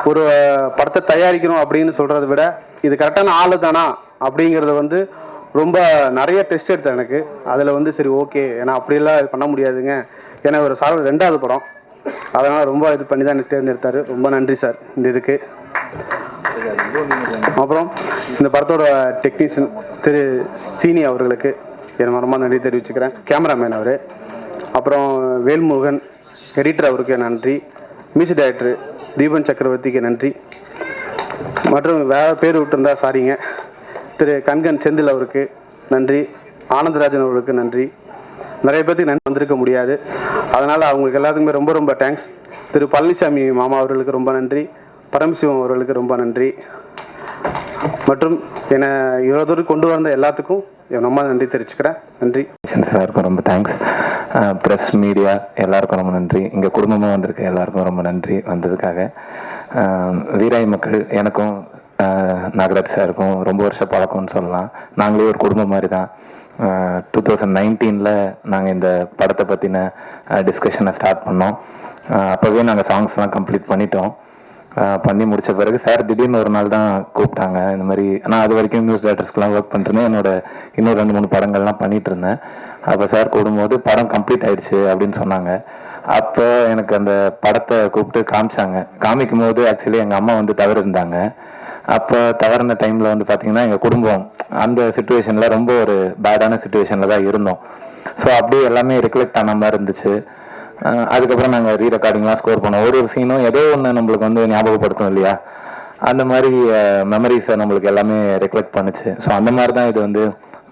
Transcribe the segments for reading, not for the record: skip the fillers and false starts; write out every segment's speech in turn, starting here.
ஒரு படத்தை தயாரிக்கணும் அப்படின்னு சொல்கிறத விட இது கரெக்டான ஆளு தானா அப்படிங்கிறத வந்து ரொம்ப நிறைய டெஸ்ட் எடுத்தேன் எனக்கு. அதில் வந்து சரி ஓகே, ஏன்னா அப்படியெல்லாம் இது பண்ண முடியாதுங்க, ஏன்னா ஒரு சார் 2வது படம், அதனால் ரொம்ப இது பண்ணி தான் எனக்கு தேர்ந்தெடுத்தார். ரொம்ப நன்றி சார் இந்த இதுக்கு. அப்புறம் இந்த படத்தோட டெக்னீஷியன் திரு சீனி அவர்களுக்கு என் ரொம்ப நன்றி தெரிவிச்சுக்கிறேன். கேமராமேன் அவர், அப்புறம் வேல்முருகன் எடிட்டர் அவருக்கு நன்றி, மியூசிக் டைரக்டர் தீபன் சக்கரவர்த்திக்கு நன்றி, மற்றும் வேறு பேர் விட்டுருந்தா சாரிங்க. திரு கண்கன் செந்தில் அவருக்கு நன்றி, ஆனந்தராஜன் அவர்களுக்கு நன்றி. நிறைய பேர்த்துக்கு நன்றி வந்திருக்க முடியாது, அதனால் அவங்களுக்கு எல்லாத்துக்குமே ரொம்ப ரொம்ப தேங்க்ஸ். திரு பழனிசாமி மாமா அவர்களுக்கு ரொம்ப நன்றி, பரமசிவம் அவர்களுக்கு ரொம்ப நன்றி, மற்றும் என்னை இவ்வளோ தூரம் கொண்டு வந்த எல்லாத்துக்கும் என் ரொம்ப நன்றி தெரிவிச்சுக்கிறேன். நன்றி. எல்லாருக்கும் ரொம்ப தேங்க்ஸ். ப்ரெஸ் மீடியா எல்லாருக்கும் ரொம்ப நன்றி. இங்கே குடும்பமாக வந்திருக்க எல்லாருக்கும் ரொம்ப நன்றி வந்ததுக்காக. வீராய் மக்கள் எனக்கும் நாகராஜ் சாருக்கும் ரொம்ப வருஷம் பழக்கம்னு சொல்லலாம். நாங்களே ஒரு குடும்பம் மாதிரி தான். 2019 நாங்கள் இந்த படத்தை பற்றின டிஸ்கஷனை ஸ்டார்ட் பண்ணோம். அப்போவே நாங்கள் சாங்ஸ்லாம் கம்ப்ளீட் பண்ணிட்டோம். பண்ணி முடித்த பிறகு சார் திடீர்னு ஒரு நாள் தான் கூப்பிட்டாங்க. இந்த மாதிரி நான் அது வரைக்கும் நியூஸ் டைரக்டர்ஸ்க்கெலாம் ஒர்க் பண்ணுறேன்னு என்னோட இன்னும் 2-3 படங்கள்லாம் பண்ணிகிட்டு இருந்தேன். அப்போ சார் கூடும்போது படம் கம்ப்ளீட் ஆகிடுச்சு அப்படின்னு சொன்னாங்க. அப்போ எனக்கு அந்த படத்தை கூப்பிட்டு காமிச்சாங்க. காமிக்கும் போது ஆக்சுவலி எங்கள் அம்மா வந்து தவறிருந்தாங்க. அப்போ தவறின டைமில் வந்து பார்த்திங்கன்னா எங்கள் குடும்பம் அந்த சுச்சுவேஷனில் ரொம்ப ஒரு பேடான சுச்சுவேஷனில் தான் இருந்தோம். ஸோ அப்படியே எல்லாமே ரிஃப்ளெக்ட் ஆன மாதிரி இருந்துச்சு. அதுக்கப்புறம் நாங்கள் ரீரெக்கார்டிங்லாம் ஸ்கோர் பண்ணோம். ஒரு சீனும் ஏதோ ஒன்று நம்மளுக்கு வந்து ஞாபகப்படுத்தும் இல்லையா, அந்த மாதிரி மெமரிஸை நம்மளுக்கு எல்லாமே ரெஃப்ளெக்ட் பண்ணுச்சு. ஸோ அந்த மாதிரி தான் இது வந்து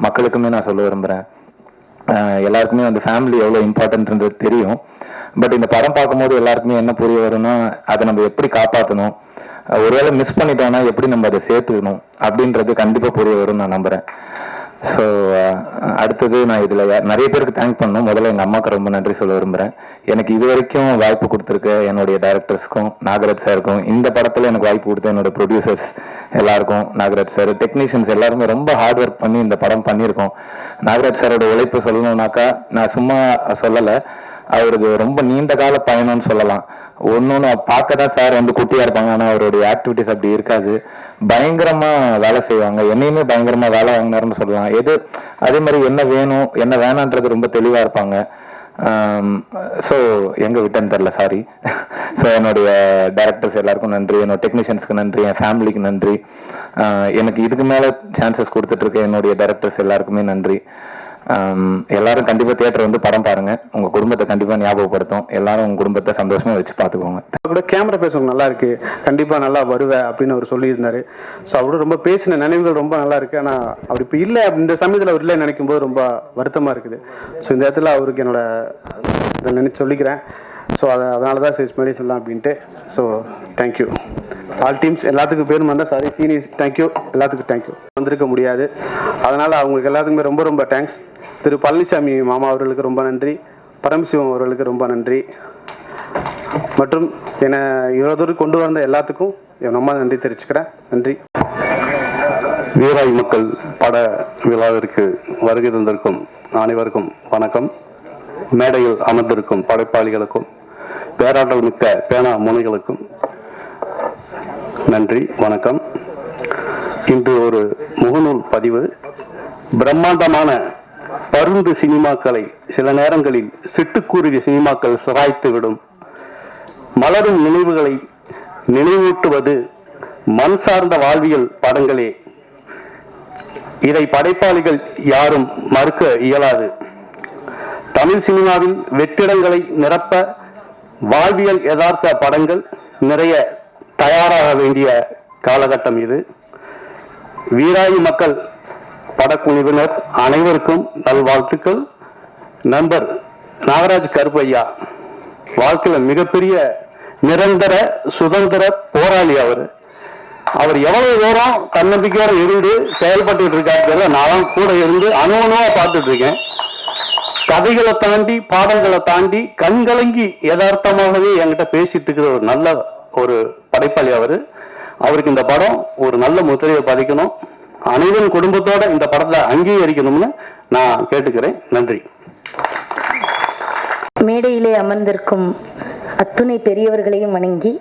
மக்களுக்குமே நான் சொல்ல விரும்புகிறேன். எல்லாருக்குமே வந்து ஃபேமிலி எவ்வளோ இம்பார்ட்டன்ட்ன்றது தெரியும். பட் இந்த படம் பார்க்கும்போது எல்லாருக்குமே என்ன புரிய வரும்னா, அதை நம்ம எப்படி காப்பாற்றணும், ஒருவேளை மிஸ் பண்ணிட்டோம்னா எப்படி நம்ம அதை சேர்த்துக்கணும் அப்படின்றது கண்டிப்பாக புரிய வரும்னு நான் நம்புகிறேன். ஸோ அடுத்தது நான் இதில் நிறைய பேருக்கு தேங்க் பண்ணணும். முதல்ல எங்கள் அம்மாவுக்கு ரொம்ப நன்றி சொல்ல விரும்புகிறேன். எனக்கு இது வரைக்கும் வாய்ப்பு கொடுத்துருக்க என்னுடைய டைரக்டர்ஸ்க்கும் நாகராஜ் சாருக்கும், இந்த படத்தில் எனக்கு வாய்ப்பு கொடுத்த என்னோட ப்ரொடியூசர்ஸ் எல்லாருக்கும், நாகராஜ் சார், டெக்னீஷியன்ஸ் எல்லாருமே ரொம்ப ஹார்ட் ஒர்க் பண்ணி இந்த படம் பண்ணியிருக்கோம். நாகராஜ் சாரோட உழைப்பு சொல்லணும்னாக்கா நான் சும்மா சொல்லலை, அவரது ரொம்ப நீண்ட கால பயணம்னு சொல்லலாம். ஒன்னொன்னு பார்க்க தான் சார் வந்து குட்டியா இருப்பாங்க, ஆனால் அவருடைய ஆக்டிவிட்டிஸ் அப்படி இருக்காது. பயங்கரமா வேலை செய்வாங்க. என்னையுமே பயங்கரமா வேலை வாங்கினாருன்னு சொல்லலாம். அதே மாதிரி என்ன வேணும் என்ன வேணான்றது ரொம்ப தெளிவா இருப்பாங்க. ஸோ எங்க விட்டேன்னு தெரில, சாரி. ஸோ என்னுடைய டைரக்டர்ஸ் எல்லாருக்கும் நன்றி, என்னோட டெக்னீஷியன்ஸ்க்கு நன்றி, என் ஃபேமிலிக்கு நன்றி, எனக்கு இதுக்கு மேலே சான்சஸ் கொடுத்துட்டு இருக்க என்னுடைய டைரக்டர்ஸ் எல்லாருக்குமே நன்றி. எல்லாரும் கண்டிப்பா தியேட்டர் வந்து படம் பாருங்க. உங்க குடும்பத்தை கண்டிப்பா ஞாபகப்படுத்தும். எல்லாரும் உங்க குடும்பத்தை சந்தோஷமா வச்சு பாத்துக்கோங்க. கூட கேமரா பேசுறது நல்லா இருக்கு, கண்டிப்பா நல்லா வருவேன் அப்படின்னு அவர் சொல்லியிருந்தாரு. ஸோ அவரு ரொம்ப பேசின நினைவுகள் ரொம்ப நல்லா இருக்கு. ஆனா அவர் இப்போ இல்லை, இந்த சமயத்தில் அவர் இல்லை நினைக்கும் போது ரொம்ப வருத்தமா இருக்குது. ஸோ இந்த இடத்துல அவருக்கு என்னோட நினைச்சு சொல்லிக்கிறேன். ஸோ அதனால தான் சரி முன்னாடி சொல்லலாம் அப்படின்ட்டு. ஸோ தேங்க்யூ ஆல் டீம்ஸ், எல்லாத்துக்கும் பேரும் வந்தால் சாரி சீனியர்ஸ் தேங்க்யூ, எல்லாத்துக்கும் தேங்க்யூ. வந்திருக்க முடியாது, அதனால் அவங்களுக்கு எல்லாத்துக்குமே ரொம்ப ரொம்ப தேங்க்ஸ். திரு பழனிசாமி மாமா அவர்களுக்கு ரொம்ப நன்றி, பரமசிவம் அவர்களுக்கு ரொம்ப நன்றி, மற்றும் என்னை இவ்வளோ தூரம் கொண்டு வந்த எல்லாத்துக்கும் என் ரொம்ப நன்றி தெரிவிச்சுக்கிறேன். நன்றி. வீராய் மக்கள் பட விழாவிற்கு வருகை தந்திருக்கும் அனைவருக்கும் வணக்கம். மேடையில் அமர்ந்திருக்கும் படைப்பாளிகளுக்கும் பேராற்றல் மிக்க பேனா முனைகளுக்கும் நன்றி, வணக்கம். இன்று ஒரு முகநூல் பதிவு. பிரம்மாண்டமான பருந்து சினிமாக்களை சில நேரங்களில் சிட்டுக்குருவி சினிமாக்கள் சிராய்த்து விடும். மலரும் நினைவுகளை நினைவூட்டுவது மண் சார்ந்த வாழ்வியல் படங்களே. இதை படைப்பாளிகள் யாரும் மறுக்க இயலாது. தமிழ் சினிமாவில் வெற்றிடங்களை நிரப்ப வாழ்வியல் யதார்த்த படங்கள் நிறைய தயாராக வேண்டிய காலகட்டம் இது. வீராய் மக்கள் படக்குழுவினர் அனைவருக்கும் நல்வாழ்த்துக்கள். நண்பர் நாகராஜ் கருப்பையா வாழ்க்கையில் மிகப்பெரிய நிரந்தர சுதந்திர போராளி. அவர் எவ்வளவு தூரம் தன்னம்பிக்கையோட இருந்து செயல்பட்டு இருக்காரு, நான் கூட இருந்து அணுவணுவா பார்த்துட்டு இருக்கேன். கதைகளை தாண்டி பாடல்களை தாண்டி கண்கலங்கி யதார்த்தமாகவே என்கிட்ட பேசிட்டு இருக்கிற ஒரு நல்ல ஒரு படைப்பாளி அவருக்கு இந்த படம் ஒரு நல்ல முத்திரையை பதிக்கணும். அனைவரும் குடும்பத்தோட இந்த படத்தை அங்கீகரிக்கணும்னு நான் கேட்டுக்கிறேன். நன்றி. மேடையிலே அமர்ந்திருக்கும் அத்துணை பெரியவர்களையும் வணங்கி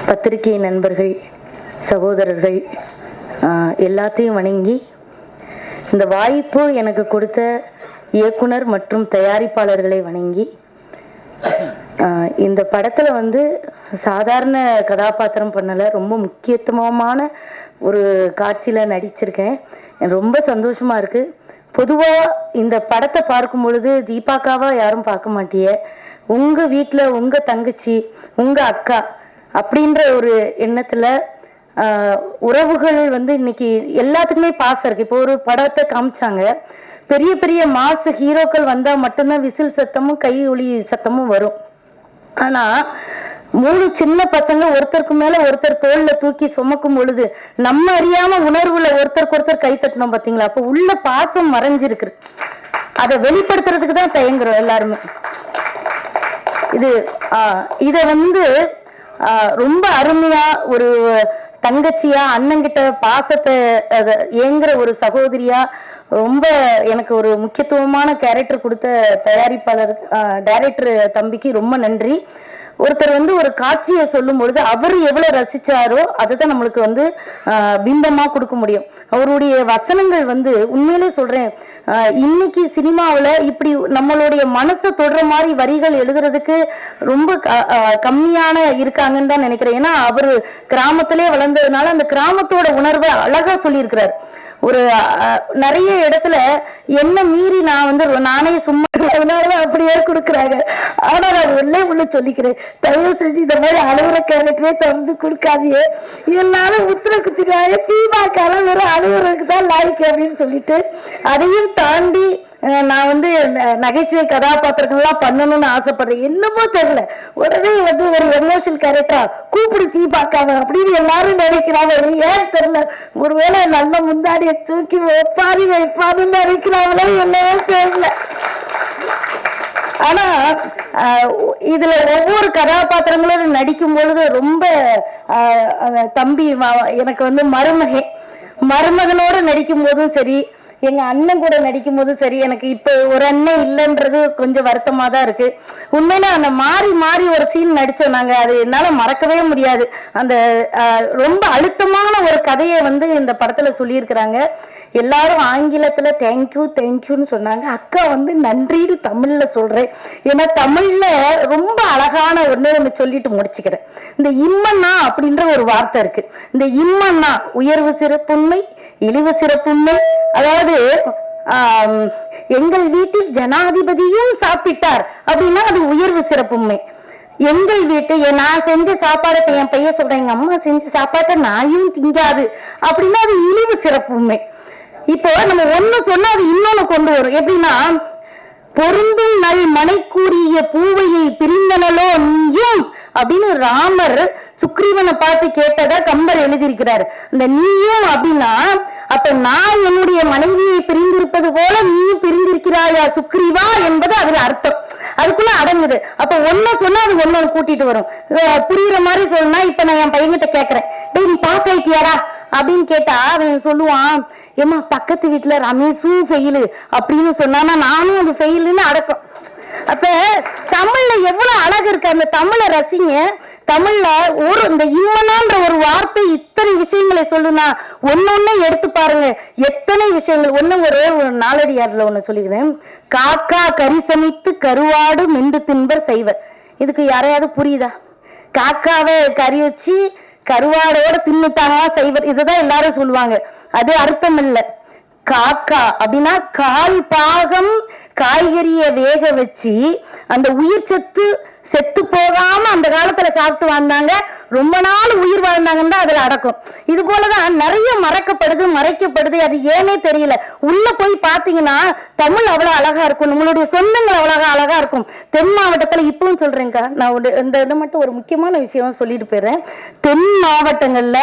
பத்திரிகை நண்பர்கள், சகோதரர்கள் எல்லாத்தையும் வணங்கி, இந்த வாய்ப்பு எனக்கு கொடுத்த இயக்குனர் மற்றும் தயாரிப்பாளர்களை வணங்கி, இந்த படத்தில் சாதாரண கதாபாத்திரம் பண்ணலை, ரொம்ப முக்கியத்துவமான ஒரு காட்சியில் நடிச்சிருக்கேன். ரொம்ப சந்தோஷமாக இருக்குது. பொதுவாக இந்த படத்தை பார்க்கும் பொழுது தீபாக்காவா யாரும் பார்க்க மாட்டிய, உங்கள் வீட்டில் உங்கள் தங்கச்சி, உங்கள் அக்கா அப்படின்ற ஒரு எண்ணத்தில் உறவுகள் இன்னைக்கு எல்லாத்துக்குமே பாசம் இருக்குது. இப்போ ஒரு படத்தை காமிச்சாங்க, பெரிய பெரிய மாசு ஹீரோக்கள் வந்தால் மட்டும்தான் விசில் சத்தமும் கை ஒளி சத்தமும் வரும். ஆனால் 3 சின்ன பசங்க ஒருத்தருக்கு மேல ஒருத்தர் தோல்ல தூக்கி சுமக்கும் பொழுது நம்ம அறியாம உணர்வுல ஒருத்தருக்கு ஒருத்தர் கை தட்டணும் பார்த்தீங்களா? அப்போ உள்ள பாசம் மறைஞ்சிருக்கு. அதை வெளிப்படுத்துறதுக்கு தான் தயங்குறோம் எல்லாருமே. இத ரொம்ப அருமையா ஒரு தங்கச்சியா அண்ணங்கிட்ட பாசத்தை ஏங்குற ஒரு சகோதரியா ரொம்ப எனக்கு ஒரு முக்கியத்துவமான கேரக்டர் கொடுத்த தயாரிப்பாளர் டைரக்டர் தம்பிக்கு ரொம்ப நன்றி. ஒருத்தர் ஒரு காட்சியை சொல்லும் பொழுது அவர் எவ்வளவு ரசிச்சாரோ அதை தான் நம்மளுக்கு பிம்பமா கொடுக்க முடியும். அவருடைய வசனங்கள் உண்மையிலே சொல்றேன், இன்னைக்கு சினிமாவில் இப்படி நம்மளுடைய மனசை தொடுற மாதிரி வரிகள் எழுதுறதுக்கு ரொம்ப கம்மியான இருக்காங்கன்னு தான் நினைக்கிறேன். ஏன்னா அவரு கிராமத்திலே வளர்ந்ததுனால அந்த கிராமத்தோட உணர்வை அழகா சொல்லியிருக்கிறார். ஒரு நிறைய இடத்துல என்ன மீறி நான் நானே சும்மா அப்படியே கொடுக்குறாங்க. ஆனா நான் உள்ள சொல்லிக்கிறேன், தயவு செஞ்சு இந்த மாதிரி அலுவலக கேரக்டரே திறந்து கொடுக்காதே, இதனால உத்தர குத்தினாங்க தீபாக்கால வெறும் அலுவலருக்கு தான் லாய்க்கு அப்படின்னு சொல்லிட்டு அதையும் தாண்டி நான் நகைச்சுவை கதாபாத்திரங்கள்லாம் பண்ணணும்னு ஆசைப்படுறேன். என்னமோ தெரியல, உடனே ஒரு எமோஷனல் கேரக்டரா கூப்பிடு தீபாக்காம அப்படின்னு எல்லாரும் நினைக்கிறாங்க. ஏன் தெரியல, ஒருவேளை நல்ல முந்தாடிய தூக்கி வைப்பாருன்னு நினைக்கிறாங்களோ என்னவோ தெரியல. ஆனா இதுல ஒவ்வொரு கதாபாத்திரங்களும் நடிக்கும் பொழுது ரொம்ப தம்பி எனக்கு மருமகனோட நடிக்கும் போதும் சரி, எங்க அண்ணன் கூட நடிக்கும் போதும் சரி, எனக்கு இப்ப ஒரு அண்ணன் இல்லைன்றது கொஞ்சம் வருத்தமா தான் இருக்கு. உண்மையில அந்த மாறி மாறி ஒரு சீன் நடிச்சோம் நாங்க, அது என்னால மறக்கவே முடியாது. அந்த ரொம்ப அழுத்தமான ஒரு கதையை இந்த படத்துல சொல்லியிருக்கிறாங்க. எல்லாரும் ஆங்கிலத்துல தேங்க்யூ தேங்க்யூன்னு சொன்னாங்க. அக்கா நன்றின்னு தமிழ்ல சொல்றேன். ஏன்னா தமிழ்ல ரொம்ப அழகான ஒண்ணு சொல்லிட்டு முடிச்சுக்கிறேன். இந்த இம்மன்னா அப்படின்ற ஒரு வார்த்தை இருக்கு. இந்த இம்மன்னா உயர்வு சிறப்புண்மை, இழிவு சிறப்புண்மை. அதாவது எங்கள் வீட்டில் ஜனாதிபதியும் சாப்பிட்டார் அப்படின்னா அது உயர்வு சிறப்புண்மை. எங்கள் வீட்டு நான் செஞ்ச சாப்பாடை என் பையன் சொல்றேன், எங்க அம்மா செஞ்ச சாப்பாட்டை நாயும் திங்காது அப்படின்னா அது இழிவு சிறப்புண்மை. இப்போ நம்ம ஒண்ணு சொன்னா அது இன்னொன்னு கொண்டு வரும். எப்படின்னா, பொருந்தும் நல் மனை கூறிய பூவையை பிரிந்தனலோ நீயும் அப்படின்னு ராமர் சுக்ரீவனை பார்த்து கேட்டதா கம்பர் எழுதியிருக்கிறார். இந்த நீயும் அப்படின்னா, அப்ப நான் என்னுடைய மனைவியை பிரிந்திருப்பது போல நீயும் பிரிந்திருக்கிறாயா சுக்ரீவா என்பது அதுல அர்த்தம். அதுக்குள்ள அடங்குது. அப்ப ஒன்ன சொன்னா அது ஒன்னு கூட்டிட்டு வரும். புரியுற மாதிரி சொல்லணும்னா, இப்ப நான் என் பையன்கிட்ட கேட்கிறேன், டேய் நீ பாஸ் ஆயிட்டியாரா அப்படின்னு கேட்டா அவன் சொல்லுவான், ஏமா பக்கத்து வீட்டுல ரமேஷும் ஃபெயிலு அப்படின்னு சொன்னானா நானும் அது ஃபெயிலுன்னு அடக்கம். அப்ப தமிழ்ல எவ்வளவு அழகு இருக்கு. அந்த தமிழை ரசிங்க. தமிழ்ல இந்த இம்மனான்ற ஒரு வார்த்தை இத்தனை விஷயங்களை சொல்லுனா ஒன்னொன்னு எடுத்து பாருங்க, எத்தனை விஷயங்கள். ஒரு நாலடியார்ல ஒண்ணு சொல்லிக்கிறேன், காக்கா கறி சமைத்து கருவாடு மென்று தின்பர் செய்வர். இதுக்கு யாரையாவது புரியுதா? காக்காவை கறி வச்சு கருவாடோட தின்னுட்டாங்க செய்வர், இதுதான் எல்லாரும் சொல்லுவாங்க. அது அர்த்தம் இல்ல. காக்கா அப்படின்னா கால் பாகம் காய்கறிய வேக வச்சு அந்த உயிர் சத்து செத்து போகாம அந்த காலத்துல சாப்பிட்டு வந்தாங்க, ரொம்ப நாள் உயிர் வாழ்ந்தாங்கன்னு தான் அதுல அடக்கும். இது போலதான் நிறைய மறைக்கப்படுது, மறைக்கப்படுது. அது ஏனே தெரியல. உள்ள போய் பாத்தீங்கன்னா தமிழ் அவ்வளவு அழகா இருக்கும், நம்மளுடைய சொந்தங்கள் அவ்வளவு அழகா இருக்கும். தென் மாவட்டத்துல இப்பவும் சொல்றேன்க்கா, நான் இந்த இதை மட்டும் ஒரு முக்கியமான விஷயம் சொல்லிட்டு போயிடுறேன். தென் மாவட்டங்கள்ல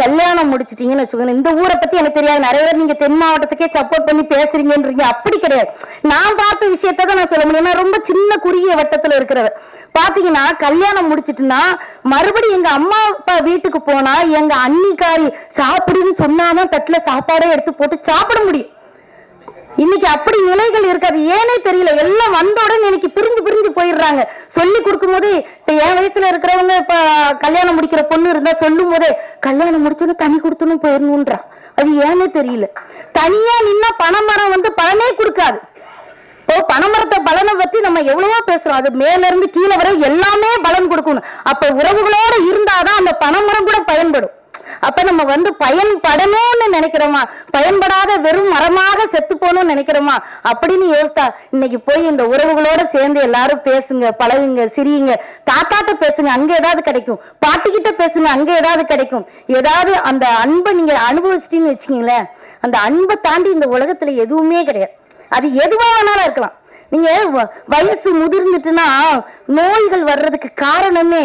கல்யாணம் முடிச்சிட்டீங்கன்னு வச்சுக்கோங்க, இந்த ஊரை பத்தி எனக்கு தெரியாது, நிறைய பேர் நீங்க தென் மாவட்டத்துக்கே சப்போர்ட் பண்ணி பேசுறீங்கன்றீங்க. அப்படி கிடையாது. நான் பார்த்த விஷயத்தான் நான் சொல்ல முடியும். ரொம்ப சின்ன குறுகிய வட்டத்துல இருக்கிறவர் பாத்தீங்கன்னா, கல்யாணம் முடிச்சிட்டுனா மறுபடியும் எங்க அம்மா அப்பா வீட்டுக்கு போனா எங்க அன்னிக்காரி சாப்பிடுன்னு சொன்னாதான் தட்டுல சாப்பாடே எடுத்து போட்டு சாப்பிட முடியும். இன்னைக்கு அப்படி நிலைகள் இருக்காது, ஏனே தெரியல. எல்லாம் வந்த உடனே இன்னைக்கு பிரிஞ்சு பிரிஞ்சு போயிடுறாங்க. சொல்லி கொடுக்கும் போதே இப்ப என் வயசுல இருக்கிறவங்க இப்ப கல்யாணம் முடிக்கிற பொண்ணு இருந்தா சொல்லும் போதே கல்யாணம் முடிச்சோன்னு தனி கொடுத்துன்னு போயிடணும்ன்றா. அது ஏனே தெரியல. தனியா நின்னா பனைமரம் வந்து பலனே கொடுக்காது. இப்போ பனைமரத்தை பலனை பத்தி நம்ம எவ்வளவோ பேசுறோம், அது மேல இருந்து கீழே வரை எல்லாமே பலன் கொடுக்கணும். அப்ப உறவுகளோட இருந்தாதான் அந்த பனைமரம் கூட பயன்படும். அப்ப நம்ம வந்து பயன்படணும்னு நினைக்கிறோமா, பயன்படாத வெறும் மரமாக செத்து போகணும்னு நினைக்கிறோமா அப்படின்னு யோசித்தா இன்னைக்கு போய் இந்த உறவுகளோட சேர்ந்து எல்லாரும் பேசுங்க, பழகுங்க, சிரியுங்க. தாத்தாட்ட பேசுங்க, அங்க ஏதாவது கிடைக்கும். பாட்டிக்கிட்ட பேசுங்க, அங்க ஏதாவது கிடைக்கும். ஏதாவது அந்த அன்பை நீங்க அனுபவிச்சிட்டீங்கன்னு வச்சுக்கீங்களேன், அந்த அன்பை தாண்டி இந்த உலகத்துல எதுவுமே கிடையாது. அது எதுவா வேணாலும் இருக்கலாம். நீங்க வயசு முதிர்ந்துட்டுனா நோய்கள் வர்றதுக்கு காரணமே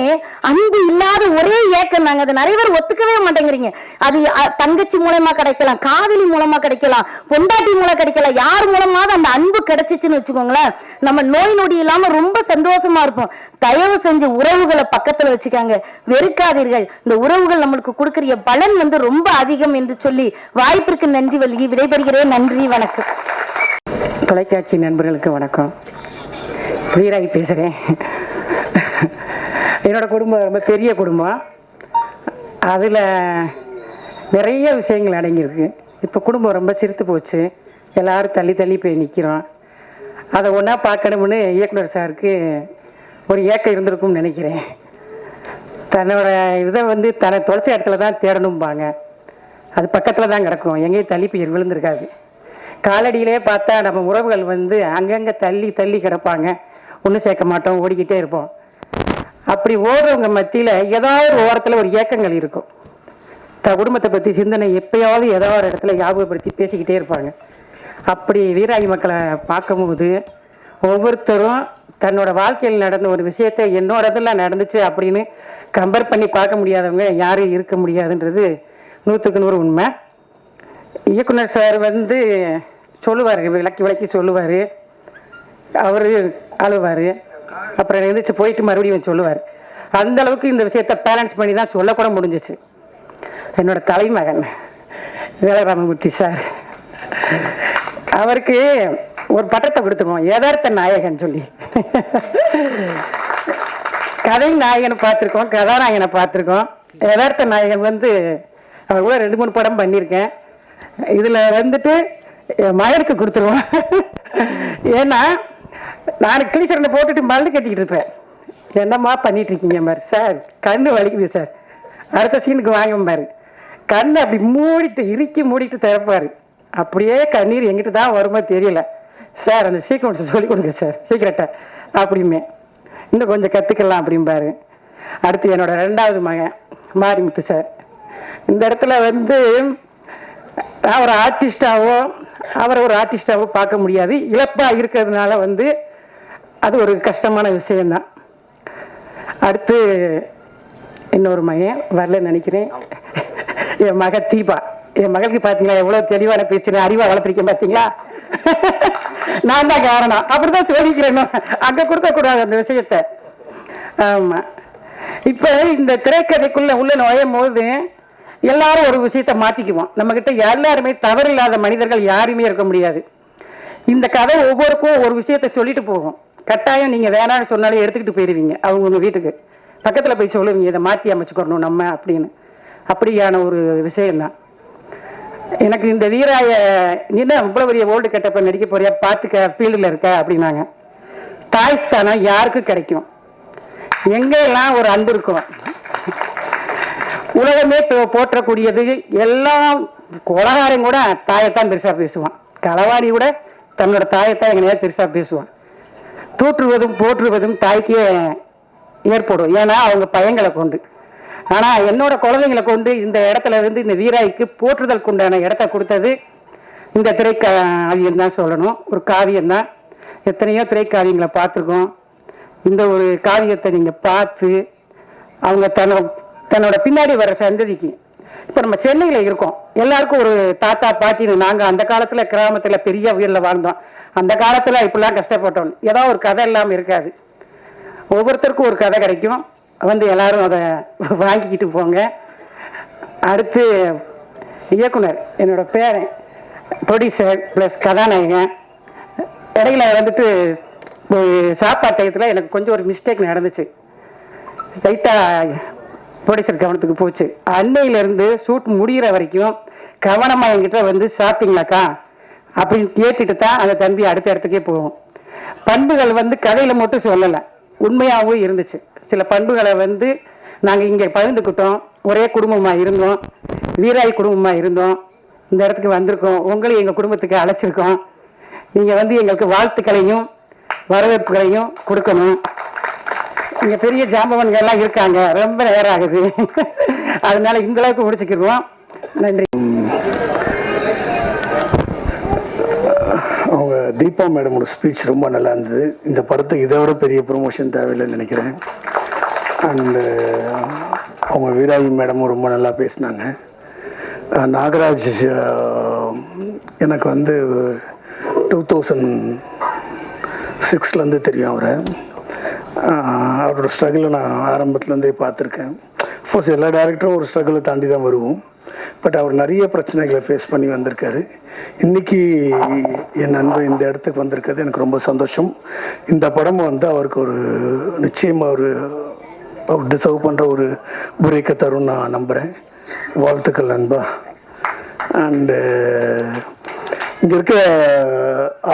அன்பு இல்லாத ஒரே ஏக்கம் தாங்க. அதை நிறைய பேர் ஒத்துக்கவே மாட்டேங்கிறீங்க. அது தங்கச்சி மூலமா கிடைக்கலாம், காதலி மூலமா கிடைக்கலாம், பொண்டாட்டி மூலம் கிடைக்கலாம், யார் மூலமாவது அந்த அன்பு கிடைச்சிச்சுன்னு வச்சுக்கோங்களேன், நம்ம நோய் நொடி இல்லாம ரொம்ப சந்தோஷமா இருப்போம். தயவு செஞ்சு உறவுகளை பக்கத்துல வச்சுக்காங்க, வெறுக்காதீர்கள். இந்த உறவுகள் நம்மளுக்கு கொடுக்கிற பலன் வந்து ரொம்ப அதிகம் என்று சொல்லி வாய்ப்பிற்கு நன்றி வழங்கி விடைபெறுகிறேன். நன்றி, வணக்கம். தொலைக்காட்சி நண்பர்களுக்கு வணக்கம். வீராகி பேசுகிறேன். என்னோட குடும்பம் ரொம்ப பெரிய குடும்பம். அதில் நிறைய விஷயங்கள் அடங்கியிருக்கு. இப்போ குடும்பம் ரொம்ப சிரித்து போச்சு. எல்லோரும் தள்ளி தள்ளி போய் நிற்கிறோம். அதை ஒன்றா பார்க்கணும்னு இயக்குனர் சாருக்கு ஒரு ஏக்கம் இருந்திருக்கும்னு நினைக்கிறேன். தன்னோட இதை வந்து தன்னை தொலைச்ச இடத்துல தான் தேடணும்பாங்க. அது பக்கத்தில் தான் கிடக்கும், எங்கேயும் தள்ளி போய் விழுந்திருக்காது. காலடியிலே பார்த்தா நம்ம உறவுகள் வந்து அங்கங்கே தள்ளி தள்ளி கிடப்பாங்க. ஒன்றும் சேர்க்க மாட்டோம், ஓடிக்கிட்டே இருப்போம். அப்படி ஓடுறவங்க மத்தியில் ஏதாவது ஒரு ஓரத்தில் ஒரு ஏக்கங்கள் இருக்கும். குடும்பத்தை பற்றி சிந்தனை எப்பயாவது ஏதாவது ஒரு இடத்துல ஞாபகப்படுத்தி பேசிக்கிட்டே இருப்பாங்க. அப்படி வீராகி மக்களை பார்க்கும்போது ஒவ்வொருத்தரும் தன்னோட வாழ்க்கையில் நடந்த ஒரு விஷயத்தை என்னோட இதில் நடந்துச்சு அப்படின்னு கம்பேர் பண்ணி பார்க்க முடியாதவங்க யாரும் இருக்க முடியாதுன்றது 100க்கு 100 உண்மை. இயக்குனர் சார் வந்து சொல்லுவார், விளக்கி விளக்கி சொல்லுவார். அவர் அழுவார், அப்புறம் எழுந்திரிச்சு போயிட்டு மறுபடியும் சொல்லுவார். அந்த அளவுக்கு இந்த விஷயத்தை பேலன்ஸ் பண்ணி தான் சொல்லக்கூட முடிஞ்சிச்சு. என்னோட தலைமகன் வேலராமமூர்த்தி சார், அவருக்கு ஒரு பட்டத்தை கொடுத்துருவோம், யதார்த்த நாயகன் சொல்லி. கதை நாயகனை பார்த்துருக்கோம், கதாநாயகனை பார்த்துருக்கோம். யதார்த்த நாயகன் வந்து அவர் கூட 2-3 படம் பண்ணியிருக்கேன். இதில் வந்துட்டு மகனுக்கு கொடுத்துருவோம். ஏன்னா நான் கிளிசரனை போட்டுட்டு மருந்து கட்டிக்கிட்டு இருப்பேன். என்னம்மா பண்ணிட்டு இருக்கீங்க மாதிரி, சார் கண்ணு வலிக்குது சார், அடுத்த சீனுக்கு வாங்க பாரு. கண்ணை அப்படி மூடிட்டு இறுக்கி மூடிட்டு திறப்பாரு. அப்படியே கண்ணீர் எங்கிட்ட தான் வருமா தெரியல. சார் அந்த சீக்வன்ஸ் சொல்லி கொடுங்க சார் சீக்கிரட்டா அப்படிமே, இன்னும் கொஞ்சம் கற்றுக்கலாம் அப்படிம்பாரு. அடுத்து என்னோட 2வது மகன் மாரிமுத்து சார். இந்த இடத்துல வந்து நான் ஒரு ஆர்டிஸ்டாவோ அவரை ஒரு ஆர்டிஸ்டாவோ பார்க்க முடியாது. இழப்பாக இருக்கிறதுனால வந்து அது ஒரு கஷ்டமான விஷயந்தான். அடுத்து இன்னொரு மகன் வரலன்னு நினைக்கிறேன், என் மக தீபா. என் மகளுக்கு பார்த்தீங்களா எவ்வளோ தெளிவான பேச்சு, அறிவாக வளர்த்துருக்கேன் பார்த்தீங்களா. நான் தான் காரணம், அப்படிதான் சொல்லிக்கிறேன். அங்கே கொடுக்கக்கூடாது அந்த விஷயத்த. ஆமாம். இப்போ இந்த திரைக்கதைக்குள்ளே உள்ள நுழையும் போது எல்லாரும் ஒரு விஷயத்தை மாற்றிக்குவோம். நம்மக்கிட்ட எல்லாருமே தவறில்லாத மனிதர்கள் யாருமே இருக்க முடியாது. இந்த கதை ஒவ்வொருக்கும் ஒரு விஷயத்த சொல்லிட்டு போகும். கட்டாயம் நீங்கள் வேணான்னு சொன்னாலே எடுத்துக்கிட்டு போயிடுவீங்க. அவங்க உங்கள் வீட்டுக்கு பக்கத்தில் போய் சொல்லுவீங்க, இதை மாற்றி அமைச்சுக்கணும் நம்ம அப்படின்னு. அப்படியான ஒரு விஷயம்தான். எனக்கு இந்த வீராய நீனா இவ்வளோ பெரிய ஓல்டு கட்டப்ப நடிக்க போறியா, பார்த்துக்க ஃபீல்டில் இருக்க அப்படின்னாங்க. தாய் ஸ்தானம் யாருக்கும் கிடைக்கும், எங்கெல்லாம் ஒரு அன்பு இருக்கும். உலகமே போற்றக்கூடியது எல்லாம். கொலகாரம் கூட தாயத்தான் பெருசாக பேசுவான், களவாடி கூட தன்னோட தாயத்தான் எங்கனையாவது பெருசாக பேசுவான். தூற்றுவதும் போற்றுவதும் தாய்க்கே ஏற்படும், ஏன்னா அவங்க பையங்களை கொண்டு. ஆனால் என்னோட குழந்தைங்களை கொண்டு இந்த இடத்துல இருந்து இந்த வீராய்க்கு போற்றுதல் கொண்டான இடத்த கொடுத்தது இந்த திரைக்காவியம் தான் சொல்லணும். ஒரு காவியம்தான். எத்தனையோ திரைக்காவியங்களை பார்த்துருக்கோம். இந்த ஒரு காவியத்தை நீங்கள் பார்த்து அவங்க தன்னோட பின்னாடி வர சந்ததிக்கு, இப்போ நம்ம சென்னையில் இருக்கோம், எல்லாருக்கும் ஒரு தாத்தா பாட்டின்னு. நாங்கள் அந்த காலத்தில் கிராமத்தில் பெரிய வீட்டில் வாழ்ந்தோம். அந்த காலத்தில் இப்படிலாம் கஷ்டப்பட்டோம். ஏதோ ஒரு கதை இல்லாமல் இருக்காது. ஒவ்வொருத்தருக்கும் ஒரு கதை கிடைக்கும். வந்து எல்லாரும் அதை வாங்கிக்கிட்டு போங்க. அடுத்து இயக்குனர் என்னோட பேரன், ப்ரொடியூசர் ப்ளஸ் கதாநாயகன். இடையில வந்துட்டு சாப்பாட்டு டயத்தில் எனக்கு கொஞ்சம் ஒரு மிஸ்டேக் நடந்துச்சு. லைட்டாக ப்ரொடியூசர் கவனத்துக்கு போச்சு. அன்னையிலேருந்து ஷூட் முடிகிற வரைக்கும் கவனமாக என்கிட்ட வந்து சாப்பிட்டீங்களாக்கா அப்படின்னு கேட்டுட்டு தான் அந்த தம்பி அடுத்த இடத்துக்கே போவோம். பண்புகள் வந்து கதையில் மட்டும் சொல்லலை, உண்மையாகவும் இருந்துச்சு. சில பண்புகளை வந்து நாங்கள் இங்கே பகிர்ந்துக்கிட்டோம். ஒரே குடும்பமாக இருந்தோம், வீராய் குடும்பமாக இருந்தோம். இந்த இடத்துக்கு வந்திருக்கோம், உங்களையும் எங்கள் குடும்பத்துக்கு அழைச்சிருக்கோம். நீங்கள் வந்து எங்களுக்கு வாழ்த்துக்களையும் வரவேற்புகளையும் கொடுக்கணும். இங்கே பெரிய ஜாம்பவன்கள்லாம் இருக்காங்க, ரொம்ப நேரம் ஆகுது. அதனால இந்த அளவுக்கு முடிச்சுக்கிடுவோம். நன்றி. அவங்க தீபா மேடமோட ஸ்பீச் ரொம்ப நல்லா இருந்தது. இந்த படத்துக்கு இதை விட பெரிய ப்ரொமோஷன் தேவையில்லைன்னு நினைக்கிறேன். அண்டு அவங்க வீராயி மேடமும் ரொம்ப நல்லா பேசினாங்க. நாகராஜ் எனக்கு வந்து 2006 தெரியும் அவரை. அவரோட ஸ்ட்ரகிளை நான் ஆரம்பத்துலேருந்தே பார்த்துருக்கேன். ஃபர்ஸ்ட் எல்லா டேரக்டரும் ஒரு ஸ்ட்ரகிளை தாண்டி தான் வருவோம். பட் அவர் நிறைய பிரச்சனைகளை ஃபேஸ் பண்ணி வந்திருக்காரு. இன்றைக்கி என் நண்பன் இந்த இடத்துக்கு வந்திருக்கிறது எனக்கு ரொம்ப சந்தோஷம். இந்த படம் வந்து அவருக்கு ஒரு நிச்சயமாக அவர் டிசர்வ் பண்ணுற ஒரு பிரேக்கை தரும் நான் நம்புகிறேன். வாழ்த்துக்கள் நண்பா. அண்டு இங்கே இருக்க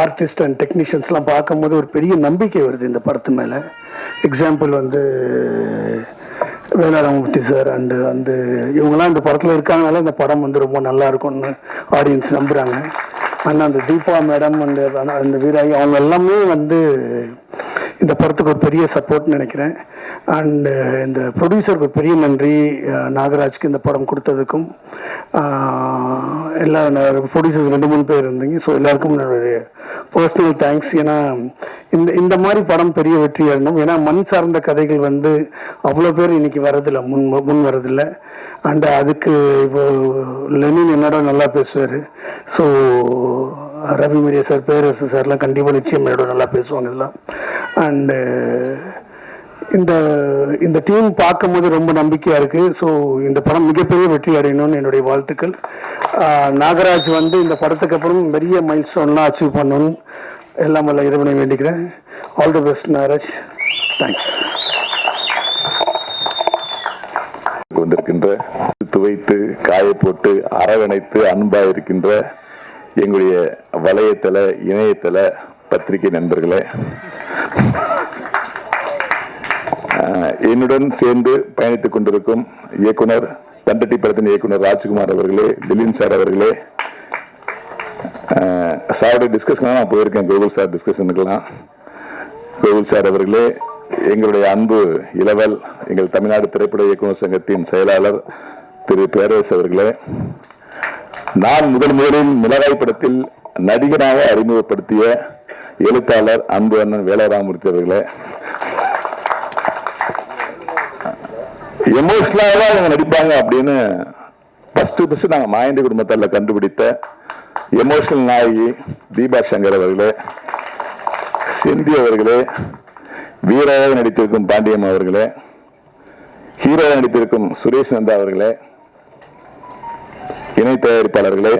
ஆர்டிஸ்ட் அண்ட் டெக்னீஷியன்ஸ்லாம் பார்க்கும்போது ஒரு பெரிய நம்பிக்கை வருது இந்த படத்து மேலே. எக்ஸாம்பிள் வந்து வேலாராமூர்த்தி சார் அண்டு இவங்கெல்லாம் இந்த படத்தில் இருக்காங்கனால இந்த படம் வந்து ரொம்ப நல்லா இருக்கும்னு ஆடியன்ஸ் நம்புகிறாங்க. ஆனால் அந்த தீபா மேடம் அந்த வீராயி அவங்க எல்லாமே வந்து இந்த படத்துக்கு ஒரு பெரிய சப்போர்ட்னு நினைக்கிறேன். அண்டு இந்த ப்ரொடியூசருக்கு ஒரு பெரிய நன்றி, நாகராஜ்க்கு இந்த படம் கொடுத்ததுக்கும். எல்லா ப்ரொடியூசர்ஸ் 2-3 பேர் இருந்தீங்க. ஸோ எல்லாருக்கும் என்னுடைய பர்சனல் தேங்க்ஸ். ஏன்னா இந்த மாதிரி படம் பெரிய வெற்றி ஆகணும். ஏன்னா மண் சார்ந்த கதைகள் வந்து அவ்வளோ பேர் இன்னைக்கு வரதில்லை, முன் வரதில்லை. அண்டு அதுக்கு இப்போ லெனின் என்னோட நல்லா பேசுவார். ஸோ ரவி மரியா சார், பேரரசு சார்லாம் கண்டிப்பாக நிச்சயம் என்னோட நல்லா பேசுவாங்க இதெல்லாம். அண்டு இந்த டீம் பார்க்கும்போது ரொம்ப நம்பிக்கையாக இருக்குது. ஸோ இந்த படம் மிகப்பெரிய வெற்றி அடையணும்னு என்னுடைய வாழ்த்துக்கள். நாகராஜ் வந்து இந்த படத்துக்கு அப்புறம் பெரிய மைல் ஸ்டோன்லாம் அச்சீவ் பண்ணணும்னு எல்லாம் வல்ல இறைவனை வேண்டிக்கிறேன். All the best Nagaraj. Thanks. வந்திருக்கின்ற துவைத்து காய போட்டு அரவணைத்து அன்பா இருக்கின்ற எங்களுடைய வலையத்தள இணையதள பத்திரிகை நண்பர்களே, என்னுடன் சேர்ந்து பயணித்துக் கொண்டிருக்கும் இயக்குனர், தண்டட்டி படத்தின் இயக்குனர் ராஜ்குமார் அவர்களே, டிலின் சார் அவர்களே, சாரோட டிஸ்கஷன் நான் போயிருக்கேன், கோகுல் சார் டிஸ்கஷனுக்கெல்லாம். கோகுல் சார் அவர்களே, எங்களுடைய அன்பு இளவல், எங்கள் தமிழ்நாடு திரைப்பட இயக்குனர் சங்கத்தின் செயலாளர் திரு பேரரசு அவர்களே, நான் முதலில் மிளகாய் படத்தில் நடிகராக அறிமுகப்படுத்திய எழுத்தாளர் அன்பு அண்ணன் வேலாராமூர்த்தி அவர்களே, எமோஷனலாக அவங்க நடிப்பாங்க அப்படின்னு ஃபர்ஸ்ட் நாங்கள் மாயண்டி குடும்பத்தால் கண்டுபிடித்த எமோஷனல் நாயகி தீபா சங்கர் அவர்களே, செந்தி அவர்களே, வீராக நடித்திருக்கும் பாண்டியம் அவர்களே, ஹீரோவாக நடித்திருக்கும் சுரேஷ் நந்தா அவர்களே, இணை தயாரிப்பாளர்களே,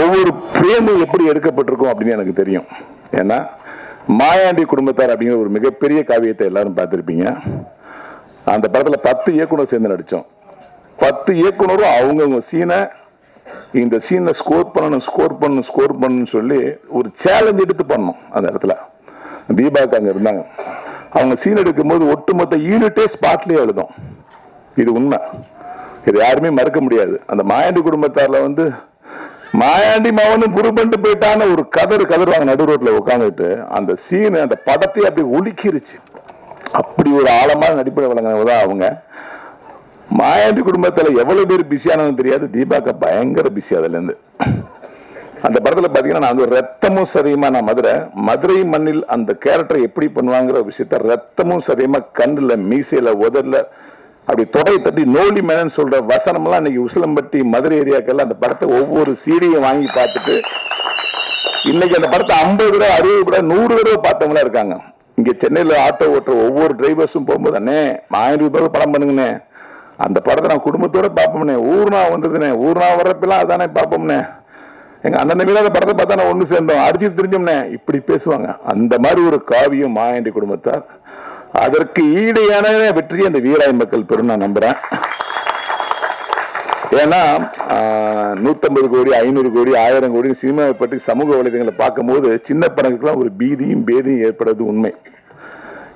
ஒவ்வொரு பிரேமும் எப்படி எடுக்கப்பட்டிருக்கும் அப்படின்னு எனக்கு தெரியும். ஏன்னா மாயாண்டி குடும்பத்தார் அப்படிங்கிற ஒரு மிகப்பெரிய காவியத்தை எல்லாரும் பார்த்துருப்பீங்க. அந்த படத்தில் 10 இயக்குனர் சேர்ந்து நடித்தோம். 10 இயக்குனரும் அவங்கவுங்க சீனை இந்த சீனை ஸ்கோர் பண்ணணும்னு சொல்லி ஒரு சேலஞ்ச் எடுத்து பண்ணோம். அந்த இடத்துல தீபாவுக்கு அங்கே இருந்தாங்க. அவங்க சீன் எடுக்கும்போது ஒட்டுமொத்த யூனிட்டே ஸ்பாட்லேயே எழுதும். இது உண்மை, இது யாருமே மறுக்க முடியாது. அந்த மாயாண்டி குடும்பத்தாரில் வந்து மாயாண்டி மவனும் குரு பண்ணிட்டு போயிட்டான ஒரு கதருவாங்க நடு ரோட்டில் உட்காந்துட்டு. அந்த சீனு அந்த படத்தை அப்படி ஒலிக்கிருச்சு. அப்படி ஒரு ஆழமான நடிப்பை வழங்கினவங்க தான் அவங்க. மாயாண்டி குடும்பத்தில் எவ்வளவு பேர் பிஸியானது தெரியாது, தீபாக்கா பயங்கர பிஸி. அதுலேருந்து அந்த படத்தில் பார்த்தீங்கன்னா நான் வந்து ரத்தமும் சதையுமா, நான் மதுரை மண்ணில் அந்த கேரக்டரை எப்படி பண்ணுவாங்கிற விஷயத்த ரத்தமும் சதையுமா கண்ணில் மீசையில் உதரில் அப்படி தொடை தட்டி நோலி மேனன்னு சொல்ற வசனம்லாம் இன்னைக்கு உசிலம்பட்டி மதுரை ஏரியாக்கெல்லாம் அந்த படத்தை ஒவ்வொரு சீடியும் வாங்கி பார்த்துட்டு இன்னைக்கு அந்த படத்தை 50 தடவை 60 தடவை 100 தடவை பார்த்தவங்களா இருக்காங்க. இங்க சென்னையில் ஆட்டோ ஓட்டுற ஒவ்வொரு டிரைவர்ஸும் போகும்போது அண்ணே மாயாண்டி ரூபாய் படம் பண்ணுங்கண்ணே, அந்த படத்தை நான் குடும்பத்தோட பார்ப்போம்னே, ஊர்னா வந்ததுண்ணே, ஊர்னா வர்றப்பெல்லாம் அதானே பார்ப்போம்னே, எங்க அண்ணன் தம்பியில படத்தை பார்த்தா நான் ஒன்று சேர்ந்தோம், அடிச்சு தெரிஞ்சோம்னே இப்படி பேசுவாங்க. அந்த மாதிரி ஒரு காவியம் மாயாண்டி குடும்பத்தார். அதற்கு ஈடையான வெற்றியை அந்த வீராய் மக்கள் பெரும் நான் நம்புறேன். ஏன்னா 150 கோடி 500 கோடி 1000 கோடி சினிமாவை பற்றி சமூக வலைதளங்களை பார்க்கும்போது சின்ன படங்களுக்குலாம் ஒரு பீதியும் பேதியும் ஏற்படுறது உண்மை.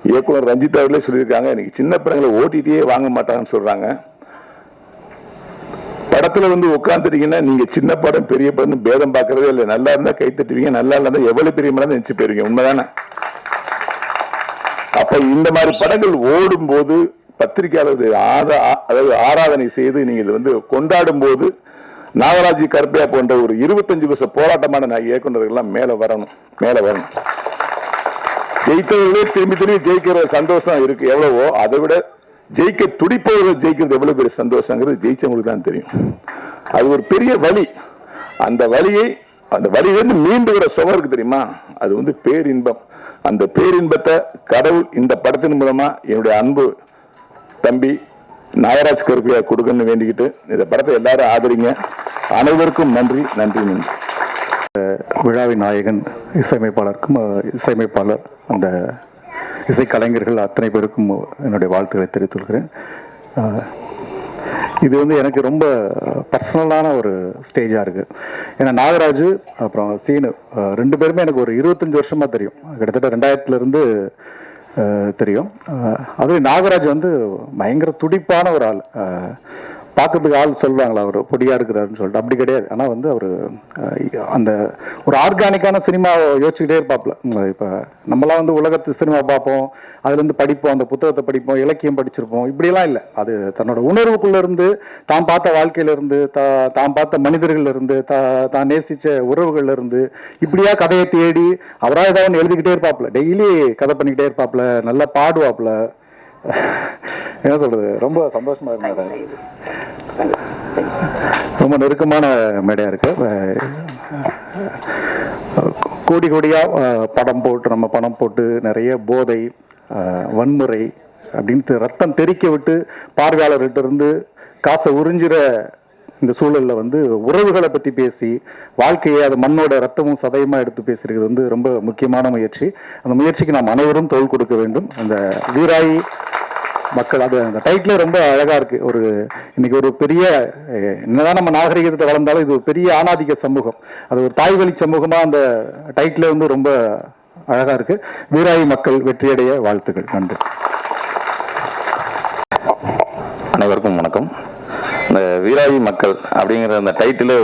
இயக்குனர் ரஞ்சித் அவர்களே சொல்லியிருக்காங்க, இன்னைக்கு சின்ன படங்களை ஓடிடியே வாங்க மாட்டாங்கன்னு சொல்றாங்க. படத்துல உட்காந்துட்டீங்கன்னா நீங்க சின்ன படம் பெரிய படம் பேதம் பார்க்கறதே இல்லை. நல்லா இருந்தா கை தட்டுவீங்க, நல்லா இருந்தா எவ்வளவு பெரிய படம் நினைச்சு போயிருவீங்க. உண்மைதானே? அப்ப இந்த மாதிரி படங்கள் ஓடும் போது பத்திரிகையாளர் அதாவது ஆராதனை செய்து நீங்க இது கொண்டாடும் போது நாகராஜ் கருப்பையா போன்ற ஒரு 25 வருஷ போராட்டமான இயக்குநர்கள் மேல வரணும். ஜெயித்தவர்களே திரும்பி திரும்பி ஜெயிக்கிற சந்தோஷம் இருக்கு எவ்வளவோ, அதை விட ஜெயிக்க துடிப்பவர்கள் ஜெயிக்கிறது எவ்வளவு பெரிய சந்தோஷங்கிறது ஜெயிச்சவங்களுக்கு தான் தெரியும். அது ஒரு பெரிய வலி. அந்த வலியிலிருந்து மீண்டு வர சுகம் இருக்கு தெரியுமா, அது பேரின்பம். அந்த பேரின்பத்தை கடவுள் இந்த படத்தின் மூலமா என்னுடைய அன்பு தம்பி நாகராஜ் கருப்பையா கொடுக்கணும்னு வேண்டிக்கிட்டு இந்த படத்தை எல்லாரும் ஆதரிங்க. அனைவருக்கும் நன்றி. விழாவின் நாயகன் இசையமைப்பாளர் அந்த இசைக்கலைஞர்கள் அத்தனை பேருக்கும் என்னுடைய வாழ்த்துக்களை தெரிவித்துள்கிறேன். இது எனக்கு ரொம்ப பர்சனலான ஒரு ஸ்டேஜாக இருக்குது. ஏன்னா நாகராஜ் அப்புறம் சீனு 2 பேருமே எனக்கு ஒரு 25 வருஷமாக தெரியும். கிட்டத்தட்ட 2000 தெரியும். அதுவும் நாகராஜ் பயங்கர துடிப்பான ஒரு ஆள். பார்க்கறதுக்கு ஆள் சொல்லுவாங்களா அவர் பொடியாக இருக்கிறாருன்னு சொல்லிட்டு, அப்படி கிடையாது. ஆனால் அவர் அந்த ஒரு ஆர்கானிக்கான சினிமாவை யோசிச்சுக்கிட்டே இருப்பாப்புல. இப்போ நம்மளாம் உலகத்து சினிமா பார்ப்போம், அதுலேருந்து படிப்போம், அந்த புத்தகத்தை படிப்போம், இலக்கியம் படிச்சிருப்போம், இப்படியெல்லாம் இல்லை. அது தன்னோட உணர்வுக்குள்ளேருந்து, தான் பார்த்த வாழ்க்கையிலேருந்து, தான் பார்த்த மனிதர்கள்லேருந்து, தான் நேசித்த உறவுகள்லேருந்து இப்படியா கதையை தேடி அவராக ஏதாவது எழுதிக்கிட்டே இருப்பாப்புல. டெய்லி கதை பண்ணிக்கிட்டே இருப்பாப்புல, நல்லா பாடுவாப்புல. என்ன சொல்றது, ரொம்ப சந்தோஷமா இருந்தாரு. ரொம்ப நெருக்கமான மேடையா இருக்கு. கோடி கோடியா நம்ம பணம் போட்டு நிறைய போதை, வன்முறை அப்படின்னு ரத்தம் தெறிக்க விட்டு பார்வையாளர்கிட்ட இருந்து காசை உறிஞ்சிற இந்த சூழல்ல உறவுகளை பத்தி பேசி வாழ்க்கையை அது மண்ணோட ரத்தமும் சதயமா எடுத்து பேசுறது ரொம்ப முக்கியமான முயற்சி. அந்த முயற்சிக்கு நாம் அனைவரும் தோள் கொடுக்க வேண்டும். அந்த வீராய் மக்கள், அது அந்த டைட்டிலே ரொம்ப அழகா இருக்கு. இன்னைக்கு ஒரு பெரிய, என்னதான் நம்ம நாகரிகத்தை வளர்ந்தாலும் இது ஒரு பெரிய ஆணாதிக்க சமூகம், அது ஒரு தாய்வழி சமூகமா அந்த டைட்டிலே ரொம்ப அழகா இருக்கு. வீராய் மக்கள் வெற்றியடைய வாழ்த்துக்கள். நன்றி. அனைவருக்கும் வணக்கம். இந்த வீராயி மக்கள் அப்படிங்கிற அந்த டைட்டிலே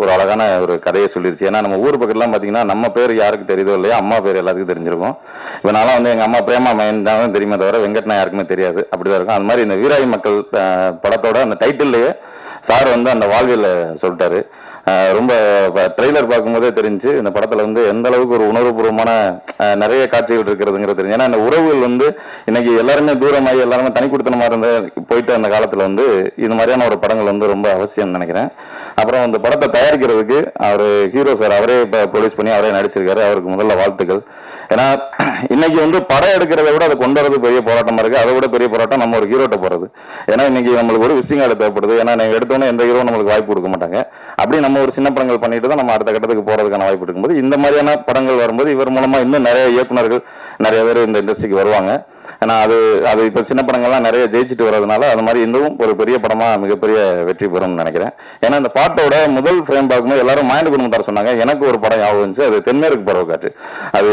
ஒரு அழகான ஒரு கதையை சொல்லிருச்சு. ஏன்னா நம்ம ஊர் பக்கத்துலாம் பார்த்தீங்கன்னா நம்ம பேர் யாருக்கு தெரியுதோ இல்லையா, அம்மா பேர் எல்லாத்துக்கும் தெரிஞ்சிருக்கும். இப்போ நான்லாம் எங்கள் அம்மா பிரேமா மைன் தான் தெரியுமே தவிர வெங்கட்னா யாருக்குமே தெரியாது, அப்படிதான் இருக்கும். அந்த மாதிரி இந்த வீராயி மக்கள் படத்தோட அந்த டைட்டில்லையே சார் அந்த வாழ்வியல் சொல்லிட்டாரு. ரொம்ப ட்ரெய்லர் பார்க்கும்போதே தெரிஞ்சு இந்த படத்துல எந்த அளவுக்கு ஒரு உணர்வுபூர்வமான நிறைய காட்சிகள் இருக்கிறதுங்கிறது தெரிஞ்சு. ஏன்னா இந்த உறவுகள் இன்னைக்கு எல்லாருமே தூரமாகி எல்லாருமே தனி கொடுத்தனமா இருந்த போயிட்டு அந்த காலத்துல இது மாதிரியான ஒரு படங்கள் ரொம்ப அவசியம் நினைக்கிறேன். அப்புறம் இந்த படத்தை தயாரிக்கிறதுக்கு அவர் ஹீரோ சார் அவரே ப்ரொடியூஸ் பண்ணி அவரே நடிச்சிருக்காரு. அவருக்கு முதல்ல வாழ்த்துக்கள். ஏன்னா இன்னைக்கு படம் எடுக்கிறத விட அதை கொண்டு வரது பெரிய போராட்டமா இருக்கு. அதை விட பெரிய போராட்டம் நம்ம ஒரு ஹீரோட்ட போறது. ஏன்னா இன்னைக்கு நம்மளுக்கு ஒரு விசிட்டிங் கார்டு தேவைப்படுது. ஏன்னா நீங்க எடுத்தோன்னே எந்த ஹீரோ நம்மளுக்கு வாய்ப்பு கொடுக்க மாட்டாங்க. அப்படி நம்ம ஒரு சின்ன படங்கள் பண்ணிட்டு தான் நம்ம அடுத்த கட்டத்துக்கு போறதுக்கான வாய்ப்பு இருக்கும்போது இந்த மாதிரியான படங்கள் வரும்போது இவர் மூலமா இன்னும் நிறைய இயக்குநர்கள் நிறைய பேர் இந்த இண்டஸ்ட்ரிக்கு வருவாங்க. ஏன்னா அது இப்ப சின்ன படங்கள்லாம் நிறைய ஜெயிச்சுட்டு வர்றதுனால அது மாதிரி இன்னும் ஒரு பெரிய படமா மிகப்பெரிய வெற்றி பெறும்னு நினைக்கிறேன். ஏன்னா இந்த பாட்டோட முதல் ஃப்ரேம் பார்க்கும்போது எல்லாரும் மாயண்டி குடும்பத்தார் சொன்னாங்க. எனக்கு ஒரு படம் ஞாபகம் இருந்துச்சு, அது தென்மேற்கு பருவக்காற்று. அது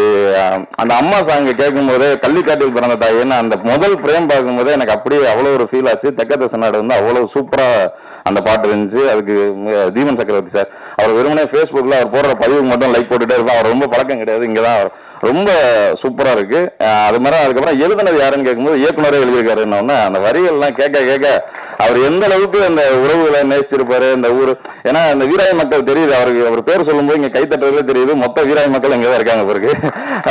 அந்த அம்மா சாங் கேட்கும் போதே கள்ளிக்காட்டில் பிறந்த தாயின்னு அந்த முதல் ஃப்ரேம் பார்க்கும் போதே எனக்கு அப்படியே அவ்வளவு ஒரு ஃபீல் ஆச்சு. தெக்கத்த சன்னாடு அவ்வளவு சூப்பரா அந்த பாட்டு இருந்துச்சு. அதுக்கு தீபன் சக்கரவர்த்தி சார் அவர் வெறுமனே ஃபேஸ்புக்ல அவர் போடுற பதிவுக்கு மட்டும் லைக் போட்டுட்டே இருப்பார். அவர் ரொம்ப பழக்கம் கிடையாது, இங்கதான் ரொம்ப சூப்பரா இருக்கு. அது மாதிரி அதுக்கப்புறம் எழுதுனது யாருன்னு கேட்கும்போது இயக்குனரே எழுதியிருக்காருன்னு அந்த வரிகள்லாம் கேட்க அவர் எந்த அளவுக்கு அந்த உறவுகளை நேசிச்சிருப்பாரு இந்த ஊர். ஏன்னா இந்த வீராய் மக்கள் தெரியுது அவருக்கு, அவர் பேர் சொல்லும்போது இங்க கைத்தட்டுறதே தெரியுது மொத்த வீராய் மக்கள் இங்கதான் இருக்காங்க பிறகு.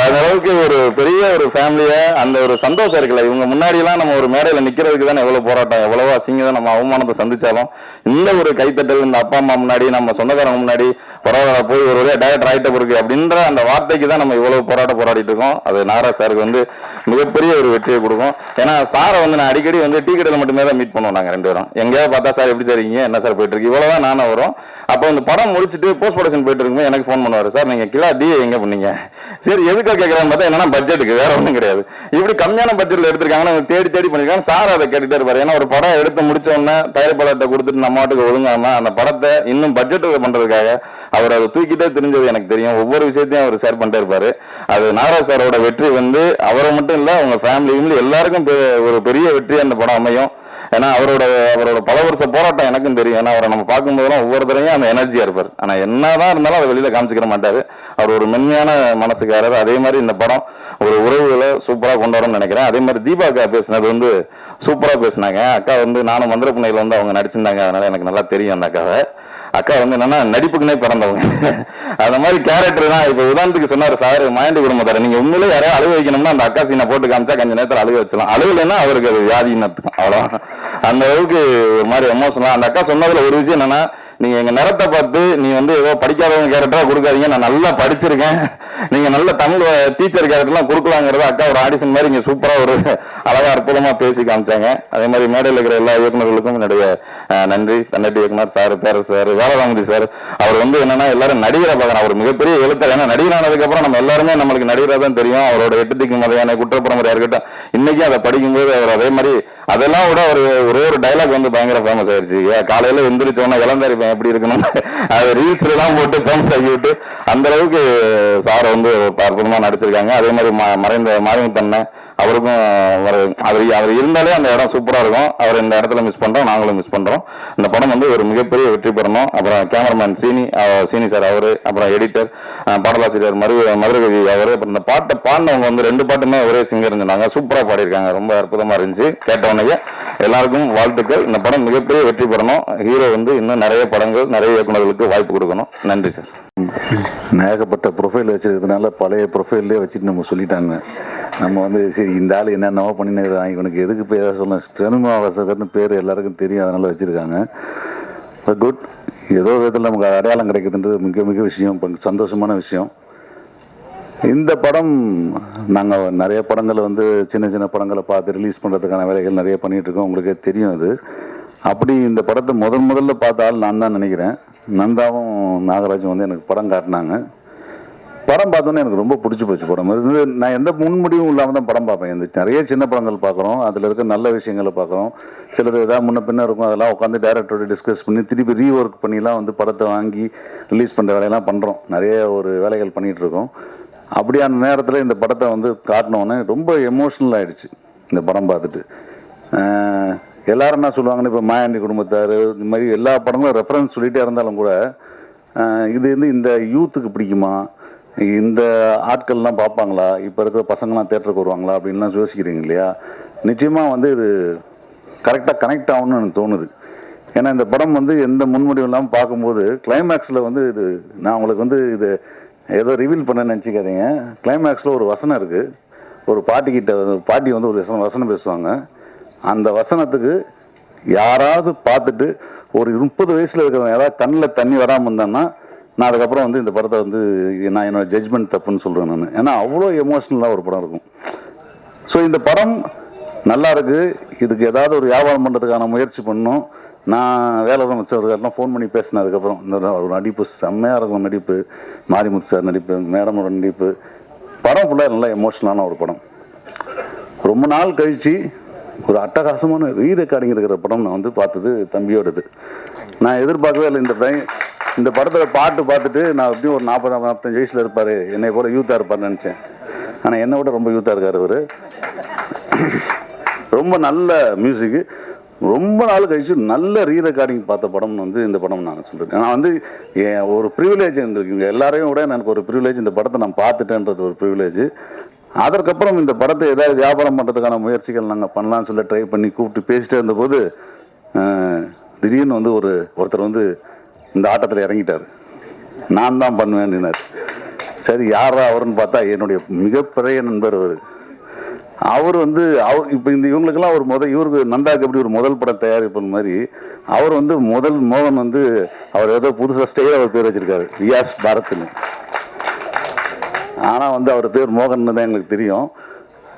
அந்த அளவுக்கு ஒரு பெரிய ஒரு ஃபேமிலியா அந்த ஒரு சந்தோஷம் இருக்குல்ல. இவங்க முன்னாடி எல்லாம் நம்ம ஒரு மேடையில நிக்கிறதுக்கு தான் எவ்வளவு போராட்டம், எவ்வளவு அசிங்கம், நம்ம அவமானத்தை சந்திச்சாலும் இந்த ஒரு கைத்தட்டல் இந்த அப்பா அம்மா முன்னாடி நம்ம சொந்தக்காரங்க முன்னாடி பரவாயில்ல போய் ஒரு டைரக்டர் ஆயிட்ட பிறகு அப்படின்ற அந்த வார்த்தைக்கு தான் நம்ம இவ்வளவு போராடிட்டு இருக்கோம். அது நாகராஜ் சாருக்கு வந்து மிகப்பெரிய ஒரு வெற்றியை கொடுக்கும். ஏன்னா சாரை வந்து நான் அடிக்கடி வந்து டீ கடையில் மட்டுமே தான் மீட் பண்ணுவோம். நாங்கள் 2 பேரும் எங்கேயாவது பார்த்தா சார் எப்படி சார் இருக்கீங்க, என்ன சார் போயிட்டு இருக்கு, இவ்வளவுதான் நானும் வரும். அப்போ இந்த படம் முடிச்சுட்டு போஸ்ட் ப்ரொடக்ஷன் போயிட்டு இருக்கும்போது எனக்கு ஃபோன் பண்ணுவார், சார் நீங்க கிலா டிஏ எங்க பண்ணீங்க, சரி எதுக்காக கேட்கறான்னு பார்த்தா என்னன்னா பட்ஜெட்டுக்கு, வேற ஒன்றும் கிடையாது. இப்படி கம்மியான பட்ஜெட்ல எடுத்திருக்காங்கன்னு தேடி பண்ணிருக்காங்க. சார் அதை கேட்டுட்டே இருப்பாரு. ஏன்னா ஒரு படம் எடுத்து முடிச்ச உடனே தயாரிப்பாளர்கிட்ட கொடுத்துட்டு நம்ம மாட்டுக்கு ஒழுங்காம அந்த படத்தை இன்னும் பட்ஜெட்டுக்கு பண்றதுக்காக அவர் அதை தூக்கிட்டே தெரிஞ்சது எனக்கு தெரியும். ஒவ்வொரு விஷயத்தையும் அவர் ஷேர் பண்ணிட்டே இருப்பாரு. அது நாகராஜ் சாரோட வெற்றி வந்து அவரை மட்டும் இல்ல அவங்க ஃபேமிலி எல்லாருக்கும் ஒரு பெரிய வெற்றி அந்த படம் அமையும். ஏன்னா அவரோட பல வருஷ போராட்டம் எனக்கும் தெரியும். ஏன்னா அவரை நம்ம பார்க்கும்போதெல்லாம் ஒவ்வொரு தரையும் அந்த எனர்ஜியா இருப்பார். ஆனா என்னதான் இருந்தாலும் அதை வெளியில காமிச்சிக்கிற மாட்டாரு. அவர் ஒரு மென்மையான மனசுக்காரர். அதே மாதிரி இந்த படம் ஒரு உறவுகளை சூப்பரா கொண்டு வரணும்னு நினைக்கிறேன். அதே மாதிரி தீபா அக்கா பேசினது வந்து சூப்பரா பேசினாங்க. அக்கா வந்து நானும் மந்திரப்புனையில வந்து அவங்க நடிச்சிருந்தாங்க, அதனால எனக்கு நல்லா தெரியும் அந்த அக்காவை. அக்கா வந்து என்னன்னா நடிப்புக்குன்னே பிறந்தவங்க. அந்த மாதிரி கேரக்டர் தான். இப்ப உதாரணத்துக்கு சொன்னார் சார் மாயாண்டி குடும்பத்தார, நீங்க உண்மையிலே யாரையும் அழுக வைக்கணும்னா அந்த அக்கா சீனை போட்டு காமிச்சா கொஞ்ச நேரத்தில் அழுக வச்சலாம். அழுகலைன்னா அவருக்கு அது வியாதின்னு அர்த்தம். அவ்வளோ அந்த அளவுக்கு ஒரு மாதிரி எமோஷனலா. அந்த அக்கா சொன்னதுல ஒரு விஷயம் என்னன்னா, நீங்க எங்க நிறத்தை பார்த்து நீ வந்து ஏதோ படிக்காதவங்க கேரக்டரா கொடுக்காதீங்க, நான் நல்லா படிச்சிருக்கேன், நீங்க நல்ல தமிழ் டீச்சர் கேரக்டர்லாம் கொடுக்கலாங்கிறத அக்கா ஒரு ஆடிஷன் மாதிரி இங்க சூப்பரா ஒரு அழகா அற்புதமா பேசி காமிச்சாங்க. அதே மாதிரி மேடையில் இருக்கிற எல்லா இயக்குநர்களுக்கும் என்னுடைய நன்றி. தன்னட்டி இயக்குனர் சார், பேரரசு சார், வேலராமதி சார். அவர் வந்து என்னன்னா எல்லாரும் நடிகரை பார்க்கணும். அவர் மிகப்பெரிய எழுத்தர். ஏன்னா நடிகரானதுக்கு அப்புறம் நம்ம எல்லாருமே நம்மளுக்கு நடிகராக தான் தெரியும். அவரோட 8 திக்கு மலையான குற்றப்பரம்பரையா இருக்கட்டும், இன்னைக்கு அதை படிக்கும்போது அவர் அதே மாதிரி அதெல்லாம் விட ஒரு ஒரு டைலாக் வந்து பயங்கர ஃபேமஸ் ஆயிடுச்சு. காலையில எந்திரிச்சோன்னா இளந்தாரி எப்படி இருக்கணும் அது ரீல்ஸ்ல எல்லாம் போட்டு ஃபேமஸ் ஆகி விட்டு அந்த அளவுக்கு சார் வந்து அற்புதமா நடிச்சிருக்காங்க. அதே மாதிரி மறைந்த மாரிமுத்தண்ண அவருக்கும் அவர் இருந்தாலே அந்த இடம் சூப்பரா இருக்கும். அவர் இந்த இடத்துல மிஸ் பண்றோம், நாங்களும் மிஸ் பண்றோம். இந்த படம் வந்து ஒரு மிகப்பெரிய வெற்றி பெறணும். அப்புறம் கேமராமேன் சீனி சார் அவரு, அப்புறம் எடிட்டர் பாடலாசிரியர் மதுரகவி அவரு, அப்புறம் இந்த பாட்டை பாடினவங்க வந்து 2 பாட்டுமே ஒரே சிங்கர் இருந்தாங்க. சூப்பரா பாடியிருக்காங்க. ரொம்ப அற்புதமா இருந்துச்சு. கேட்டவனையே எல்லாருக்கும் வாழ்த்துக்கள். இந்த படம் மிகப்பெரிய வெற்றி பெறணும். ஹீரோ வந்து இன்னும் நிறைய படங்கள், நிறைய இயக்குநர்களுக்கு வாய்ப்பு கொடுக்கணும். நன்றி சார். ஏகப்பட்ட ப்ரொஃபைல் வச்சிருக்கிறதுனால பழைய ப்ரொஃபைல்லே வச்சுட்டு நம்ம சொல்லிட்டாங்க. நம்ம வந்து சரி இந்த ஆள் என்னென்னவோ பண்ணினுறான், இவனுக்கு எதுக்கு பேர் சொல்ல, சினிமா வாசகர்னு பேர் எல்லாருக்கும் தெரியும், அதனால வச்சிருக்காங்க. குட், ஏதோ விதத்தில் நமக்கு அடையாளம் கிடைக்குதுன்றது மிக மிக விஷயம், சந்தோஷமான விஷயம். இந்த படம் நாங்கள் நிறைய படங்களை வந்து சின்ன சின்ன படங்களை பார்த்து ரிலீஸ் பண்ணுறதுக்கான வேலைகள் நிறைய பண்ணிகிட்டு இருக்கோம். உங்களுக்கே தெரியும் அது. அப்படி இந்த படத்தை முதல்ல பார்த்த ஆள் நான் தான் நினைக்கிறேன். நந்தாவும் நாகராஜும் வந்து எனக்கு படம் காட்டினாங்க. படம் பார்த்தோன்னே எனக்கு ரொம்ப பிடிச்சி போச்சு. படம் இது நான் எந்த முன்முடிவும் இல்லாமல் தான் படம் பார்ப்பேன். இந்த நிறைய சின்ன படங்கள் பார்க்குறோம், அதில் இருக்க நல்ல விஷயங்களை பார்க்குறோம். சிலது ஏதாவது முன்ன பின்ன இருக்கும், அதெல்லாம் உட்காந்து டைரக்டரோட டிஸ்கஸ் பண்ணி திருப்பி ரீஒர்க் பண்ணிலாம் வந்து படத்தை வாங்கி ரிலீஸ் பண்ணுற வேலையெல்லாம் பண்ணுறோம். நிறைய ஒரு வேலைகள் பண்ணிகிட்ருக்கோம். அப்படியான நேரத்தில் இந்த படத்தை வந்து காட்டினோன்னே ரொம்ப எமோஷ்னல் ஆகிடுச்சு இந்த படம் பார்த்துட்டு. எல்லாரும் என்ன சொல்லுவாங்கன்னு, இப்போ மாயாண்டி குடும்பத்தார் இந்த மாதிரி எல்லா படங்களும் ரெஃபரன்ஸ் சொல்லிகிட்டே இருந்தாலும் கூட இது வந்து இந்த யூத்துக்கு பிடிக்குமா, இந்த ஆட்கள்லாம் பார்ப்பாங்களா, இப்போ இருக்கிற பசங்களாம் தேட்டருக்கு வருவாங்களா அப்படின்லாம் யோசிக்கிறீங்க இல்லையா? நிச்சயமாக வந்து இது கரெக்டாக கனெக்ட் ஆகணும்னு எனக்கு தோணுது. ஏன்னா இந்த படம் வந்து எந்த முன்முடிவும் இல்லாமல் பார்க்கும்போது கிளைமேக்ஸில் வந்து இது நான் உங்களுக்கு வந்து இது ஏதோ ரிவீல் பண்ண நினச்சிக்காதீங்க. கிளைமேக்ஸில் ஒரு வசனம் இருக்குது. ஒரு பாட்டி வந்து ஒரு வசனம் பேசுவாங்க. அந்த வசனத்துக்கு யாராவது பார்த்துட்டு ஒரு 30 வயசில் இருக்கிறவங்க யாராவது கண்ணில் தண்ணி வராமல் இருந்தான்னா நான் அதுக்கப்புறம் வந்து இந்த படத்தை வந்து நான் என்னோடய ஜட்ஜ்மெண்ட் தப்புன்னு சொல்கிறேன் நான். ஏன்னா அவ்வளோ எமோஷ்னலாக ஒரு படம் இருக்கும். ஸோ இந்த படம் நல்லா இருக்குது. இதுக்கு ஏதாவது ஒரு வியாபாரம் பண்ணுறதுக்கான முயற்சி பண்ணணும். நான் வேலைவரம் வச்சவர்கள்லாம் ஃபோன் பண்ணி பேசினதுக்கப்புறம் இந்த ஒரு நடிப்பு செம்மையாக இருக்கும். நடிப்பு மாரிமுத்து சார் நடிப்பு, மேடமோட நடிப்பு, படம் ஃபுல்லாக நல்லா எமோஷ்னலான ஒரு படம். ரொம்ப நாள் கழித்து ஒரு அட்டகாசமான ரீரெக்கார்டிங் இருக்கிற படம் நான் வந்து பார்த்தது தம்பியோடது. நான் எதிர்பார்க்கவே இல்லை. இந்த படத்தில் பாட்டு பார்த்துட்டு நான் எப்படியும் ஒரு 40-45 வயசில் இருப்பார், என்னை போல யூத்தாக இருப்பார்னு நினச்சேன். ஆனால் என்னை விட ரொம்ப யூத்தாக இருக்கார் அவர். ரொம்ப நல்ல மியூசிக்கு. ரொம்ப நாள் கழிச்சு நல்ல ரீரெக்கார்டிங் பார்த்த படம் வந்து இந்த படம் நான் சொல்கிறேன். நான் வந்து ஒரு ப்ரிவிலேஜ் இருக்குங்க, எல்லாரையும் விட எனக்கு ஒரு ப்ரிவிலேஜ் இந்த படத்தை நான் பார்த்துட்டேன்றது ஒரு ப்ரிவிலேஜ். அதற்கப்புறம் இந்த படத்தை ஏதாவது வியாபாரம் பண்ணுறதுக்கான முயற்சிகள் நாங்கள் பண்ணலான்னு சொல்லி ட்ரை பண்ணி கூப்பிட்டு பேசிட்டே இருந்தபோது திடீர்னு வந்து ஒருத்தர் வந்து இந்த ஆட்டத்தில் இறங்கிட்டார். நான் தான் பண்ணுவேன்னார். சரி யாரா அவருன்னு பார்த்தா என்னுடைய மிகப்பெரிய நண்பர் அவர் வந்து இப்போ இவங்களுக்கெல்லாம் ஒரு இவருக்கு நந்தாக்கு எப்படி ஒரு முதல் படம் தயாரிப்பு மாதிரி அவர் வந்து மோகன் வந்து அவர் ஏதோ புதுசாக ஸ்டேஜ் அவர் பேர் வச்சிருக்காரு, ரியாஸ் பாரத்னு. ஆனால் வந்து அவர் பேர் மோகன் தான் எங்களுக்கு தெரியும்.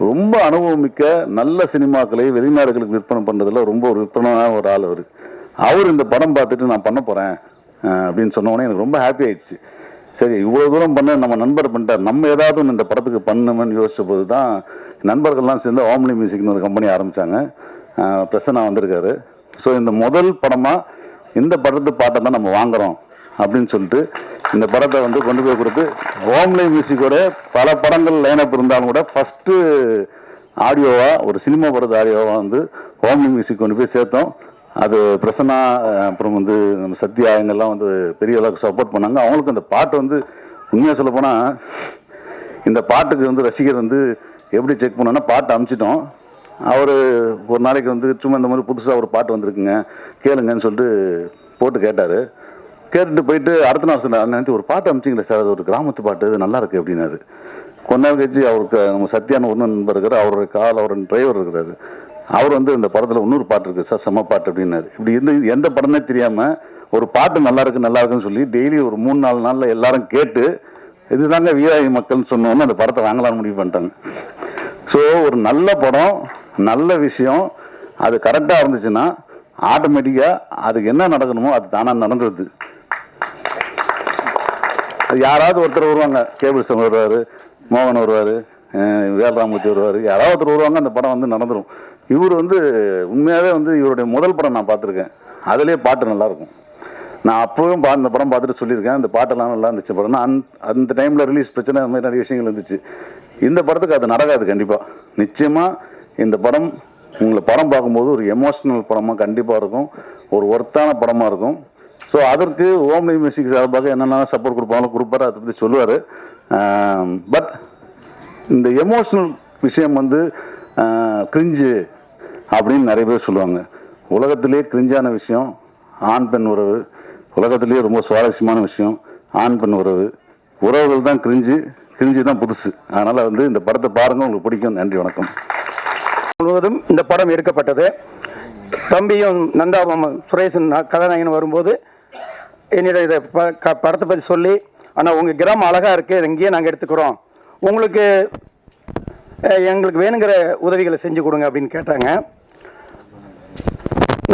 ரொம்ப அனுபவமிக்க நல்ல சினிமாக்களை வெளிநாடுகளுக்கு விற்பனை பண்ணுறதுல ரொம்ப ஒரு விற்பனையான ஒரு ஆள் அவர். அவர் இந்த படம் பார்த்துட்டு நான் பண்ண போகிறேன் அப்படின்னு சொன்னோடனே எனக்கு ரொம்ப ஹாப்பி ஆயிடுச்சு. சரி, இவ்வளோ தூரம் பண்ண நம்ம நண்பர் பண்ணிட்டார், நம்ம ஏதாவது ஒன்று இந்த படத்துக்கு பண்ணணும்னு யோசிச்ச போது தான் நண்பர்கள்லாம் சேர்ந்து ஓம்லி மியூசிக்னு ஒரு கம்பெனி ஆரம்பித்தாங்க. பிரசன்னா வந்திருக்காரு. ஸோ இந்த முதல் படமாக இந்த படத்து பாட்டை தான் நம்ம வாங்குகிறோம் அப்படின்னு சொல்லிட்டு இந்த படத்தை வந்து கொண்டு போய் கொடுத்து ஓம்லி மியூசிக்கோட பல படங்கள் லைனப் இருந்தாலும் கூட ஃபஸ்ட்டு ஆடியோவாக ஒரு சினிமா படத்து ஆடியோவாக வந்து ஓம்லி மியூசிக் கொண்டு போய் சேர்த்தோம். அது பிரசன்னா அப்புறம் வந்து நம்ம சத்யா எங்கெல்லாம் வந்து பெரிய அளவுக்கு சப்போர்ட் பண்ணாங்க. அவங்களுக்கு அந்த பாட்டு வந்து உண்மையாக சொல்ல போனால் இந்த பாட்டுக்கு வந்து ரசிகர் வந்து எப்படி செக் பண்ணோன்னா பாட்டு அமுச்சிட்டோம். அவர் ஒரு நாளைக்கு வந்து சும்மா இந்த மாதிரி புதுசாக ஒரு பாட்டு வந்திருக்குங்க கேளுங்கன்னு சொல்லிட்டு போட்டு கேட்டார். கேட்டுட்டு போயிட்டு அடுத்த நாள் சொன்னார், நினைத்து ஒரு பாட்டு அமிச்சிங்களே சார், அது ஒரு கிராமத்து பாட்டு, இது நல்லா இருக்கு அப்படின்னாரு. கொஞ்ச நேரம் கழிச்சு அவருக்கு நம்ம சத்யான ஒரு நண்பர் இருக்கார், அவருடைய அவரோட டிரைவர் இருக்கிறாரு. அவர் வந்து இந்த படத்தில் இன்னொரு பாட்டு இருக்குது சார், செம்ம பாட்டு அப்படின்னாரு. இப்படி எந்த படமே தெரியாமல் ஒரு பாட்டு நல்லா இருக்குன்னு சொல்லி டெய்லி ஒரு 3-4 நாளில் எல்லாரும் கேட்டு இதுதாங்க வீராயி மக்கள்னு சொன்னோன்னு அந்த படத்தை வாங்கலாம்னு முடிவு பண்ணிட்டாங்க. ஸோ ஒரு நல்ல படம், நல்ல விஷயம், அது கரெக்டாக இருந்துச்சுன்னா ஆட்டோமேட்டிக்காக அதுக்கு என்ன நடக்கணுமோ அது தானாக நடந்துருது. அது யாராவது ஒருத்தர் வருவாங்க, கேபிள் சங்க வருவார், மோகன் வருவார், வேல்ராமூர்த்தி வருவார், யாராவது ஒருத்தர் வருவாங்க, அந்த படம் வந்து நடந்துடும். இவர் வந்து உண்மையாகவே வந்து இவருடைய முதல் படம் நான் பார்த்துருக்கேன், அதுலேயே பாட்டு நல்லாயிருக்கும். நான் அப்போவும் அந்த படம் பார்த்துட்டு சொல்லியிருக்கேன், அந்த பாட்டெல்லாம் நல்லா இருந்துச்சு படம்னா. அந்த டைமில் ரிலீஸ் பிரச்சனை அந்த மாதிரி நிறைய விஷயங்கள் இருந்துச்சு. இந்த படத்துக்கு அது நடக்காது கண்டிப்பாக. நிச்சயமாக இந்த படம் உங்களை படம் பார்க்கும்போது ஒரு எமோஷ்னல் படமாக கண்டிப்பாக இருக்கும், ஒரு ஒர்த்தான படமாக இருக்கும். ஸோ அதற்கு ஓம்லி மியூசிக் சார்பாக என்னென்ன சப்போர்ட் கொடுப்பாரு, அதை பற்றி சொல்லுவார். பட் இந்த எமோஷ்னல் விஷயம் வந்து கிரிஞ்சு அப்படின்னு நிறைய பேர் சொல்லுவாங்க. உலகத்திலே கிரிஞ்சான விஷயம் ஆண் பெண் உறவு. உலகத்திலேயே ரொம்ப சுவாரஸ்யமான விஷயம் ஆண் பெண் உறவு. உறவுகள் தான் கிரிஞ்சு தான் புதுசு. அதனால் வந்து இந்த படத்தை பாருங்கள், உங்களுக்கு பிடிக்கும். நன்றி, வணக்கம். முழுவதும் இந்த படம் எடுக்கப்பட்டது. தம்பியும் நந்தாவும் சுரேஷன் கதாநாயகன் வரும்போது என்னிடம் இதை படத்தை பற்றி சொல்லி, ஆனால் உங்கள் கிராமம் அழகாக இருக்குது, இங்கேயே நாங்கள் எடுத்துக்கிறோம், உங்களுக்கு எங்களுக்கு வேணுங்கிற உதவிகளை செஞ்சு கொடுங்க அப்படின்னு கேட்டாங்க.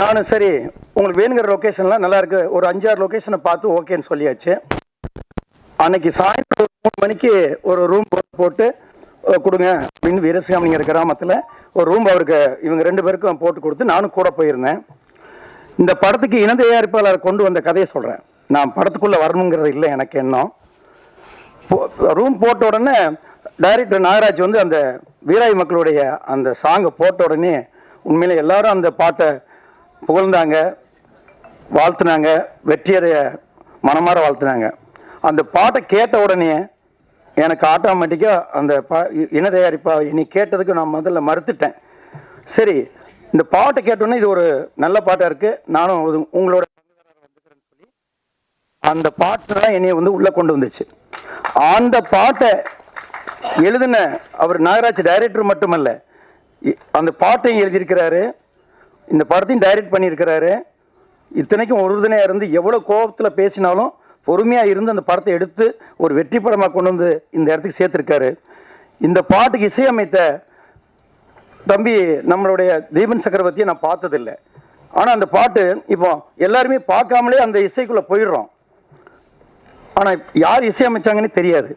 நானும் சரி உங்களுக்கு வேணுங்கிற லொக்கேஷன்லாம் நல்லா இருக்குது, ஒரு 5-6 லொக்கேஷனை பார்த்து ஓகேன்னு சொல்லியாச்சு. அன்னைக்கு சாயந்தரம் 3 மணிக்கு ஒரு ரூம் போட்டு கொடுங்க அப்படின்னு வீரசிகாமணிங்கிற கிராமத்தில் ஒரு ரூம் அவருக்கு இவங்க 2 பேருக்கும் போட்டு கொடுத்து நானும் கூட போயிருந்தேன். இந்த படத்துக்கு இணை தயாரிப்பாளர் கொண்டு வந்த கதையை சொல்கிறேன். நான் படத்துக்குள்ளே வரணுங்கிறது இல்லை எனக்கு எண்ணம். ரூம் போட்ட உடனே டைரக்டர் நாகராஜ் வந்து அந்த வீராய் மக்களுடைய அந்த சாங்கை போட்ட உடனே உண்மையிலே எல்லாரும் அந்த பாட்டை புகழ்ந்தாங்க, வாழ்த்துனாங்க, வெற்றியடைய மனமாற வாழ்த்துனாங்க. அந்த பாட்டை கேட்ட உடனே எனக்கு ஆட்டோமேட்டிக்காக அந்த இணை தயாரிப்பா நீ கேட்டதுக்கு நான் முதல்ல மறுத்துட்டேன். சரி, இந்த பாட்டை கேட்டோன்னே இது ஒரு நல்ல பாட்டாக இருக்குது, நானும் உங்களோட வந்துக்கிறேன்னு சொல்லி அந்த பாட்டு தான் என்னைய வந்து உள்ளே கொண்டு வந்துச்சு. அந்த பாட்டை எழுதின அவர் நாகராஜ் டைரக்டர் மட்டுமல்ல, அந்த பாட்டையும் எழுதியிருக்கிறாரு, இந்த படத்தையும் டைரக்ட் பண்ணியிருக்கிறாரு. இத்தனைக்கும் உறுதுணையாக இருந்து எவ்வளோ கோபத்தில் பேசினாலும் பொறுமையாக இருந்து அந்த படத்தை எடுத்து ஒரு வெற்றி படமாக கொண்டு வந்து இந்த இடத்துக்கு சேர்த்துருக்காரு. இந்த பாட்டுக்கு இசையமைத்த தம்பி நம்மளுடைய தீபன் சக்கரவர்த்தியை நான் பார்த்ததில்லை. ஆனால் அந்த பாட்டு இப்போ எல்லாருமே பார்க்காமலே அந்த இசைக்குள்ளே போயிடுறோம். ஆனால் யார் இசையமைச்சாங்கன்னு தெரியாது.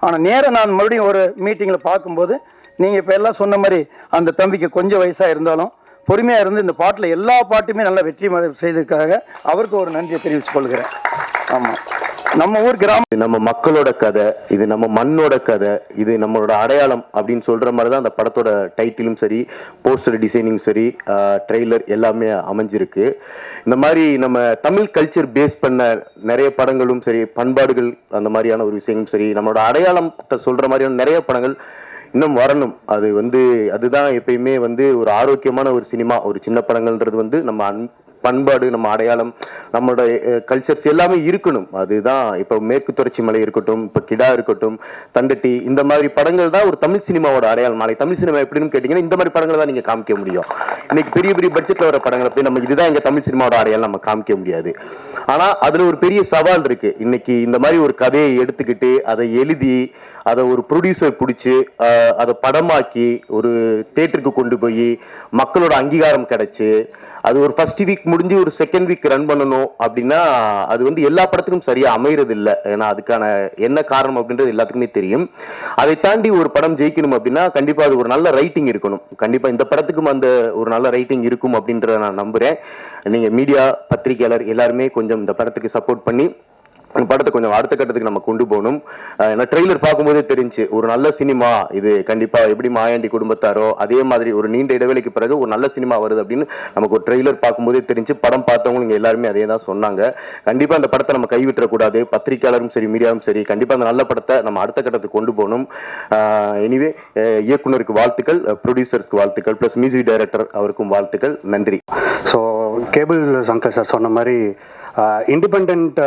ஆனால் நேராக நான் மறுபடியும் ஒரு மீட்டிங்கில் பார்க்கும்போது நீங்கள் இப்போ எல்லாம் சொன்ன மாதிரி அந்த தம்பிக்கு கொஞ்சம் வயசாக இருந்தாலும் பொறுமையாக இருந்து இந்த பாட்டில் எல்லா பாட்டுமே நல்லா வெற்றி செய்ததுக்காக அவருக்கு ஒரு நன்றியை தெரிவித்துக் கொள்கிறேன். ஆமாம், நம்ம ஊர் கிராமம், நம்ம மக்களோட கதை, இது நம்ம மண்ணோட கதை, இது நம்மளோட அடையாளம் அப்படின்னு சொல்ற மாதிரி தான் அந்த படத்தோட டைட்டிலும் சரி, போஸ்டர் டிசைனிங் சரி, ட்ரெய்லர் எல்லாமே அமைஞ்சிருக்கு. இந்த மாதிரி நம்ம தமிழ் கல்ச்சர் பேஸ் பண்ண நிறைய படங்களும் சரி, பண்பாடுகள் அந்த மாதிரியான ஒரு விஷயங்களும் சரி, நம்மளோட அடையாளம் சொல்ற மாதிரியான நிறைய படங்கள் இன்னும் வரணும். அதுதான் எப்பயுமே ஒரு ஆரோக்கியமான ஒரு சினிமா. ஒரு சின்ன படங்கள்ன்றது நம்ம பண்பாடு, நம்ம அடையாளம், நம்மளோட கல்ச்சர்ஸ் எல்லாமே இருக்கணும். அதுதான் இப்போ மேற்கு தொடர்ச்சி மலை இருக்கட்டும், இப்போ கிடா இருக்கட்டும், தண்டட்டி, இந்த மாதிரி படங்கள் தான் ஒரு தமிழ் சினிமாவோட அடையாளம். நாளைக்கு தமிழ் சினிமா எப்படின்னு கேட்டீங்கன்னா இந்த மாதிரி படங்கள் தான் நீங்க காமிக்க முடியும். இன்னைக்கு பெரிய பெரிய பட்ஜெட்ல வர படங்களை போய் நம்ம இதுதான் எங்க தமிழ் சினிமாவோட அடையாளம் நம்ம காமிக்க முடியாது. ஆனா அதுல ஒரு பெரிய சவால் இருக்கு. இன்னைக்கு இந்த மாதிரி ஒரு கதையை எடுத்துக்கிட்டு அதை எழுதி அதை ஒரு ப்ரொடியூசர் பிடிச்சி அதை படமாக்கி ஒரு தேட்டருக்கு கொண்டு போய் மக்களோட அங்கீகாரம் கிடைச்சி அது ஒரு ஃபர்ஸ்ட் வீக் முடிஞ்சு ஒரு செகண்ட் வீக் ரன் பண்ணணும் அப்படின்னா அது வந்து எல்லா படத்துக்கும் சரியா அமைகிறது இல்லை. ஏன்னா அதுக்கான என்ன காரணம் அப்படின்றது எல்லாத்துக்குமே தெரியும். அதை தாண்டி ஒரு படம் ஜெயிக்கணும் அப்படின்னா கண்டிப்பா அது ஒரு நல்ல ரைட்டிங் இருக்கணும். கண்டிப்பா இந்த படத்துக்கும் அந்த ஒரு நல்ல ரைட்டிங் இருக்கும் அப்படின்றத நான் நம்புறேன். நீங்க மீடியா, பத்திரிகையாளர் எல்லாருமே கொஞ்சம் இந்த படத்துக்கு சப்போர்ட் பண்ணி இந்த படத்தை கொஞ்சம் அடுத்த கட்டத்துக்கு நம்ம கொண்டு போகணும். ஏன்னா ட்ரெய்லர் பார்க்கும்போதே தெரிஞ்சு ஒரு நல்ல சினிமா இது. கண்டிப்பா எப்படி மாயாண்டி குடும்பத்தாரோ அதே மாதிரி ஒரு நீண்ட இடைவெளிக்கு பிறகு ஒரு நல்ல சினிமா வருது அப்படின்னு நமக்கு ஒரு ட்ரெய்லர் பார்க்கும்போதே தெரிஞ்சு. படம் பார்த்தவங்க நீங்க எல்லாருமே அதே தான் சொன்னாங்க. கண்டிப்பா அந்த படத்தை நம்ம கைவிட்டக்கூடாது. பத்திரிகையாளரும் சரி, மீடியாவும் சரி, கண்டிப்பா அந்த நல்ல படத்தை நம்ம அடுத்த கட்டத்துக்கு கொண்டு போகணும். எனிவே இயக்குனருக்கு வாழ்த்துக்கள், ப்ரொடியூசர்ஸ்க்கு வாழ்த்துக்கள், பிளஸ் மியூசிக் டைரக்டர் அவருக்கும் வாழ்த்துக்கள். நன்றி. ஸோ கேபிள் சங்கர் சார் சொன்ன மாதிரி இண்டிபெண்ட்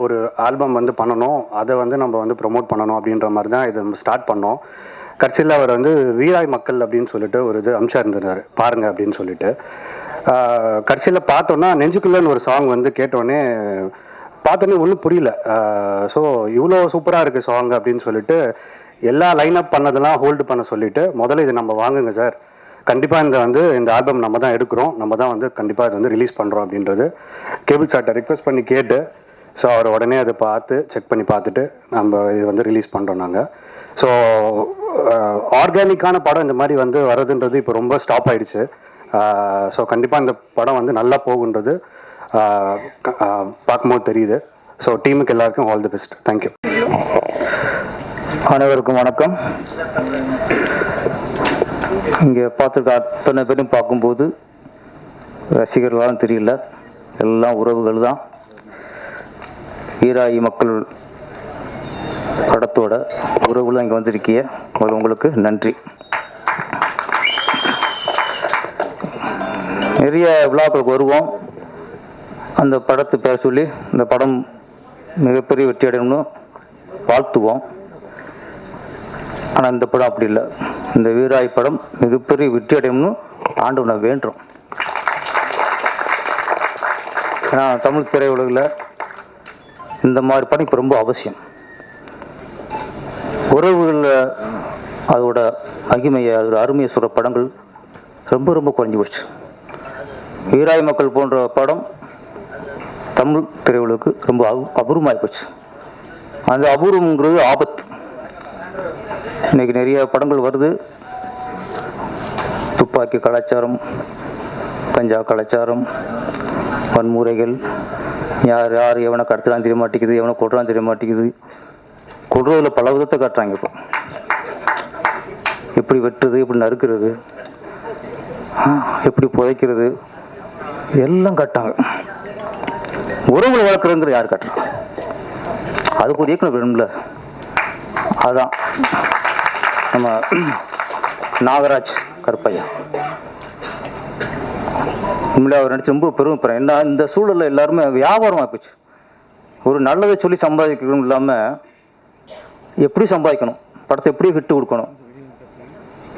ஒரு ஆல்பம் வந்து பண்ணணும், அதை வந்து நம்ம வந்து ப்ரொமோட் பண்ணணும் அப்படின்ற மாதிரி தான் இதை நம்ம ஸ்டார்ட் பண்ணோம். கடைசியில் அவர் வந்து வீராய் மக்கள் அப்படின்னு சொல்லிட்டு ஒரு இது அம்சம் இருந்திருந்தார் பாருங்க அப்படின்னு சொல்லிட்டு. கடைசியில் பார்த்தோன்னா நெஞ்சுக்குள்ளன்னு ஒரு சாங் வந்து கேட்டோடனே ஒன்றும் புரியல. ஸோ இவ்வளோ சூப்பராக இருக்குது சாங் அப்படின்னு சொல்லிட்டு எல்லா லைனப் பண்ணதெல்லாம் ஹோல்டு பண்ண சொல்லிட்டு முதல்ல இது நம்ம வாங்குங்க சார், கண்டிப்பாக இந்த ஆல்பம் நம்ம தான் எடுக்கிறோம், நம்ம தான் வந்து கண்டிப்பாக இது வந்து ரிலீஸ் பண்ணுறோம் அப்படின்றது கேபிள் சார்ட்டை ரிக்வெஸ்ட் பண்ணி கேட்டு, ஸோ அவர் உடனே அதை பார்த்து செக் பண்ணி பார்த்துட்டு நம்ம இது வந்து ரிலீஸ் பண்ணுறோம் நாங்கள். ஸோ ஆர்கானிக்கான படம் இந்த மாதிரி வந்து வர்றதுன்றது இப்போ ரொம்ப ஸ்டாப் ஆகிடுச்சு. ஸோ கண்டிப்பாக இந்த படம் வந்து நல்லா போகுன்றது பார்க்கும்போது தெரியுது. ஸோ டீமுக்கு எல்லாருக்கும் ஆல் தி பெஸ்ட். தேங்க்யூ. அனைவருக்கும் வணக்கம். இங்கே பார்த்துருக்க அத்தனை பேரும் பார்க்கும்போது ரசிகர்களாலும் தெரியல, எல்லாம் உறவுகள் தான். வீராயி மக்கள் படத்தோட உறவுகள் தான் இங்கே வந்திருக்கிய, உங்களுக்கு நன்றி. நிறைய விழாக்களுக்கு வருவோம், அந்த படத்தை பேர சொல்லி இந்த படம் மிகப்பெரிய வெற்றி அடையணும்னு வாழ்த்துவோம். ஆனால் இந்த படம் அப்படி இல்லை. இந்த வீராய் படம் மிகப்பெரிய வெற்றி அடையணும்னு ஆண்டவனை வேண்டுறோம். ஏன்னா தமிழ் திரையுலகில் இந்த மாதிரி படம் இப்போ ரொம்ப அவசியம். உறவுகளில் அதோட மகிமையை, அதோட அருமையை சொல்கிற படங்கள் ரொம்ப ரொம்ப குறைஞ்சி போச்சு. வீராய் மக்கள் போன்ற படம் தமிழ் திரையுலகுக்கு ரொம்ப அபூர்வமாகி போச்சு. அந்த அபூர்வங்கிறது ஆபத்து. இன்னைக்கு நிறைய படங்கள் வருது, துப்பாக்கி கலாச்சாரம், கஞ்சா கலாச்சாரம், வன்முறைகள், யார் யார் எவனை கடத்தலாம் தெரிய மாட்டேங்குது, எவனை கொள்றான்னு தெரிய மாட்டேங்குது. கொள்றதுல பல விதத்தை காட்டுறாங்க. இப்போ எப்படி வெட்டுறது, எப்படி நறுக்கிறது, எப்படி புதைக்கிறது எல்லாம் காட்டாங்க. உறவுகளை வளர்க்குறதுங்கிற யார் காட்டுறாங்க? அதுக்கு ஒரு இயக்குனர் வேணும்ல. அதுதான் நம்ம நாகராஜ் கருப்பையா. உண்மையிலே அவர் நடிச்சு ரொம்ப பெருமைப்படுறேன். என்ன இந்த சூழலில் எல்லாருமே வியாபாரமாக போச்சு. ஒரு நல்லதை சொல்லி சம்பாதிக்கணும் இல்லாமல் எப்படி சம்பாதிக்கணும், படத்தை எப்படி ஹிட்டு கொடுக்கணும்,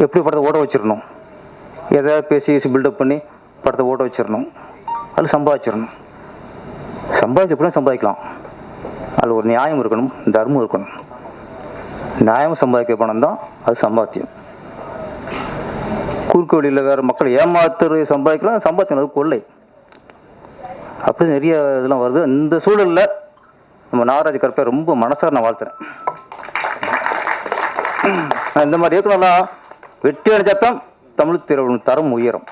எப்படி படத்தை ஓட வச்சிடணும், எதாவது பேசி பில்டப் பண்ணி படத்தை ஓட வச்சிடணும், அதில் சம்பாதிச்சிடணும். எப்படின்னா சம்பாதிக்கலாம், அதில் ஒரு நியாயம் இருக்கணும், தர்மம் இருக்கணும். நியாயம் சம்பாதிக்கிற பணம் தான் அது சம்பாத்தியம். குறுக்கு வழியில் வேறு மக்களை ஏமாத்துற சம்பாதிக்கலாம், சம்பாத்தியம் அது கொள்ளை. அப்படி நிறைய இதெல்லாம் வருது. இந்த சூழலில் நம்ம நாகராஜ் கருப்பை ரொம்ப மனசார நான் வாழ்த்துறேன். இந்த மாதிரி இயக்குனர்லாம் வெற்றி அடைஞ்சாத்தான் தமிழ் திரையுலகின் தரம் உயரும்.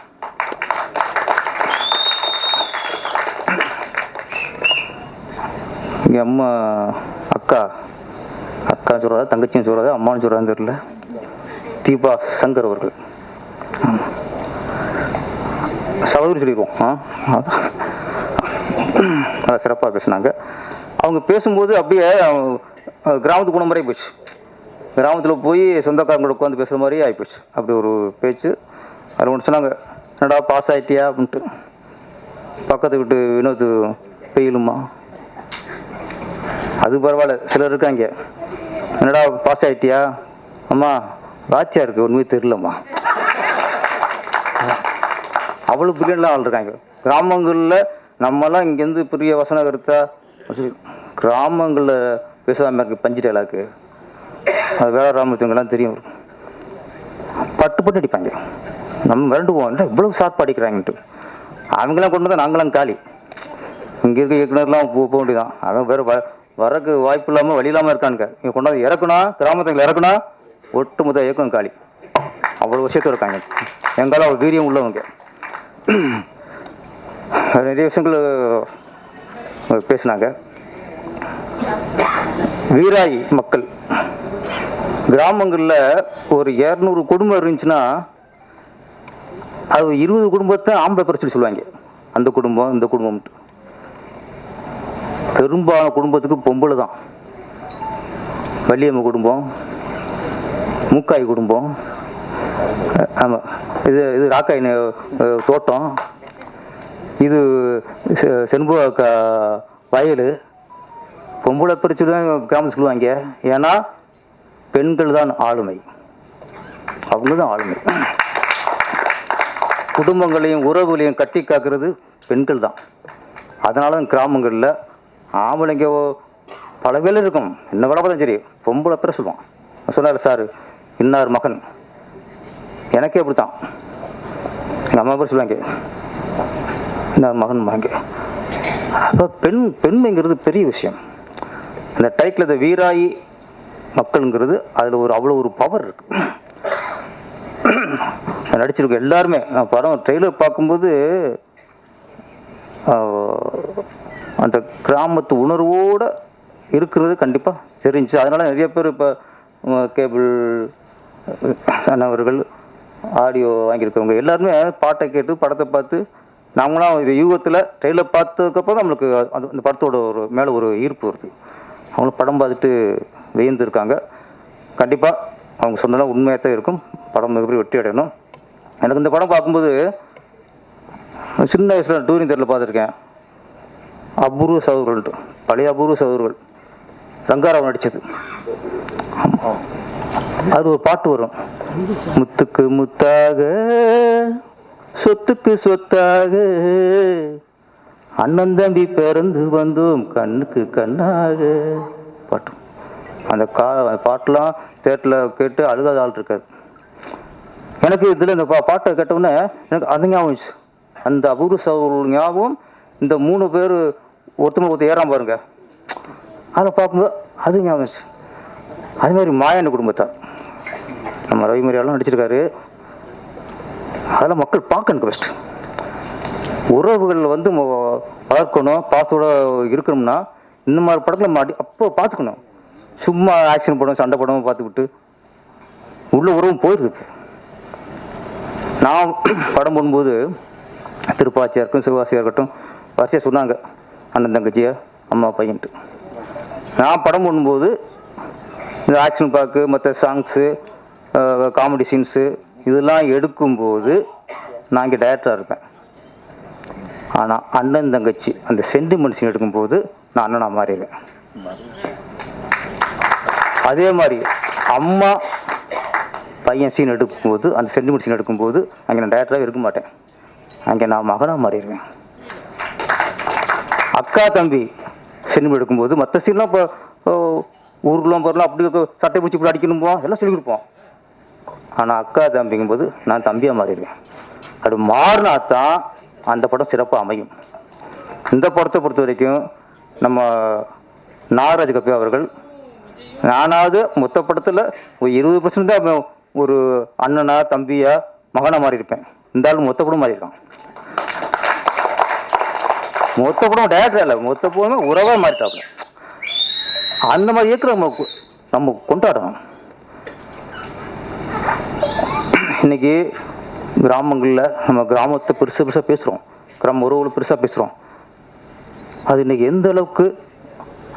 இங்கே அம்மா அக்கா சொல்கிறதா தங்கச்சின்னு சொல்கிறதா அம்மான்னு சொல்கிறான்னு தெரியல, தீபா சங்கர் அவர்கள் சகோதரி சொல்லிடுவோம். நல்லா சிறப்பாக பேசினாங்க. அவங்க பேசும்போது அப்படியே கிராமத்துக்கு போன மாதிரியே போச்சு. கிராமத்தில் போய் சொந்தக்காரங்களோட உட்காந்து பேசுகிற மாதிரியே ஆகிப்போச்சு. அப்படி ஒரு பேச்சு. அதில் ஒன்று சொன்னாங்க, என்னடா பாஸ் ஆகிட்டியா அப்படின்ட்டு. பக்கத்து வீட்டு வினோத் பெயிலுமா, அது பரவாயில்ல. சிலர் இருக்காங்க, என்னடா பாஸ் ஆகிட்டியா, அம்மா வாத்தியா இருக்கு ஒன்றுமே தெரியலம்மா. அவ்வளோ பிரியாணிலாம் ஆள் இருக்காங்க கிராமங்களில். நம்மலாம் இங்கேருந்து பெரிய வசன கருத்தா கிராமங்களில் பேசாமல் இருக்கு. பஞ்சு டைலாக்கு அது வேளாராமத்துங்கெல்லாம் தெரியும். பட்டு பட்டு அடிப்பாங்க. நம்ம மிரண்டுவோம், இல்லை இவ்வளவு ஷார்ப்பாக அடிக்கிறாங்கன்ட்டு. அவங்களாம் கொண்டு தான் நாங்களாம் காலி. இங்கே இருக்க இயக்குனர்லாம் போக வேண்டியதான். அவன் வேறு வரக்கு வாய்ப்பு இல்லாமல் வழி இல்லாமல் இருக்கானுங்க. இங்கே கொண்டாந்து இறக்கணும், கிராமத்தில் இறக்கணும், ஒட்டு மொத்த இயக்கம் காலி. அவ்வளோ விஷயத்தில் இருக்காங்க. எங்கால அவ்வளோ வீரியம் உள்ளவங்க. நிறைய விஷயங்கள் பேசினாங்க. வீராய் மக்கள் கிராமங்களில் ஒரு 200 குடும்பம் இருந்துச்சுன்னா அது 20 குடும்பத்தை ஆம்பளை பேர் சொல்லி சொல்லுவாங்க. அந்த குடும்பம் இந்த குடும்பம்ட்டு. பெரும்பாலான குடும்பத்துக்கு பொம்பளை தான். வள்ளியம்ம குடும்பம், மூக்காய் குடும்பம், ஆமாம், இது ராக்காய் தோட்டம், இது செண்பக வயல். பொம்பளை பிரிச்சு தான் கிராமம் சொல்லுவாங்க. ஏன்னா பெண்கள் தான் ஆளுமை, அவங்க தான் ஆளுமை. குடும்பங்களையும் உறவுகளையும் கட்டி காக்கிறது பெண்கள் தான். அதனால தான் கிராமங்களில் ஆம்பளைங்க பல வேலை இருக்கும். என்ன வேலை பார்த்தா சரி, பொம்பளை பேர் சொல்லுவான். சொன்னார் சார், இன்னார் மகன். எனக்கே அப்படி தான். எங்கள் அம்மா பேர் சொல்லுவாங்க, இன்னார் மகன் வாங்க. அப்போ பெண்மைங்கிறது பெரிய விஷயம். இந்த டைட்டில் இந்த வீராயி மக்களுங்கிறது அதில் அவ்வளோ ஒரு பவர் இருக்கு. நடிச்சிருக்கோம் எல்லாருமே. நான் படம் ட்ரெய்லர் பார்க்கும்போது அந்த கிராமத்து உணர்வோடு இருக்கிறது கண்டிப்பாக தெரிஞ்சு. அதனால் நிறைய பேர் இப்போ கேபிள் அவர்கள் ஆடியோ வாங்கியிருக்கவங்க எல்லாருமே பாட்டை கேட்டு படத்தை பார்த்து நாங்களாம் இது யூகத்தில் ட்ரெய்லர் பார்த்ததுக்கப்புறம் நம்மளுக்கு அந்த படத்தோட மேலே ஒரு ஈர்ப்பு வருது. அவங்களும் படம் பார்த்துட்டு வியந்துருக்காங்க. கண்டிப்பாக அவங்க சொன்னதெல்லாம் உண்மையாக தான் இருக்கும். படம் மிகப்பெரிய வெற்றி அடையணும். எனக்கு இந்த படம் பார்க்கும்போது சின்ன வயசில் டூரிங் தேட்டரில் பார்த்துருக்கேன். அபூர்வ சகோதரர்கள்ட்டு, பழைய அபூர்வ சகோதரர்கள், ரங்காராவ் நடித்தது. அது ஒரு பாட்டு வரும், முத்துக்கு முத்தாக சொத்துக்கு சொத்தாக அண்ணன் தம்பி பிறந்து வந்தோம் கண்ணுக்கு கண்ணாக பாட்டு. அந்த பாட்டெலாம் தேட்டரில் கேட்டு அழுகாத ஆள் இருக்காது. எனக்கு இதில் இந்த பாட்டை கேட்டவுடனே எனக்கு அந்த ஞாபகம், அந்த அபூர்வ சகோதரர்கள் ஞாபகம். இந்த 3 பேர் ஒருத்தர் ஏறாம பாருங்க, அதை பார்க்கும்போது அது ஞாபகம். அது மாதிரி மாயாண்டி குடும்பத்தார் நம்ம ரவி மரியாலாம் நடிச்சிருக்காரு. அதெல்லாம் மக்கள் பார்க்கணும். பெஸ்ட் உறவுகள் வளர்க்கணும், பாசத்தோட இருக்கணும்னா இந்த மாதிரி படத்தில் அப்போ பார்த்துக்கணும். சும்மா ஆக்ஷன் படம் சண்டை படம் பார்த்துக்கிட்டு உள்ள உறவும் போயிடுது. நான் படம் போடும்போது திருப்பாச்சியாக இருக்கும், சிவகாசியாக இருக்கட்டும், வரிசையாக சொன்னாங்க அண்ணன் தங்கச்சியை அம்மா பையன்ட்டு. நான் படம் போடும்போது இந்த ஆக்ஷன் பார்க்கு மற்ற சாங்ஸு காமெடி சீன்ஸு இதெல்லாம் எடுக்கும்போது நான் இங்கே டைரக்டராக இருப்பேன். ஆனால் அண்ணன் தங்கச்சி அந்த சென்டிமெண்ட் சீன் எடுக்கும்போது நான் அண்ணனாக மாறிடுவேன். அதே மாதிரி அம்மா பையன் சீன் எடுக்கும்போது, அந்த சென்டிமெண்ட் சீன் எடுக்கும்போது அங்கே நான் டைரக்டராக இருக்க மாட்டேன், அங்கே நான் மகனாக மாறிடுவேன். அக்கா தம்பி சென்டிமெண்ட் எடுக்கும்போது மற்ற சீன்லாம் இப்போ ஊருக்குலாம் போகிறலாம் அப்படி சட்டை பிடிச்சி இப்படி அடிக்கணும்போ எல்லாம் சொல்லிக் கொடுப்போம். ஆனால் அக்கா தம்பிங்கும்போது நான் தம்பியாக மாறிடுவேன். அப்படி மாறினா தான் அந்த படம் சிறப்பாக அமையும். இந்த படத்தை பொறுத்த வரைக்கும் நம்ம நாகராஜ் கப்பி அவர்கள், நானாவது மொத்த படத்தில் ஒரு 20% தான் ஒரு அண்ணனா தம்பியா மகனாக மாறி இருப்பேன். இந்த ஆள் மொத்த படம் மாறி இருக்கான். மொத்த படம் டேரக்டர் இல்லை, மொத்த படமே உறவாக மாறிட்டாப்புல. அந்த மாதிரி இயக்குற நம்ம கொண்டாடணும். இன்னைக்கு கிராமங்களில் நம்ம கிராமத்தை பெருசாக பேசுகிறோம், கிராம உறவுகளை பெருசாக பேசுகிறோம். அது இன்னைக்கு எந்த அளவுக்கு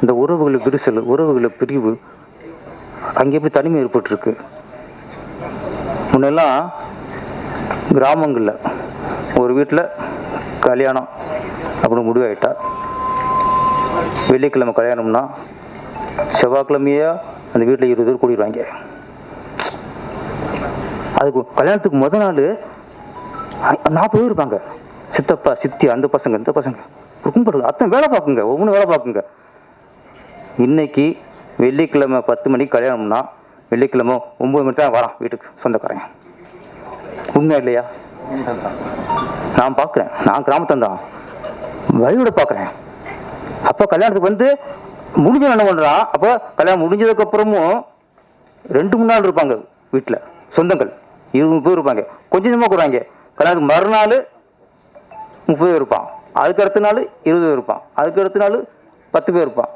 இந்த உறவுகளை விரிசல், உறவுகளை பிரிவு, அங்கே எப்படி தனிமை ஏற்பட்டுருக்கு. முன்னெல்லாம் கிராமங்களில் ஒரு வீட்டில் கல்யாணம் அப்படின்னு முடிவாயிட்டா வெள்ளிக்கிழமை கல்யாணம்னா செவ்வாய்க்கிழமையே அந்த வீட்டில் 20 பேர் கூடிடுவாங்க. அதுக்கு கல்யாணத்துக்கு முதல் நாள் 40 பேர் இருப்பாங்க. சித்தப்பா சித்தி, அந்த பசங்க இந்த பசங்க குடும்பம் அத்தனை வேலை பார்க்குங்க, ஒவ்வொன்றும் வேலை பார்க்குங்க. இன்னைக்கு வெள்ளிக்கிழமை 10 மணிக்கு கல்யாணம்னா வெள்ளிக்கிழமை 9 மணி தான் வரான் வீட்டுக்கு சொந்தக்காரன். உண்மை இல்லையா? நான் பார்க்குறேன், நான் கிராமத்தான் வழியோட பார்க்குறேன். அப்போ கல்யாணத்துக்கு வந்து முடிஞ்ச என்ன பண்ணுறான், அப்போ கல்யாணம் முடிஞ்சதுக்கு அப்புறமும் 2-3 நாள் இருப்பாங்க வீட்டில் சொந்தங்கள், 20 பேர் இருப்பாங்க. கொஞ்சம் கொஞ்சமாக கூடுவாங்க. கல்யாணத்துக்கு மறுநாள் 30 பேர் இருப்பான், அதுக்கு அடுத்த நாள் 20 பேர் இருப்பான், அதுக்கு அடுத்த நாள் 10 பேர் இருப்பான்.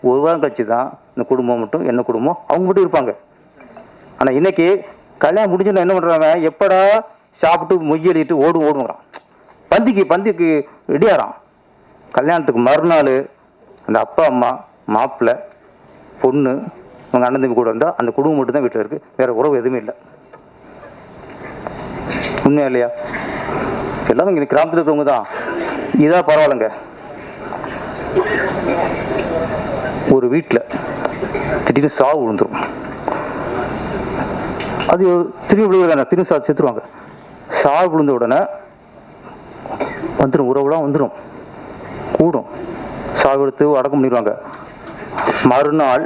ஒரு வாரம் கழிச்சு தான் இந்த குடும்பம் மட்டும், என்ன குடும்பம் அவங்க மட்டும் இருப்பாங்க. ஆனால் இன்னைக்கு கல்யாணம் முடிஞ்சோன்னு என்ன பண்ணுறாங்க, எப்படா சாப்பிட்டு மொய்யடிட்டு ஓடுங்கிறான். பந்திக்கு ரெடியாகிறான். கல்யாணத்துக்கு மறுநாள் அந்த அப்பா அம்மா மாப்பிள்ளை பொண்ணு அவங்க அண்ணன் தம்பி கூட வந்தால் அந்த குடும்பம் மட்டும் தான் வீட்டில் இருக்குது, வேறு உறவு எதுவுமே இல்லை. உண்மையா இல்லையா? எல்லாமே இங்கே கிராமத்தில் இருக்கிறவங்க தான். இதான் பரவாயில்லைங்க. ஒரு வீட்டில் திடீர்னு சாவு விழுந்துடும். அது திரும்பி விழுவுறாங்க, திரும்பி செத்துருவாங்க. சாவு விழுந்த உடனே வந்துடும், உறவுலாம் வந்துடும், கூடும். சாவு எடுத்து அடக்கம் பண்ணிடுவாங்க. மறுநாள்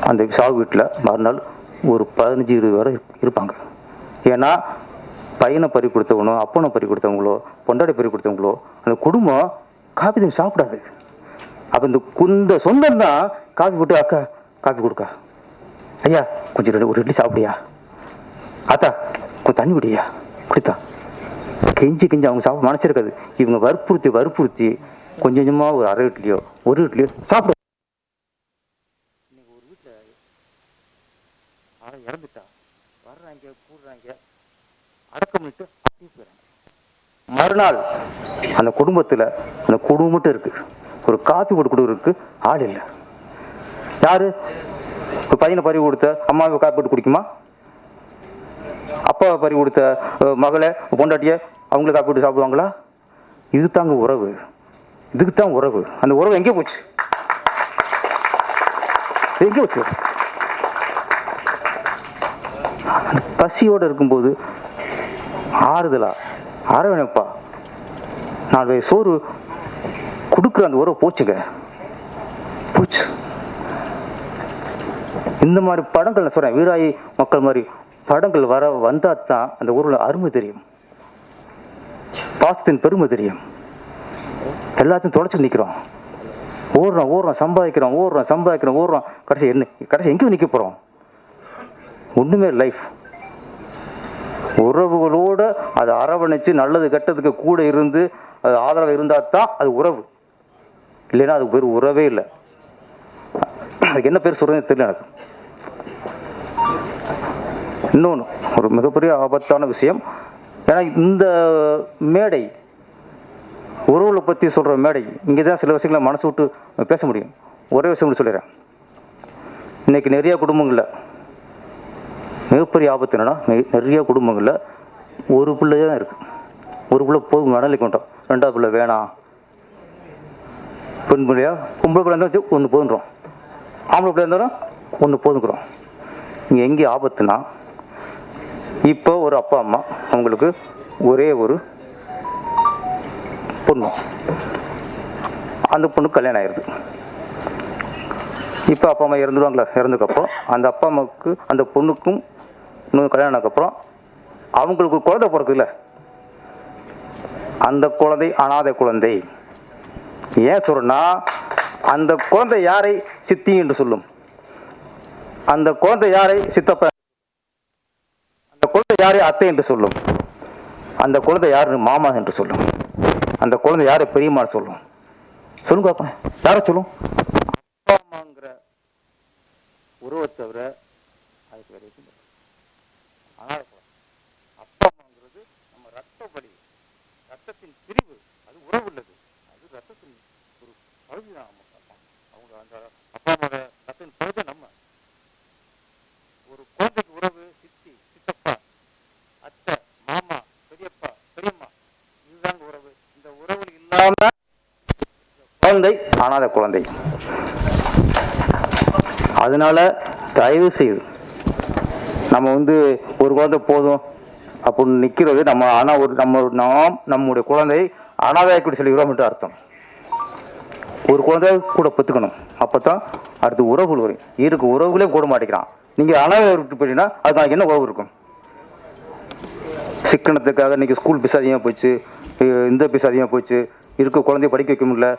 அந்த சாவு வீட்டில் மறுநாள் ஒரு 15-20 பேர் இருப்பாங்க. ஏன்னா பையனை பறி கொடுத்தவனோ, அப்பனை பறி கொடுத்தவங்களோ, பொண்டாடி பறி கொடுத்தவங்களோ அந்த குடும்பம் காப்பி தண்ணி சாப்பிடாது. அப்போ இந்த சொந்தம் தான் காப்பி போட்டு, அக்கா காப்பி கொடுக்கா, ஐயா கொஞ்சம் ஒரு இட்லி சாப்பிடியா, ஆத்தா கொஞ்சம் தண்ணி விடியா குடித்தா, கெஞ்சி அவங்க சாப்பிட மனசு இருக்காது. இவங்க வற்புறுத்தி கொஞ்சம் கொஞ்சமாக ஒரு அரை இட்லியோ ஒரு இட்லியோ சாப்பிடும். இன்னைக்கு ஒரு வீட்டில் இறந்துட்டா வர்றாங்க, கூடுறாங்க, அடக்கம் பண்ணிட்டு அப்படியே போயிடறாங்க. மறுநாள் அந்த குடும்பத்தில் அந்த குடும்பம் மட்டும் இருக்கு, ஒரு காப்பி போட்டு கொடுக்குறதுக்கு ஆள் இல்லை. யாரு? ஒரு பையனை பறி கொடுத்த அம்மாவை காப்பி போட்டு குடிக்குமா? அப்பாவை பறி கொடுத்த மகளை பொண்டாட்டிய அவங்களுக்கு காப்பி போட்டு சாப்பிடுவாங்களா? இது தாங்க உறவு, இதுக்கு தான் உறவு. அந்த உறவு எங்கே போச்சு? எங்கே போச்சு? அந்த பசியோடு இருக்கும்போது ஆறுதலா அரவணைப்பா 4 வயசு சோறு கொடுக்குற அந்த உறவு போச்சுங்க, போச்சு. இந்த மாதிரி படங்கள் நான் சொல்றேன், வீராயி மக்கள் மாதிரி படங்கள் வந்தா தான் அந்த ஊரில் அருமை தெரியும், பாசத்தின் பெருமை தெரியும். எல்லாத்தையும் தொடச்சு நிற்கிறோம், ஓடுறோம் சம்பாதிக்கிறோம், கடைசி எங்கே நிற்க போகிறோம்? ஒன்றுமே லைஃப். உறவுகளோடு அதை அரவணைச்சு நல்லது கெட்டதுக்கு கூட இருந்து அது ஆதரவு இருந்தால் தான் அது உறவு, இல்லைன்னா அதுக்கு பேர் உறவே இல்லை. அதுக்கு என்ன பேர் சொல்றதுன்னு தெரியல எனக்கு. இன்னொன்று ஒரு மிகப்பெரிய ஆபத்தான விஷயம், ஏன்னா இந்த மேடை உறவுகளை பற்றி சொல்கிற மேடை, இங்கே தான் சில விஷயங்களை மனசு விட்டு பேச முடியும். ஒரே விஷயம் சொல்லிடுறேன், இன்னைக்கு நிறைய குடும்பங்களில் மிகப்பெரிய ஆபத்து என்னன்னா, நிறைய குடும்பங்களில் ஒரு பிள்ளை தான் இருக்குது, ஒரு பிள்ளை போதும் மணலிக்கு கொண்டோம், 2வது பிள்ளை வேணாம், பெண் பிள்ளையா பொம்பளை பிள்ளை இருந்தாலும் ஒன்று போதுன்றோம், ஆம்பளை பிள்ளை இருந்தாலும் ஒன்று போதுங்கிறோம். இங்கே எங்கே ஆபத்துனா, இப்போ ஒரு அப்பா அம்மா அவங்களுக்கு ஒரே ஒரு பொண்ணு, அந்த பொண்ணுக்கு கல்யாணம் ஆயிடுது. இப்போ அப்பா அம்மா இறந்துடுவாங்களா, இறந்ததுக்கப்புறம் அந்த அப்பா அம்மாவுக்கு அந்த பொண்ணுக்கும் இன்னும் கல்யாணம் ஆனதுக்கப்புறம் அவங்களுக்கு ஒரு குழந்தை பிறக்குதுல்ல, அந்த குழந்தை அனாதை குழந்தை. ஏன் சொல்றேன்னா, அந்த குழந்தை யாரை சித்தி என்று சொல்லும், அந்த குழந்தை யாரை சித்தப்ப, அந்த குழந்தை யாரை அத்தை என்று சொல்லும், அந்த குழந்தை யாரு மாமா என்று சொல்லும், அந்த குழந்தை யாரை பெரியம்மான்னு சொல்லும். சொல்லுங்க அப்பா, யாரை சொல்லும்? அப்பா அம்மாங்கிற உறவை தவிர அதுக்கு வேற எதுவும் இல்லை. ஆனால் அப்பா அம்மாங்கிறது நம்ம ரத்தப்படி, ரத்தத்தின் பிரிவு, அது உறவு உள்ளது, அது ரத்தத்தின் ஒரு பகுதி தான். அவங்க அந்த அப்பா அம்மாவோட ரத்தத்தின் பகுதி நம்ம. ஒரு குழந்தைக்கு உறவு சித்தி, சித்தப்பா, அத்தை, மாமா, பெரியப்பா, பெரியம்மா, இதுதாங்க உறவு. இந்த உறவு இல்லாம குழந்தை அனாதை குழந்தை. அதனால தயவு செய்து நம்ம ஒரு குழந்தை போதும் அப்படின்னு நிற்கிறது நம்ம. ஆனால் நம்முடைய குழந்தை அனாதைக்குடி சொல்லிக்கிறோம் என்று அர்த்தம். ஒரு குழந்தை கூட பெற்றுக்கணும், அப்போ தான் அடுத்து உறவுகள் வரும். உறவுகளே கூட மாட்டேங்கிறான், நீங்கள் அனாதை விட்டு போயிட்டீங்கன்னா அது நாளைக்கு என்ன உறவு இருக்கும்? சிக்கனத்துக்காக இன்றைக்கி ஸ்கூல் பீஸ் அதிகமாக போச்சு, இந்த பீஸ் அதிகமாக போச்சு, இருக்க குழந்தைய படிக்க வைக்க முடியல,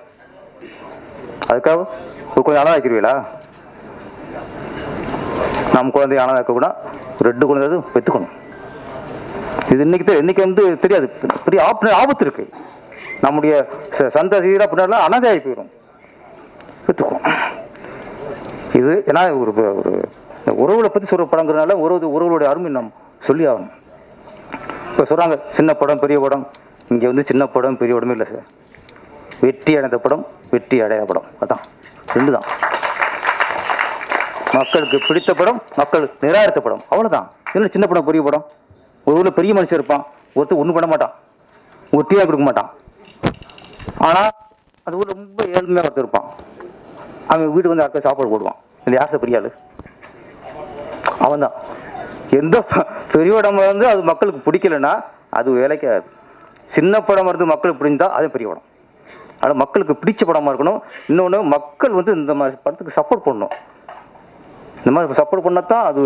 அதுக்காக ஒரு குழந்தை அனாதை வைக்கிறீங்களா? நம்ம குழந்தைய அனாதை வைக்க கூட 2 குழந்தையாவது பெற்றுக்கணும். இது இன்னைக்கு வந்து தெரியாது, பெரிய ஆபத்து இருக்கு. நம்முடைய சந்ததியராக பின்னாடி அனாதையாகி போயிடும். பெற்றுக்கும் இது ஏன்னா ஒரு உறவுகளை பற்றி சொல்கிற படங்கிறதுனால உறவுகளுடைய அருமை நாம் சொல்லி ஆகணும். இப்போ சொல்கிறாங்க சின்ன படம் பெரிய படம். இங்கே வந்து சின்ன படம் பெரிய படமே இல்லை சார். வெற்றி அடைந்த படம், வெற்றி அடையாத படம், அதான் 2 தான். மக்களுக்கு பிடித்த படம், மக்கள் நிராகரித்த படம், அவ்வளோதான். இல்லை சின்ன படம் பெரிய படம். ஒரு ஊரில் பெரிய மனுஷன் இருப்பான், ஒருத்தர் ஒன்றும் பண்ண மாட்டான், ஒரு டீயாக கொடுக்க மாட்டான். ஆனால் அது ஊரில் ரொம்ப ஏழ்மையாக ஒருத்தர் இருப்பான், அவன் வீட்டுக்கு வந்து அடுத்த சாப்பாடு போடுவான். இந்த யார் சார் பெரிய ஆள்? அவன் தான். எந்த பெரிய படம் வந்து அது மக்களுக்கு பிடிக்கலன்னா அது வேலைக்கு ஆகாது. சின்ன படம் வந்து மக்களுக்கு பிடிந்தா அது பெரிய படம். ஆனால் மக்களுக்கு பிடிச்ச படமாக இருக்கணும். இன்னொன்று, மக்கள் வந்து இந்த மாதிரி படத்துக்கு சப்போர்ட் பண்ணணும். இந்த மாதிரி சப்போர்ட் பண்ணால் தான் அது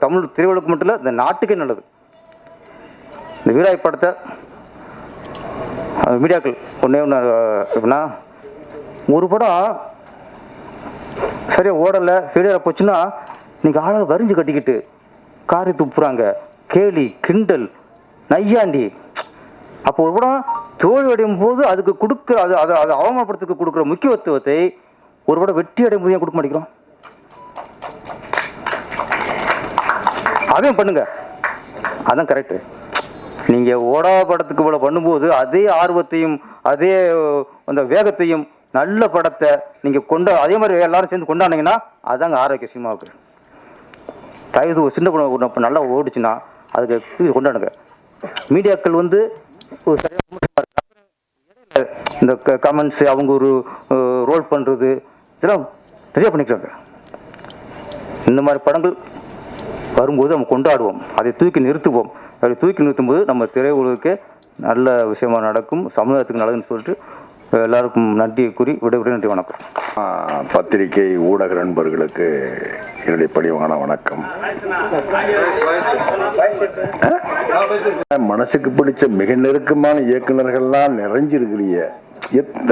தமிழ் திரையுலகம் மட்டும் இல்லை, இந்த நாட்டுக்கே நல்லது. இந்த வீராய் படத்தை மீடியாக்கள் ஒன்றே எப்படின்னா, ஒரு படம் சரியாக ஓடலை, ஃபெயிலியராக போச்சுன்னா நீங்கள் ஆளாக வரிஞ்சு கட்டிக்கிட்டு காரி துப்புறாங்க, கேலி கிண்டல் நையாண்டி. அப்போ ஒரு படம் தோல்வி அடையும் போது அதுக்கு கொடுக்குற அதை அவமானப்படுத்துக்கு கொடுக்குற முக்கியத்துவத்தை ஒரு படம் வெற்றி அடையும் போது ஏன் கொடுக்க மாட்டேங்கிறோம்? அதையும் பண்ணுங்க, அதான் கரெக்டு. நீங்கள் ஓடா படத்துக்கு இவ்வளோ பண்ணும்போது அதே ஆர்வத்தையும் அதே அந்த வேகத்தையும் நல்ல படத்தை நீங்கள் அதே மாதிரி எல்லாரும் சேர்ந்து கொண்டாடினீங்கன்னா அதாங்க ஆரோக்கிய சினிமாவுக்கு. தயவு ஒரு சின்ன படம் நல்லா ஓடிச்சுன்னா அதுக்கு கொண்டாடுங்க. மீடியாக்கள் வந்து ஒரு சரியான இந்த கமெண்ட்ஸ், அவங்க ஒரு ரோல் பண்ணுறது, இதெல்லாம் நிறையா பண்ணிக்கிறாங்க. இந்த மாதிரி படங்கள் வரும்போது நம்ம கொண்டாடுவோம், அதை தூக்கி நிறுத்துவோம். அதை தூக்கி நிறுத்தும்போது நம்ம திரையுலகுக்கு நல்ல விஷயமா நடக்கும், சமுதாயத்துக்கு நல்லதுன்னு சொல்லிட்டு எல்லாருக்கும் நன்றியை கூறி விடைபெற நன்றி, வணக்கம். பத்திரிகை ஊடக நண்பர்களுக்கு என்னுடைய பணிவான வணக்கம். மனசுக்கு பிடிச்ச மிக நெருக்கமான இயக்குநர்கள்லாம் நிறைஞ்சிருக்கிறீங்க. எத்த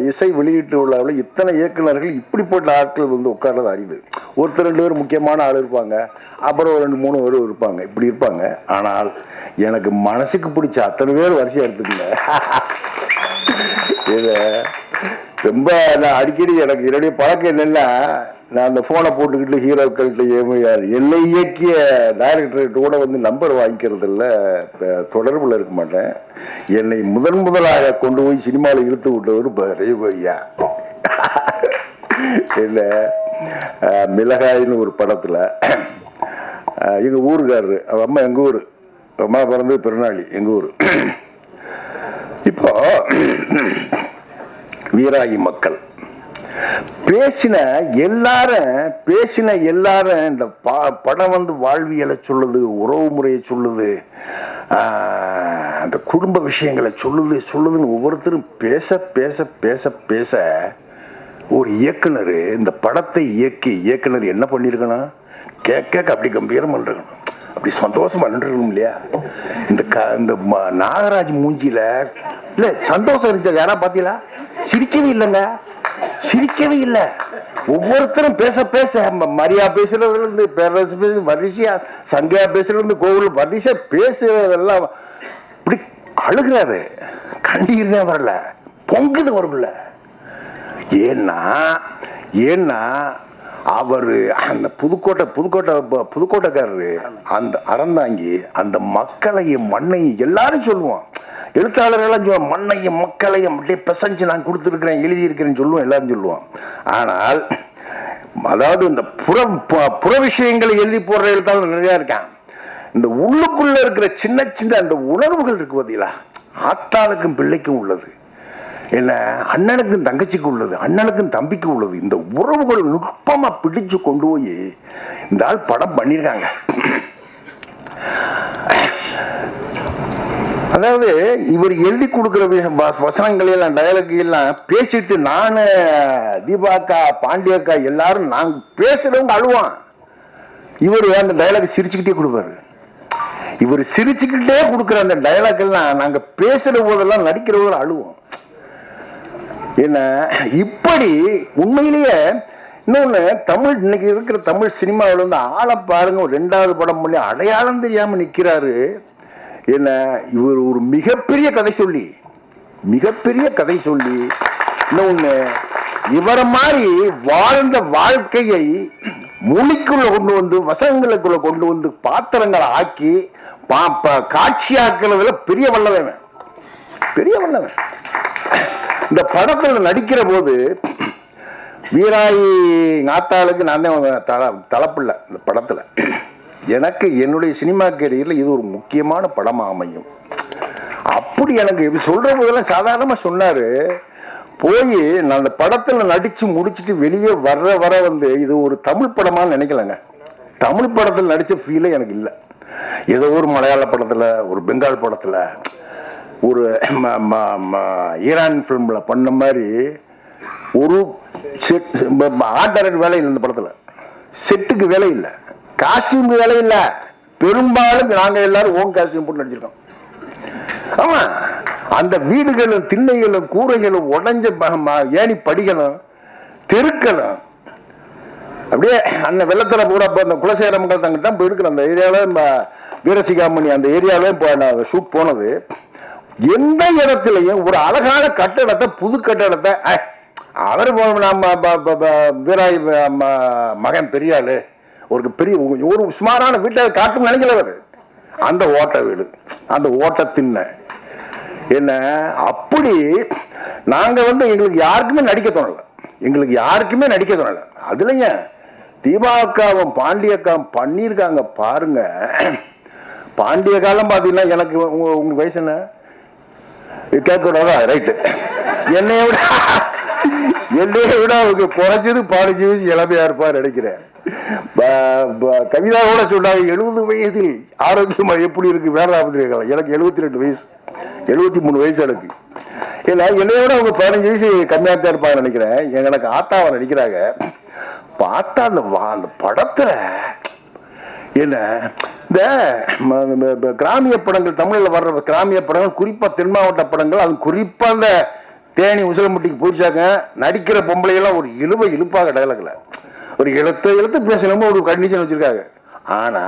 இசை வெளியீட்டு உள்ளாவில் இத்தனை இயக்குநர்கள் இப்படிப்பட்ட ஆட்கள் வந்து உட்கார்றது அரிது. ஒருத்தர் 2 பேர் முக்கியமான ஆள் இருப்பாங்க, அப்புறம் 2-3 பேர் இருப்பாங்க, இப்படி இருப்பாங்க. ஆனால் எனக்கு மனசுக்கு பிடிச்ச அத்தனை பேர் வரிசையாக எடுத்துக்கல. இதை ரொம்ப நான் அடிக்கடி எனக்கு என்னுடைய பழக்கம் என்னென்னா, நான் அந்த ஃபோனை போட்டுக்கிட்டு ஹீரோக்கள்கிட்ட என்னை இயக்கிய டைரக்டர்கிட்ட கூட வந்து நம்பர் வாங்கிக்கிறது இல்லை, தொடர்பில் இருக்க மாட்டேன். என்னை முதலாக கொண்டு போய் சினிமாவில் இழுத்து விட்டவர் ரேவையா. இல்லை, மிளகாயின்னு ஒரு படத்தில் எங்கள் ஊருக்காரரு, அவன் அம்மா எங்கள் ஊர், அம்மா பிறந்தது திருநாளி, எங்கள் ஊர். இப்போ வீராயி மக்கள் பேசின எல்லாரும் இந்த படம் வந்து வாழ்வியலை சொல்லுது, உறவு முறையை சொல்லுது, அந்த குடும்ப விஷயங்களை சொல்லுதுன்னு ஒவ்வொருத்தரும் பேச ஒரு இயக்குனர் இந்த படத்தை இயக்குனர் என்ன பண்ணியிருக்கணும்? கேட்க அப்படி கம்பீரம் பண்ணிருக்கணும், அப்படி சந்தோஷம் பண்ணிருக்கணும் இல்லையா? இந்த நாகராஜ் மூஞ்சியில இல்ல சந்தோஷம் இருந்துச்சு, யாரா பாத்தீங்களா? சிரிக்கவே இல்லை. ஒவ்வொருத்தரும் பேச மரியா பேசுறதுல இருந்து பேரரசு பேச வரிசையா, சங்கையா பேசுறதுல இருந்து கோவில் வரிசை பேசுறதெல்லாம் இப்படி அழுகிறாரு. கண்ணீர்தான் வரல, பொங்குது வரும்ல. ஏன்னா அவரு அந்த புதுக்கோட்டைக்காரரு அந்த அறந்தாங்கி அந்த மக்களையும் மண்ணையும் எல்லாரும் சொல்லுவான், எழுத்தாளர்கள்லாம் சொல்லுவான், மண்ணையும் மக்களையும் அப்படியே பிசைஞ்சு நான் கொடுத்துருக்கிறேன், எழுதியிருக்கிறேன்னு சொல்லுவான், எல்லாரும் சொல்லுவான். ஆனால் அதாவது இந்த புற விஷயங்களை எழுதி போடுற எழுத்தாளர் நிறையா இருக்கான். இந்த உள்ளுக்குள்ள இருக்கிற சின்ன அந்த உணர்வுகள் இருக்கு பார்த்தீங்களா, ஆத்தாளுக்கும் பிள்ளைக்கும் உள்ளது, என்ன அண்ணனுக்கும் தங்கச்சிக்கு உள்ளது, அண்ணனுக்கும் தம்பிக்கு உள்ளது, இந்த உறவுகள் நுட்பமா பிடிச்சு கொண்டு போய் இந்த ஆள் படம் பண்ணியிருக்காங்க. அதாவது இவர் எழுதி கொடுக்குற வசனங்கள் எல்லாம் டயலாக் எல்லாம் பேசிட்டு நானு தீபாக்கா பாண்டியக்கா எல்லாரும் நாங்க பேசுறவங்க அழுவான். இவர் அந்த டைலாக் சிரிச்சுக்கிட்டே கொடுப்பாரு. இவர் சிரிச்சுக்கிட்டே கொடுக்குற அந்த டைலாக் எல்லாம் நாங்க பேசுற போதெல்லாம் நடிக்கிற போதெல்லாம் அழுவோம். என்ன இப்படி உண்மையிலேயே இன்னொன்னு, தமிழ் இன்னைக்கு இருக்கிற தமிழ் சினிமாவில் வந்து ஆளை பாருங்க, ஒரு 2வது படம் பண்ணி அடையாளம் தெரியாம நிக்கிறாரு. என்ன இவர் ஒரு மிகப்பெரிய கதை சொல்லி இன்னொன்னு, இவரை மாதிரி வாழ்ந்த வாழ்க்கையை மொழிக்குள்ள கொண்டு வந்து வசனங்களுக்குள்ள கொண்டு வந்து பாத்திரங்களை ஆக்கி காட்சியாக்குறதுல பெரிய வல்லவன். இந்த படத்துல நடிக்கிற போது வீராயி நாத்தாளுக்கு நான் தான் தலைப்பில்லை இந்த படத்துல. எனக்கு என்னுடைய சினிமா கேரியர்ல இது ஒரு முக்கியமான படமா அமையும். அப்படி எனக்கு சொல்ற போதெல்லாம் சாதாரணமா சொன்னாரு. போய் நான் அந்த படத்துல நடிச்சு முடிச்சுட்டு வெளியே வர வந்து இது ஒரு தமிழ் படமான்னு நினைக்கலங்க. தமிழ் படத்தில் நடிச்ச ஃபீலே எனக்கு இல்லை. ஏதோ ஒரு மலையாள படத்துல, ஒரு பெங்கால் படத்துல, ஒரு ஈரான் பிலிம்ல பண்ண மாதிரி ஒரு ஆர்டர் வேலை இல்லை. இந்த படத்துல செட்டுக்கு வேலை இல்லை, காஸ்டியூம் வேலை இல்லை. பெரும்பாலும் நாங்க எல்லாரும் ஓன் காஸ்டியூம் போட்டு நடிச்சிருக்கோம். ஆமா, அந்த வீடுகளும் திண்ணைகளும் கூரைகளும் உடஞ்ச ஏணி படிகளும் தெருக்களும் அப்படியே அந்த வெள்ளத்துல கூட அந்த குலசேகரமங்கல் தங்கிட்டு தான் போயிருக்கிற அந்த ஏரியாவில வீரசிகாமணி அந்த ஏரியாவில ஷூட் போனது. எந்த இடத்துலையும் ஒரு அழகான கட்டடத்தை, புது கட்டடத்தை, அவர் நம்ம வீராய் மகன் பெரியாளு ஒரு பெரிய ஒரு சுமாரான வீட்டை காட்டும் நினைக்கல அவர். அந்த ஓட்ட வீடு, அந்த ஓட்ட திண்ண என்ன அப்படி நாங்க வந்து எங்களுக்கு யாருக்குமே நடிக்க தோணல. அதுலயும் தீபாக்காவும் பாண்டியக்காவும் பண்ணியிருக்காங்க பாருங்க. பாண்டிய காலம் பாத்தீங்கன்னா எனக்கு உங்க வயசு என்ன கேட்கக்கூடாதா? ரைட்டு. என்னைய விட அவங்க குறைஞ்சது 15 வயசு இளமையா இருப்பார் நினைக்கிறேன். கவிதா கூட சொன்னாங்க 70 வயதில் ஆரோக்கியமா எப்படி இருக்கு வேளாண். எனக்கு 72 வயசு, 73 வயசு எனக்கு. ஏன்னா என்னைய விட அவங்க 15 வயசு கம்மியா தான் இருப்பாங்க நினைக்கிறேன். எனக்கு ஆத்தாவை நடிக்கிறாங்க. பார்த்தா அந்த படத்துல என்ன இந்த கிராமிய படங்கள், தமிழ்ல வர்ற கிராமிய படங்கள், குறிப்பா தென் மாவட்ட படங்கள், அது குறிப்பா அந்த தேனி உசிலம்பட்டிக்கு போயிச்சாங்க. நடிக்கிற பொம்பளையெல்லாம் ஒரு இழுப்பாக டைலாக்ல ஒரு எழுத்து பேசணுமோ ஒரு கண்டிஷன் வச்சிருக்காங்க. ஆனா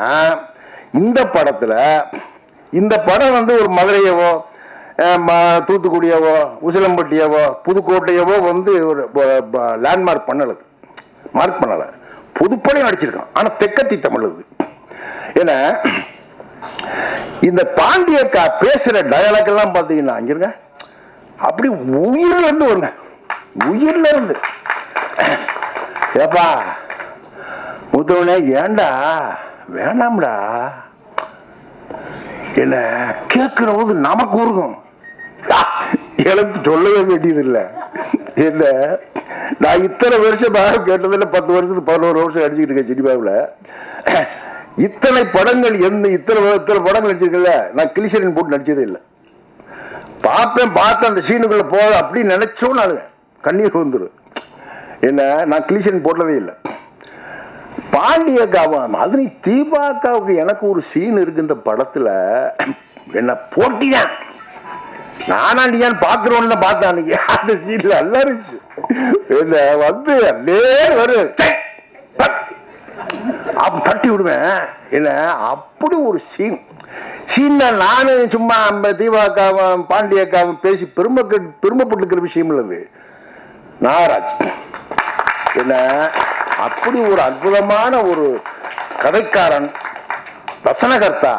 இந்த படத்துல இந்த படம் வந்து ஒரு மதுரையவோ தூத்துக்குடியவோ உசிலம்பட்டியவோ புதுக்கோட்டையவோ வந்து ஒரு லேண்ட்மார்க் பண்ணல. புதுப்படையும் நடிச்சிருக்கான். ஆனா தெக்கத்தி தமிழ் இது. ஏன்னா இந்த பாண்டியக்கா பேசுற டயலாக் எல்லாம் பாத்தீங்கன்னா அங்கிருங்க அப்படி உயிர்ல இருந்து வருங்க. உயிர்ல இருந்து ஏப்பா முத்தவனே ஏண்டா வேணாம்டா என்ன கேட்கிற போது நமக்கு உருகும். எனக்கு சொல்லவே வேண்டியது இல்லை. என்ன நான் இத்தனை வருஷம் கேட்டதில்ல, 10 வருஷத்துக்கு 11 வருஷம் அடிச்சுக்கிட்டு இருக்கேன் சினிமாவில். இத்தனை படங்கள் இத்தனை படங்கள் நடிச்சிருக்கல, நான் கிளிசரின் போட்டு நடிச்சதே இல்லை. பார்த்த அந்த சீனுக்குள்ள போக அப்படின்னு நினைச்சோம், நான் கண்ணீர் வந்துடும். என்ன நான் கிளிசரின் போட்டதே இல்லை. பாண்டியக்காவும் அது தீபாக்காவுக்கு எனக்கு ஒரு சீன் இருக்கு இந்த படத்துல. என்ன போட்டிதான் நானாண்டியான்னு பாக்குறோன்னு பார்த்தேன் அன்னைக்கு. அந்த சீன்ல நல்லா இருந்துச்சு. என்ன வந்து வரும் தட்டி விடுவேன். என்ன அப்படி ஒரு சீன் நானு சும்மா தீபாக்காவும் பாண்டியக்காவும் பேசி பெருமைப்பட்டுக்கிற விஷயம் இல்லது. நாகராஜ் என்ன அப்படி ஒரு அற்புதமான ஒரு கதைக்காரன், வசனகர்த்தா,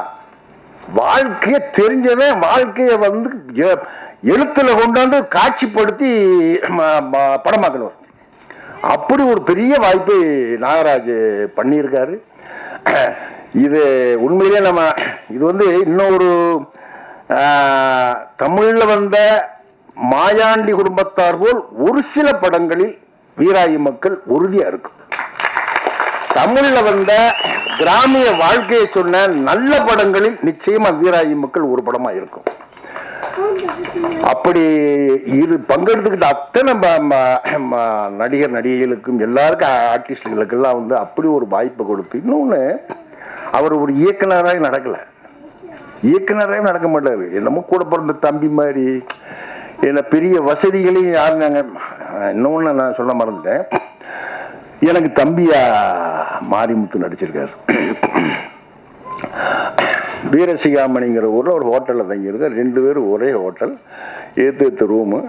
வாழ்க்கைய தெரிஞ்சவன், வாழ்க்கைய வந்து எழுத்துல கொண்டாந்து காட்சிப்படுத்தி படமாக்கணும். அப்படி ஒரு பெரிய வாய்ப்பை நாகராஜ் பண்ணியிருக்காரு. இது உண்மையிலே இது வந்து இன்னொரு தமிழ்ல வந்த மாயாண்டி குடும்பத்தார் போல் ஒரு சில படங்களில் வீராயி மக்கள் உறுதியா இருக்கும். தமிழ்ல வந்த கிராமிய வாழ்க்கையை சொன்ன நல்ல படங்களில் நிச்சயமா வீராயி மக்கள் ஒரு படமா இருக்கும். அப்படி இது பங்கெடுத்துக்கிட்ட அத்தனை நடிகர் நடிகைகளுக்கும் எல்லாருக்கும் ஆர்டிஸ்டுகளுக்கெல்லாம் வந்து அப்படி ஒரு வாய்ப்பை கொடுத்து, இன்னொன்று அவர் ஒரு இயக்குனராக நடக்கலை, இயக்குனராக நடக்க மாட்டார். என்னமோ கூட பிறந்த தம்பி மாதிரி, என்ன பெரிய வசதிகளையும் யார் நாங்கள். இன்னொன்று நான் சொல்ல மறந்துட்டேன், எனக்கு தம்பியா மாரிமுத்து நடிச்சிருக்காரு. வீரசிகாமணிங்கிற ஊரில் ஒரு ஹோட்டலில் தங்கியிருக்கார். 2 பேரும் ஒரே ஹோட்டல், ஏற்று ரூமு.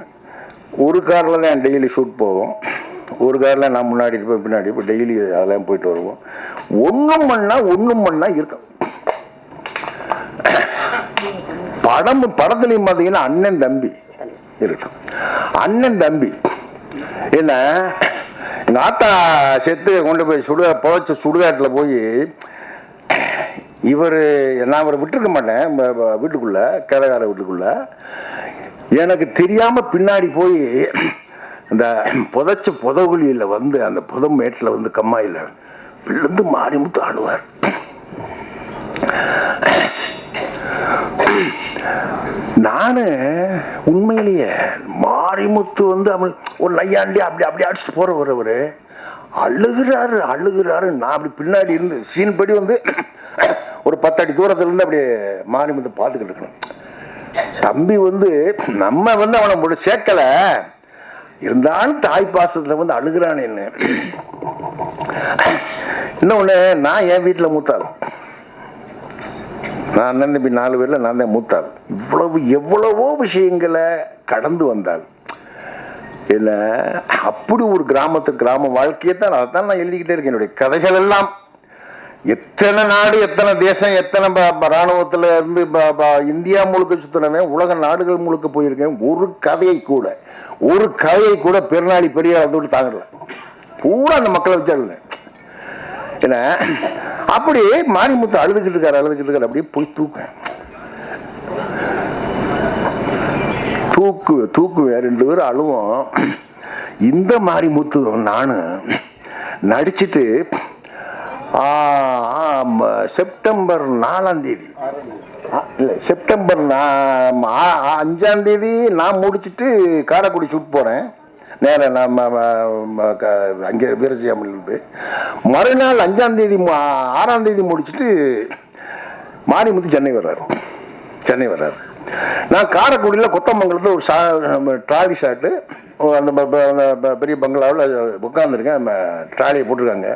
ஒரு காரில் தான் டெய்லி ஷூட் போவோம், ஒரு காரில் நான் முன்னாடி இருப்பேன், பின்னாடி இப்போ டெய்லி அதெல்லாம் போயிட்டு வருவோம். ஒன்றும் பண்ணா இருக்கும். படத்துலையும் பார்த்தீங்கன்னா அண்ணன் தம்பி இருக்கும். அண்ணன் தம்பி என்ன, எங்கள் ஆத்தா செத்து கொண்டு போய் புதைச்ச சுடுகாட்டில் போய் நான் அவரை விட்டுருக்க மாட்டேன் வீட்டுக்குள்ள, கிழக்கார வீட்டுக்குள்ள. எனக்கு தெரியாமல் பின்னாடி போய் இந்த புதைச்ச புதகுழியில் வந்து அந்த புதமேட்டில் வந்து கம்மாயில் விழுந்து மாரிமுத்து ஆடுவார். நான் உண்மையிலேயே மாரிமுத்து வந்து அவர் ஒரு நையாண்டி அப்படி அடிச்சுட்டு போறவர் அழுகிறாரு. நான் அப்படி பின்னாடி இருந்து சீன் படி வந்து ஒரு 10 அடி தூரத்துல இருந்து அப்படியே மாரிமுத்து பார்த்துக்கிட்டு இருக்கணும். தம்பி வந்து நம்ம வந்து அவனை சேர்க்கல, இருந்தாலும் தாய் பாசத்துல வந்து அழுகிறான். என்ன இன்னொன்னு, நான் என் வீட்டில் மூத்தாள், நான் அண்ணன் தம்பி 4 பேரில் நான் தான் மூத்தாள். எவ்வளவோ விஷயங்களை கடந்து வந்தாள். என்ன அப்படி ஒரு கிராம வாழ்க்கையை தான் அதைத்தான் நான் எழுதிக்கிட்டே இருக்கேன். என்னுடைய கதைகள் எல்லாம் எத்தனை நாடு, எத்தனை தேசம், எத்தனை இராணுவத்தில் இருந்து இந்தியா முழுக்க சுற்றினவன், உலக நாடுகள் முழுக்க போயிருக்கேன். ஒரு கதையை கூட பெருநாளி பெரியார் வந்து விட்டு தாங்கல, பூரா அந்த மக்களை வச்சாங்க. என்ன அப்படி மாரிமுத்து அழுதுகிட்டு இருக்காரு. அப்படியே போய் தூக்குவேன். 2 பேரும் அழுவோம். இந்த மாரிமுத்து நானு நடிச்சுட்டு செப்டம்பர் 4ஆம் தேதி இல்லை, செப்டம்பர் 5ஆம் தேதி நான் முடிச்சுட்டு காரைக்குடி ஷூட் போகிறேன். நேரம் நான் அங்கே வீரசிகாமணிலிருந்து மறுநாள் 5ஆம் தேதி 6ஆம் தேதி முடிச்சுட்டு மாரிமுத்து சென்னை வர்றாரு. நான் காரைக்குடியில் கொத்தமங்கலத்தில் ஒரு ட்ராலி ஷாட்டு, அந்த பெரிய பங்களாவில் உட்காந்துருக்கேன். ட்ராலியை போட்டிருக்காங்க,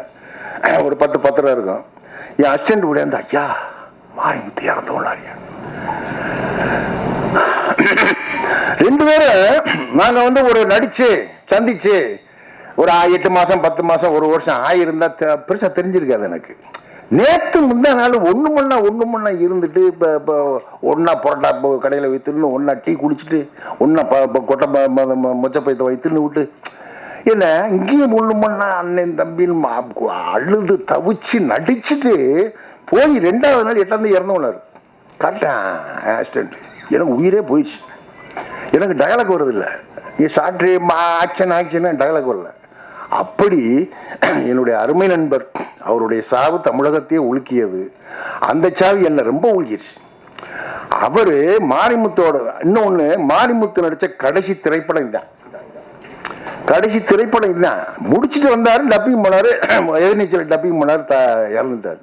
ஒரு 10 இருக்கும். என் அசிஸ்டன்ட் கூட அந்த ஐயா மாரிமுத்து இறந்தோம்னாரியா. 2 பேரும் நாங்கள் வந்து ஒரு நடிச்சு சந்திச்சு ஒரு 8 மாதம் 10 மாதம் 1 வருஷம் ஆயிருந்தா பெருசாக தெரிஞ்சிருக்காது எனக்கு. நேற்று முந்தா நாள் ஒன்று மண்ணா இருந்துட்டு இப்போ ஒன்றா பரோட்டா கடையில் வைத்துன்னு, ஒன்றா டீ குடிச்சிட்டு, ஒன்றா கொட்டை மொச்சப்பயத்தை வைத்துன்னு விட்டு, என்ன இங்கேயும் ஒன்று மண்ணா அண்ணன் தம்பின்னு அழுது தவிச்சு நடிச்சுட்டு போய் 2ஆவது நாள் 8ஆம் தேதி இறந்தோன்னாரு. கரெக்டான் ஆக்சிடென்ட். எனக்கு உயிரே போயிடுச்சு. எனக்கு டயலாக் வருதில்லை, ஷார்ட்ரி ஆக்ஷன் டயலாக் வரல. அப்படி என்னுடைய அருமை நண்பர், அவருடைய சாவு தமிழகத்தையே உலுக்கியது. அந்த சாவு என்னை ரொம்ப உலுக்கிடுச்சு. அவரு மாரிமுத்தோட இன்னொன்று, மாரிமுத்து நடித்த கடைசி திரைப்படம் இதுதான். முடிச்சுட்டு வந்தாரு, டப்பிங் போனாரு, எதிர்நீச்சல் டப்பிங் போனாரு, இறந்துட்டார்.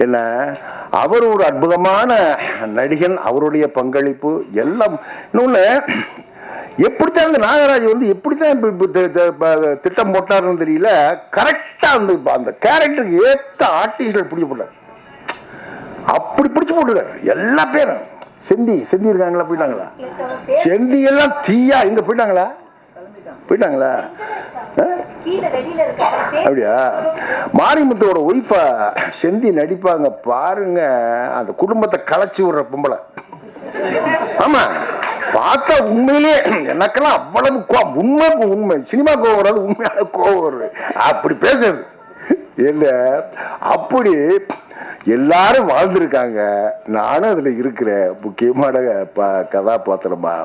என்ன அவர் ஒரு அற்புதமான நடிகன். அவருடைய பங்களிப்பு எல்லாம். இன்னொன்று, எப்படித்தான் இந்த நாகராஜ் வந்து எப்படித்தான் திட்டம் போட்டாருன்னு தெரியல, கரெக்டா அந்த கேரக்டருக்கு ஏற்ற ஆர்டிஸ்ட் பிடிச்சி போட்டார். அப்படி பிடிச்சு போட்டுருக்காரு எல்லா பேரும். செந்தி இருக்காங்களா, போயிட்டாங்களா? செந்தி எல்லாம் தீயா இங்க போயிட்டாங்களா? அப்படியா? மாரிமுத்தோட ஒய்ஃபா செந்தி நடிப்பாங்க பாருங்க. அந்த குடும்பத்தை கலைச்சி விடுற பொம்பளை. ஆமா, பார்த்தா உண்மையிலேயே எனக்கெல்லாம் அவ்வளவு உண்மை சினிமா கோவம் வராது, உண்மையான கோவம் வருது. அப்படி பேசுறது என்ன, அப்படி எல்லாரும் வாழ்ந்திருக்காங்க. நானும் அதுல இருக்கிற முக்கியமான கதாபாத்திரமா.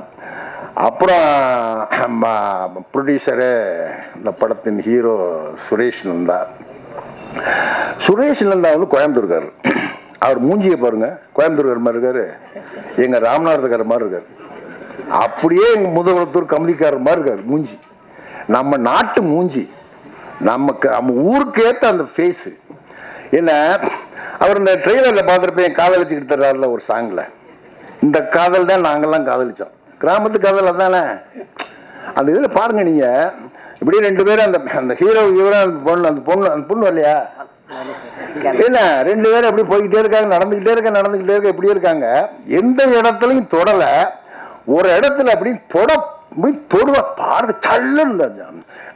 அப்புறம் ப்ரொடியூசரு, இந்த படத்தின் ஹீரோ சுரேஷ் நந்தா வந்து கோயம்புத்தூர்காரர். அவர் மூஞ்சியை பாருங்க, கோயம்புத்தூர்கார மாதிரி இருக்காரு, எங்க ராமநாதக்கார மாதிரி இருக்காரு. அப்படியே எங்கள் முதல்வத்தூர் கமிதிக்காரர் மாதிரி இருக்காரு மூஞ்சி. நம்ம நாட்டு மூஞ்சி, நம்ம ஊருக்கு ஏற்ற அந்த ஃபேஸு. என்ன அவர் இந்த ட்ரெய்லரில் பார்த்துருப்பேன், காதலிச்சுக்கிட்டு தர்றாருல ஒரு சாங்கில். இந்த காதல் தான் நாங்கள்லாம் காதலிச்சோம், கிராமத்து காதல் அதானே. அந்த இதில் பாருங்க நீங்கள், இப்படியே ரெண்டு பேரும் அந்த ஹீரோ அந்த பொண்ணு வரலையா இல்லை, ரெண்டு பேரும் அப்படி போய்கிட்டே இருக்காங்க, நடந்துக்கிட்டே இருக்க எப்படி இருக்காங்க. எந்த இடத்துலையும் தொடலை, ஒரு இடத்துல அப்படி தொடுவா பாருங்க, சல்லுன்னு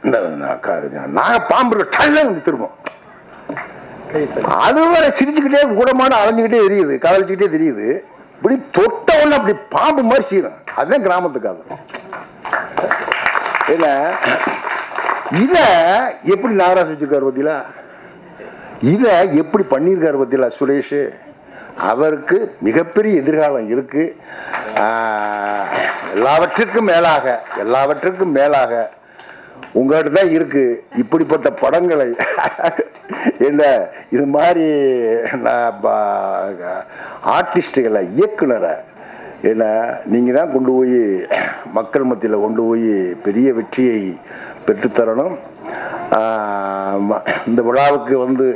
இந்த நாங்கள் பாம்பு சல்லுன்னு திரும்பும். அது வரை சிரிச்சுக்கிட்டே கூடமான அலைஞ்சுக்கிட்டே தெரியுது, காதலிச்சுக்கிட்டே தெரியுது. இப்படி தொட்ட ஒன்று அப்படி பாம்பு மாதிரி சீரும். அதுதான் கிராமத்துக்காக. இல்ல இத எப்படி நாகராஜ் வச்சிருக்காரு பத்தியா, இத எப்படி பண்ணியிருக்காரு பத்தியா சுரேஷ். அவருக்கு மிகப்பெரிய எதிர்காலம் இருக்கு. எல்லாவற்றுக்கும் மேலாக உங்கள்கிட்ட தான் இருக்கு இப்படிப்பட்ட படங்களை. என்ன இது மாதிரி ஆர்டிஸ்டுகளை, இயக்குனரை என்ன நீங்கள் தான் கொண்டு போய் மக்கள் மத்தியில் கொண்டு போய் பெரிய வெற்றியை பெற்றுத்தரணும். இந்த விழாவுக்கு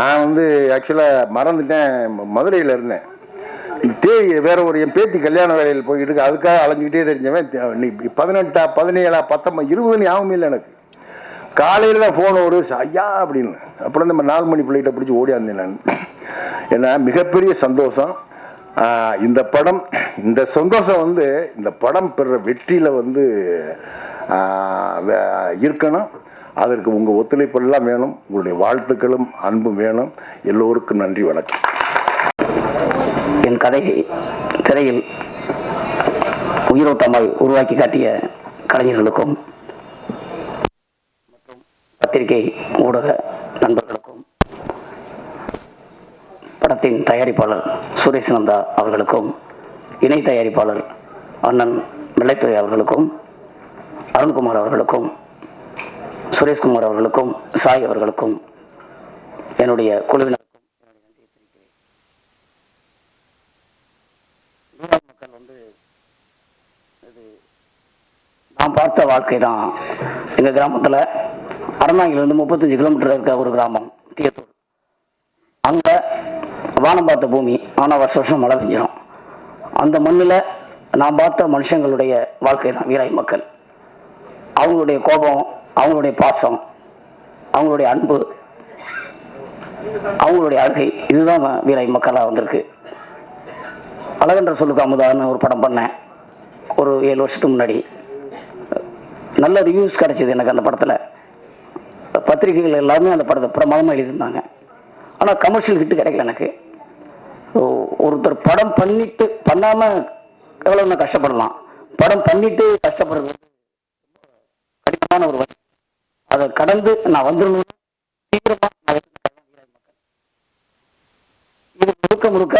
நான் ஆக்சுவலாக மறந்துட்டேன், மதுரையில் இருந்தேன். வேற ஒரு என் பேத்தி கல்யாண வேலையில் போயிட்டு இருக்கு, அதுக்காக அலைஞ்சிக்கிட்டே தெரிஞ்சவன். 18, 17, 19, 20 ஞாபகம் இல்லை எனக்கு. காலையில் தான் ஃபோன் ஒரு ஐயா அப்படின்னு. அப்புறம் நம்ம 4 மணி பிள்ளைகிட்ட பிடிச்சி ஓடியாந்தேன் நான். ஏன்னா மிகப்பெரிய சந்தோஷம் இந்த படம். இந்த சந்தோஷம் இந்த படம் பெற வெற்றியில் இருக்கணும். அதற்கு உங்கள் ஒத்துழைப்பெல்லாம் வேணும், உங்களுடைய வாழ்த்துக்களும் அன்பும் வேணும். எல்லோருக்கும் நன்றி, வணக்கம். என் கதையை திரையில் உயிரோட்டமாய் உருவாக்கி காட்டிய கலைஞர்களுக்கும் மற்றும் பத்திரிகை ஊடக நண்பர்களுக்கும், படத்தின் தயாரிப்பாளர் சுரேஷ் நந்தா அவர்களுக்கும், இணை தயாரிப்பாளர் அண்ணன் வெள்ளைத்துறை அவர்களுக்கும், அருண்குமார் அவர்களுக்கும், சுரேஷ்குமார் அவர்களுக்கும், சாய் அவர்களுக்கும், என்னுடைய குழுவினர் நான் பார்த்த வாழ்க்கை தான். எங்கள் கிராமத்தில் அறநாங்கிலிருந்து 35 கிலோமீட்டர் இருக்க ஒரு கிராமம் தீயத்தூர். அங்கே வானம் பார்த்த பூமி, ஆனால் வருஷம் மழை பெஞ்சிடும். அந்த மண்ணில் நான் பார்த்த மனுஷங்களுடைய வாழ்க்கை தான் வீராய் மக்கள். அவங்களுடைய கோபம், அவங்களுடைய பாசம், அவங்களுடைய அன்பு, அவங்களுடைய அழுகை, இதுதான் வீராய் மக்களாக வந்திருக்கு. அழகென்ற சொல்லுக்கு அமுதான்னு ஒரு படம் பண்ணேன் ஒரு 7 வருஷத்துக்கு முன்னாடி. நல்ல ரிவ்யூஸ் கிடைச்சிது எனக்கு அந்த படத்தில். பத்திரிகைகள் எல்லாருமே அந்த படத்தை பிரமாதமாக எழுதியிருந்தாங்க. ஆனால் கமர்ஷியல் ஹிட்டு கிடைக்கல எனக்கு. ஒருத்தர் படம் பண்ணிட்டு பண்ணாமல் எவ்வளோ நான் கஷ்டப்படலாம், படம் பண்ணிட்டு கஷ்டப்படுறது கடினமான ஒரு வழி. அதை கடந்து நான் வந்துடணும் தீவிரமாக. இது முழுக்க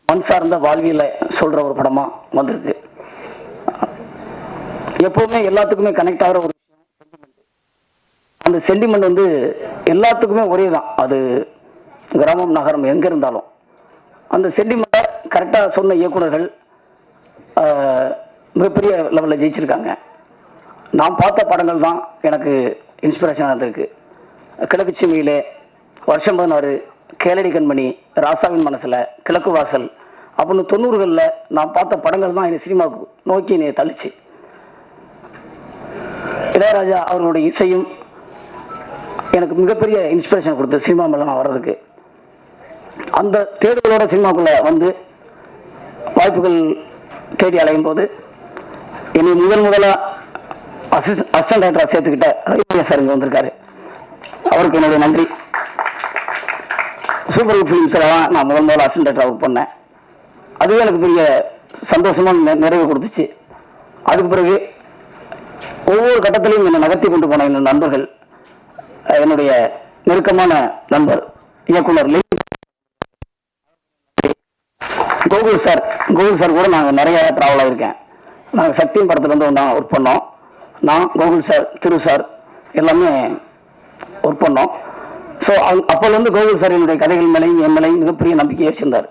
மண் சார்ந்த வாழ்வியலை சொல்கிற ஒரு படமாக வந்திருக்கு. எப்போவுமே எல்லாத்துக்குமே கனெக்ட் ஆகிற ஒரு விஷயம் சென்டிமெண்ட். அந்த சென்டிமெண்ட் எல்லாத்துக்குமே ஒரே தான். அது கிராமம் நகரம் எங்கே இருந்தாலும் அந்த சென்டிமெண்ட்டை கரெக்டாக சொன்ன இயக்குனர்கள் மிகப்பெரிய லெவலில் ஜெயிச்சிருக்காங்க. நான் பார்த்த படங்கள் தான் எனக்கு இன்ஸ்பிரேஷனாக இருந்திருக்கு. கிழக்கு சீமையிலே, வருஷம் 16, கேளடி கண்மணி, ராசாவின் மனசில், கிழக்கு வாசல் அப்படின்னு 90களில் நான் பார்த்த படங்கள் தான் என்னை சினிமாவுக்கு நோக்கி என்னை தள்ளிச்சு. இளையராஜா அவர்களுடைய இசையும் எனக்கு மிகப்பெரிய இன்ஸ்பிரேஷன் கொடுத்து சினிமா மேலே நான் வர்றதுக்கு. அந்த தேடுதலோட சினிமாக்குள்ளே வாய்ப்புகள் தேடி அலையும் போது என்னை முதலாக அசிஸ்டன்ட் டைரக்டராக சேர்த்துக்கிட்ட ரவிமணியா சார் இங்கே வந்திருக்காரு. அவருக்கு என்னுடைய நன்றி. சூப்பர் ஃபிலிம்ஸில் தான் நான் முதல் அசிஸ்டன்ட் டைரக்டராக ஒர்க் பண்ணேன். அதுவே எனக்கு பெரிய சந்தோஷமான நிறைவு கொடுத்துச்சு. அதுக்கு பிறகு ஒவ்வொரு கட்டத்திலையும் என்னை நகர்த்தி கொண்டு போன என் நண்பர்கள், என்னுடைய நெருக்கமான நண்பர் இயக்குனர் கோகுல் சார் கூட நாங்கள் நிறைய ட்ராவல் ஆகியிருக்கேன். நாங்கள் சக்தியின் படத்துலேருந்து ஒன்றா ஒர்க் பண்ணோம். நான், கோகுல் சார், திரு சார் எல்லாமே ஒர்க் பண்ணோம். ஸோ அப்போலேருந்து கோகுல் சார் என்னுடைய கதைகள் மேலேயும் என் மேலேயும் மிகப்பெரிய நம்பிக்கையை வச்சுருந்தார்.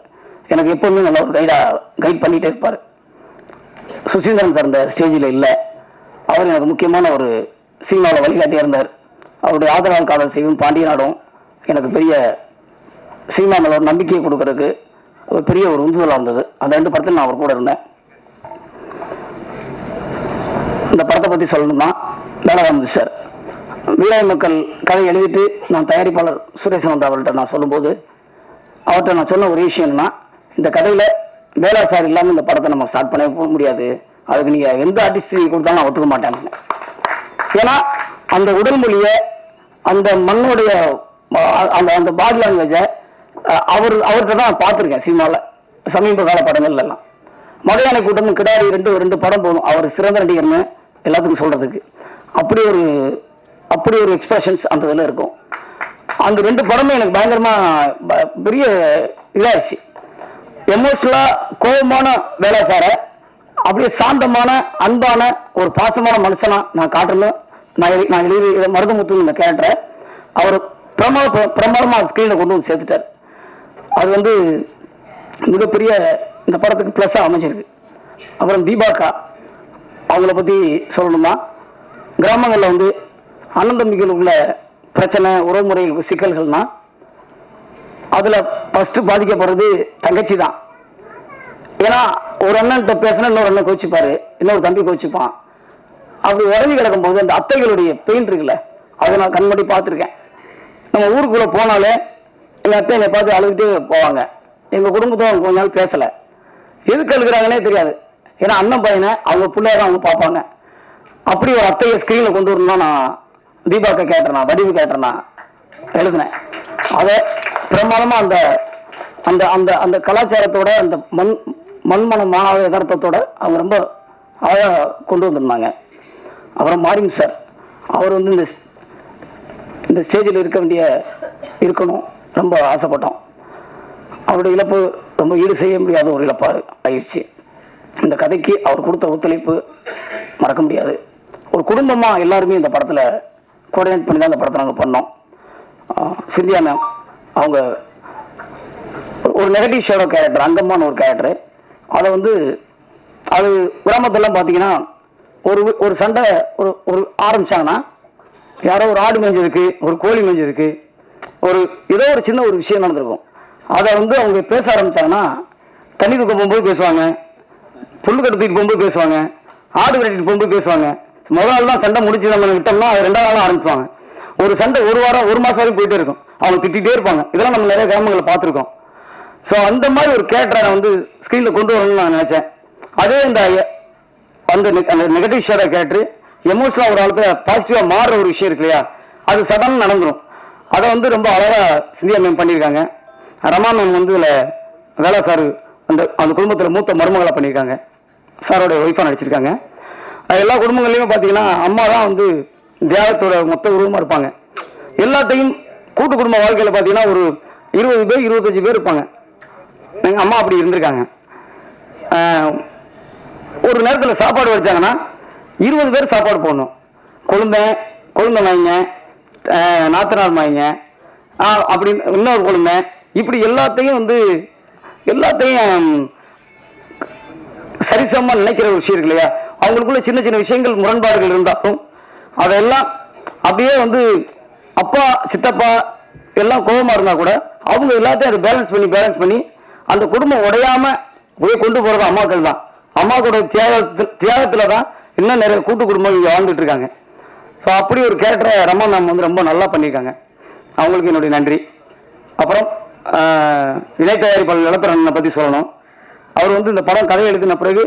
எனக்கு எப்போவுமே நல்ல ஒரு கைட் பண்ணிகிட்டே இருப்பார். சுசீந்திரன் சார் இந்த ஸ்டேஜில் இல்லை. அவர் எனக்கு முக்கியமான ஒரு சினிமாவில் வழிகாட்டியாக இருந்தார். அவருடைய ஆதரவால் காதல் செய்யும் பாண்டிய நாடும் எனக்கு பெரிய சினிமா மேலே ஒரு நம்பிக்கையை கொடுக்கறதுக்கு ஒரு பெரிய ஒரு உந்துதலாக இருந்தது. அந்த 2 படத்தில் நான் அவர் கூட இருந்தேன். இந்த படத்தை பற்றி சொல்லணும்னா வேளாண்மை சார் வீராய் மக்கள் கதை எழுதிட்டு நான் தயாரிப்பாளர் சுரேஷ் நந்தா அவர்கிட்ட நான் சொல்லும்போது அவர்கிட்ட நான் சொன்ன ஒரு விஷயம் என்னன்னா, இந்த கதையில் வேளா சார் இல்லாமல் இந்த படத்தை நம்ம ஸ்டார்ட் பண்ண போக முடியாது, அதுக்கு நீங்கள் எந்த ஆர்டிஸ்ட் கொடுத்தாலும் நான் ஒத்துக்க மாட்டேன். ஏன்னா அந்த உடல் மொழியை, அந்த மண்ணுடைய அந்த அந்த பாடி லாங்குவேஜை அவர்கிட்ட தான் நான் பார்த்துருக்கேன் சினிமாவில் சமீப கால படங்கள்லாம். மலையாள கூட்டமும் கிடாரி 2 படம் போதும் அவர் சிறந்த நடிகர்னு எல்லாத்துக்கும் சொல்கிறதுக்கு. அப்படி ஒரு எக்ஸ்பிரஷன்ஸ் அந்த இதில் இருக்கும். அந்த 2 படமும் எனக்கு பயங்கரமாக பெரிய இதாகிடுச்சு. எமோஷனலாக கோபமான வேலை சாரை அப்படியே சாந்தமான அன்பான ஒரு பாசமான மனுஷனா நான் காட்டணும். நான் எழுதி மருதமுத்து இந்த கேரக்டரை அவர் பிரமாதமாக ஸ்க்ரீனில் கொண்டு வந்து சேர்த்துட்டார். அது வந்து மிகப்பெரிய இந்த படத்துக்கு ப்ளஸ்ஸாக அமைஞ்சிருக்கு. அப்புறம் தீபாக்கா அவங்கள பற்றி சொல்லணுமா, கிராமங்களில் வந்து அண்ணன் தம்பிகள் உள்ள பிரச்சனை, உறவுமுறைகள் சிக்கல்கள்னா அதில் ஃபஸ்ட்டு பாதிக்கப்படுறது தங்கச்சி தான். ஏன்னா ஒரு அண்ணன்கிட்ட பேசினா இன்னொரு அண்ணன் கோச்சிப்பாரு, இன்னொரு தம்பி கோச்சிப்பான். அப்படி உடஞ்சி கிடக்கும் போது அந்த அத்தைகளுடைய பெயின் இருக்குல்ல, அதை நான் கண்மூடி பார்த்துருக்கேன். நம்ம ஊருக்குள்ளே போனாலே எங்கள் அத்தை என்னை பார்த்து அழுதுகிட்டே போவாங்க. எங்கள் குடும்பத்தை கொஞ்ச நாள் பேசலை, எதுக்கு அழுகிறாங்கன்னே தெரியாது. ஏன்னா அண்ணன் பையனை அவங்க பிள்ளையார அவங்க பார்ப்பாங்க. அப்படி ஒரு அத்தையை ஸ்க்ரீனில் கொண்டு வரணும்னா நான் தீபாக்க கேட்டேனா, வடிவு கேட்டேனா எழுதினேன். அதை பிரமாதமாக அந்த அந்த அந்த அந்த கலாச்சாரத்தோட அந்த மண்மனம் மாணவ யதார்த்தத்தோட அவங்க ரொம்ப அழகாக கொண்டு வந்திருந்தாங்க. அப்புறம் மாரிம் சார் அவர் வந்து இந்த ஸ்டேஜில் இருக்கணும் ரொம்ப ஆசைப்பட்டோம். அவருடைய இழப்பு ரொம்ப ஈடு செய்ய முடியாத ஒரு இழப்பாக ஆயிடுச்சு. இந்த கதைக்கு அவர் கொடுத்த ஒத்துழைப்பு மறக்க முடியாது. ஒரு குடும்பமாக எல்லாருமே இந்த படத்தில் கோஆர்டினேட் பண்ணி தான் இந்த படத்தை நாங்கள் பண்ணோம். சிந்தியா மேம் அவங்க ஒரு நெகட்டிவ் ஷேடோ கேரக்டர், அங்கம்மான ஒரு கேரக்டரு. அதை வந்து அது கிராமத்திலாம் பார்த்தீங்கன்னா ஒரு சண்டை ஒரு ஆரம்பித்தாங்கன்னா யாரோ ஒரு ஆடு மேய்ஞ்சதுக்கு, ஒரு கோழி மேய்ஞ்சதுக்கு, ஏதோ ஒரு சின்ன ஒரு விஷயம் நடந்திருக்கும். அதை வந்து அவங்க பேச ஆரம்பித்தாங்கன்னா தண்ணி தூக்க போகும்போது பேசுவாங்க, புல்லு கட்டுத்திட்டு போகும்போது பேசுவாங்க, ஆடு விரட்டிட்டு போகும்போது பேசுவாங்க. முதல் நாள் தான் சண்டை முடிச்சு நம்ம விட்டோம்னா அது 2வது நாள் ஆரம்பிச்சுவாங்க. ஒரு சண்டை 1 வாரம் 1 மாதம் வரைக்கும் போயிட்டே இருக்கும். அவங்க திட்டிகிட்டே இருப்பாங்க. இதெல்லாம் நம்ம நிறைய கிராமங்களில் பார்த்துருக்கோம். ஸோ அந்த மாதிரி ஒரு கேரக்டரை நான் வந்து ஸ்க்ரீனில் கொண்டு வரணும்னு நான் நினச்சேன். அதே அந்த நெகட்டிவ் ஷேடோ கேரக்டர் எமோஷனலாக ஒரு காலத்தில் பாசிட்டிவாக மாறுற ஒரு விஷயம் இருக்கு இல்லையா, அது சடன் நடந்துடும். அதை வந்து ரொம்ப அழகாக சிந்தியா மேம் பண்ணியிருக்காங்க. ரமா மேம் வந்து இதில் வேளா சார் அந்த குடும்பத்தில் மூத்த மருமகளை பண்ணியிருக்காங்க. சாரோடைய ஒய்ஃபாக நடிச்சிருக்காங்க. எல்லா குடும்பங்கள்லையும் பார்த்தீங்கன்னா அம்மா தான் வந்து தியாகத்தோட மொத்த உருவமாக இருப்பாங்க. எல்லாத்தையும் கூட்டு குடும்ப வாழ்க்கையில் பார்த்தீங்கன்னா ஒரு 20 பேர் 25 பேர் இருப்பாங்க. எங்கள் அம்மா அப்படி இருந்திருக்காங்க. ஒரு நேரத்தில் சாப்பாடு வச்சாங்கன்னா 20 பேர் சாப்பாடு போடணும். கொழுந்தை வாங்க, நாத்தனார் வாங்க, அப்படி இன்னொரு கொழுந்தை, இப்படி எல்லாத்தையும் சரிசமமாக நினைக்கிற ஒரு விஷயம் இருக்கு இல்லையா. அவங்களுக்குள்ள சின்ன சின்ன விஷயங்கள் முரண்பாடுகள் இருந்தாலும் அதெல்லாம் அப்படியே வந்து அப்பா சித்தப்பா எல்லாம் கோபமாக இருந்தால் கூட அவங்க எல்லாத்தையும் அதை பேலன்ஸ் பண்ணி அந்த குடும்பம் உடையாம போய் கொண்டு போகிறது அம்மாக்கள் தான். அம்மாக்களோட தியாகத்தில் தான் இன்னும் நிறைய கூட்டு குடும்பம் இங்கே வாழ்ந்துட்டு இருக்காங்க. ஸோ அப்படி ஒரு கேரக்டரை ரமா மேம் வந்து ரொம்ப நல்லா பண்ணியிருக்காங்க. அவங்களுக்கு என்னுடைய நன்றி. அப்புறம் இணை தயாரிப்பாளர் நிலத்தரனை பற்றி சொல்லணும். அவர் வந்து இந்த படம் கதை எழுதின பிறகு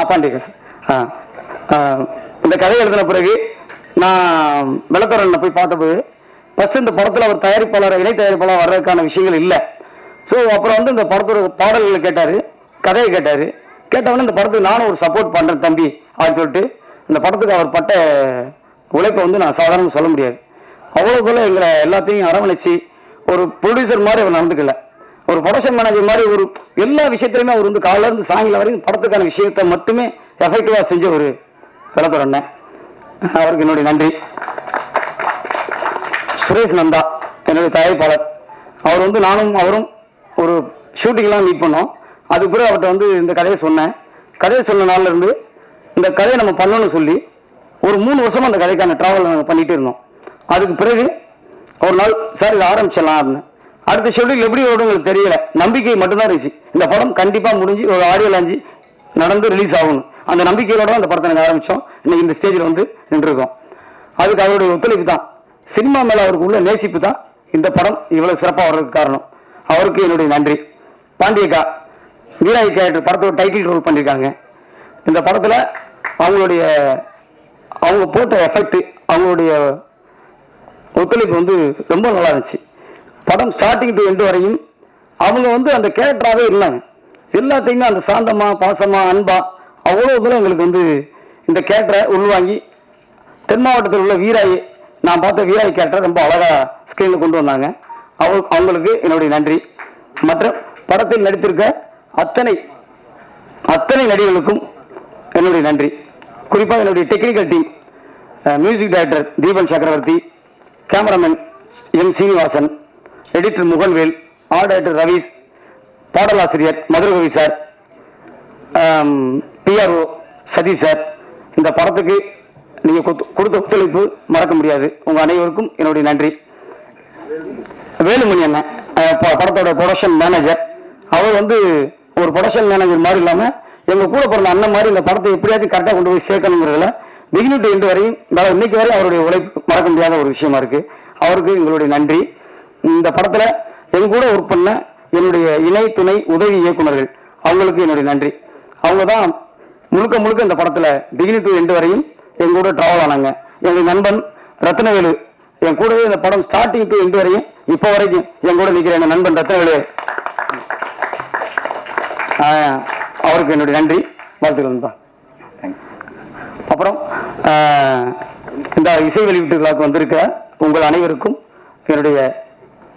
பாண்டியன் சார் இந்த கதை எழுதின பிறகு நான் நிலத்தரனை போய் பார்த்தபோது ஃபஸ்ட்டு இந்த படத்தில் அவர் இணை தயாரிப்பாளர் வர்றதுக்கான விஷயங்கள் இல்லை. ஸோ அப்புறம் வந்து இந்த படத்தோட பாடல்களை கேட்டார், கதையை கேட்டவொடனே இந்த படத்துக்கு நானும் ஒரு சப்போர்ட் பண்ணுறேன் தம்பி அப்படின்னு சொல்லிட்டு இந்த படத்துக்கு அவர் பட்ட உழைப்பை வந்து நான் சாதாரணமாக சொல்ல முடியாது. அவ்வளோ போல எங்களை எல்லாத்தையும் அரவணைச்சு ஒரு ப்ரொடியூசர் மாதிரி அவர் நடந்துக்கல, ஒரு ப்ரொடக்ஷன் மேனேஜர் மாதிரி ஒரு எல்லா விஷயத்துலையுமே அவர் வந்து காலையிலேருந்து சாயங்காலம் வரைக்கும் படத்துக்கான விஷயத்தை மட்டுமே எஃபெக்டிவாக செஞ்ச ஒரு விளத்தர் அண்ணன். அவருக்கு என்னுடைய நன்றி. சுரேஷ் நந்தா என்னுடைய தயாரிப்பாளர். அவர் வந்து நானும் அவரும் ஒரு ஷூட்டிங்லாம் மீட் பண்ணோம். அதுக்கு பிறகு அவர்கிட்ட வந்து இந்த கதையை சொன்னேன். கதையை சொன்ன நாள்ல இருந்து இந்த கதையை நம்ம பண்ணணும்னு சொல்லி ஒரு 3 வருஷமா அந்த கதைக்கான டிராவல் நாங்கள் பண்ணிட்டு இருந்தோம். அதுக்கு பிறகு ஒரு நாள் சார் இதை ஆரம்பிச்சிடலாம் அப்படின்னு. அடுத்த ஷெட்யூல் எப்படி வரும் உங்களுக்கு தெரியல, நம்பிக்கை மட்டும்தான் இருந்துச்சு. இந்த படம் கண்டிப்பாக முடிஞ்சு ஒரு ஆடியோ லான்ச்சு நடந்து ரிலீஸ் ஆகணும், அந்த நம்பிக்கையோட அந்த படத்தை நாங்கள் ஆரம்பித்தோம். இன்னைக்கு இந்த ஸ்டேஜில் வந்து நின்றுருக்கோம். அதுக்கு அவருடைய ஒத்துழைப்பு தான், சினிமா மேலே அவருக்கு உள்ள நேசிப்பு தான் இந்த படம் இவ்வளோ சிறப்பாக வர்றதுக்கு காரணம். அவருக்கு என்னுடைய நன்றி. பாண்டியக்கா வீராய் கேரக்டர் படத்தோட டைட்டில் ரோல் பண்ணியிருக்காங்க. இந்த படத்தில் அவங்க போட்ட எஃபெக்ட், அவங்களுடைய ஒத்துழைப்பு வந்து ரொம்ப நல்லா இருந்துச்சு. படம் ஸ்டார்டிங் டு எண்டு வரையும் அவங்க வந்து அந்த கேரக்டராகவே இருந்தாங்க. எல்லாத்தையுமே அந்த சாந்தமா பாசமா அன்பா அவ்வளோ தூரம் எங்களுக்கு வந்து இந்த கேரக்டரை உள்வாங்கி தென் மாவட்டத்தில் உள்ள வீராய், நான் பார்த்த வீராய் கேரக்டர் ரொம்ப அழகா ஸ்கிரீனில் கொண்டு வந்தாங்க. அவங்களுக்கு என்னுடைய நன்றி. மற்ற படத்தில் நடித்திருக்க அத்தனை நடிகர்களுக்கும் என்னுடைய நன்றி. குறிப்பாக என்னுடைய technical team, music director Deepan Chakravarthy, cameraman M Srinivasan, editor Muganvel, art director Ravees, பாடலாசிரியர் Madhurakavi sir, PRO Sathish sir. இந்த படத்துக்கு நீங்கள் கொடுத்த ஒத்துழைப்பு மறக்க முடியாது. உங்கள் அனைவருக்கும் என்னுடைய நன்றி. வேலுமணி அண்ணன் படத்தோட ப்ரொடக்ஷன் மேனேஜர். அவர் வந்து ஒரு ப்ரொடக்ஷன் மேனேஜர் மாதிரி இல்லாமல் எங்கள் கூட பிறந்த அண்ணன் மாதிரி இந்த படத்தை எப்படியாச்சும் கரெக்டாக கொண்டு போய் சேர்க்கணுங்கிறதுல பிகினிங் டு எண்டு வரையும் இன்னைக்கு வரை அவருடைய உழைப்பு மறக்க முடியாத ஒரு விஷயமா இருக்கு. அவருக்கு எங்களுடைய நன்றி. இந்த படத்தில் எங்க கூட ஒர்க் பண்ண என்னுடைய இணை துணை உதவி இயக்குநர்கள், அவங்களுக்கு என்னுடைய நன்றி. அவங்க தான் முழுக்க இந்த படத்தில் பிகினிங் டு எண்டு வரையும் எங்க கூட டிராவல் ஆனாங்க. எங்கள் நண்பன் ரத்னவேலு என் கூடவே இந்த படம் ஸ்டார்டிங் டு எண்டு வரையும் இப்போ வரைக்கும் என் கூட நிற்கிற என் நண்பன் ரத்னவேலு, அவருக்கு என்னுடைய நன்றி, வாழ்த்துக்கள் தான். அப்புறம் இந்த இசை வெளியீட்டு விழாவுக்கு வந்திருக்க உங்கள் அனைவருக்கும் என்னுடைய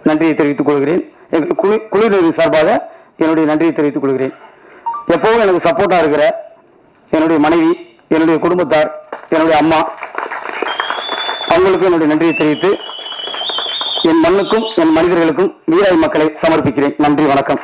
நன்றியை தெரிவித்துக் கொள்கிறேன். எங்கள் குழுவினர் சார்பாக என்னுடைய நன்றியை தெரிவித்துக் கொள்கிறேன். எப்பவும் எனக்கு சப்போர்ட்டாக இருக்கிற என்னுடைய மனைவி, என்னுடைய குடும்பத்தார், என்னுடைய அம்மா, அவங்களுக்கு என்னுடைய நன்றியை தெரிவித்து என் மண்ணுக்கும் என் மனிதர்களுக்கும் வீராய் மக்களை சமர்ப்பிக்கிறேன். நன்றி, வணக்கம்.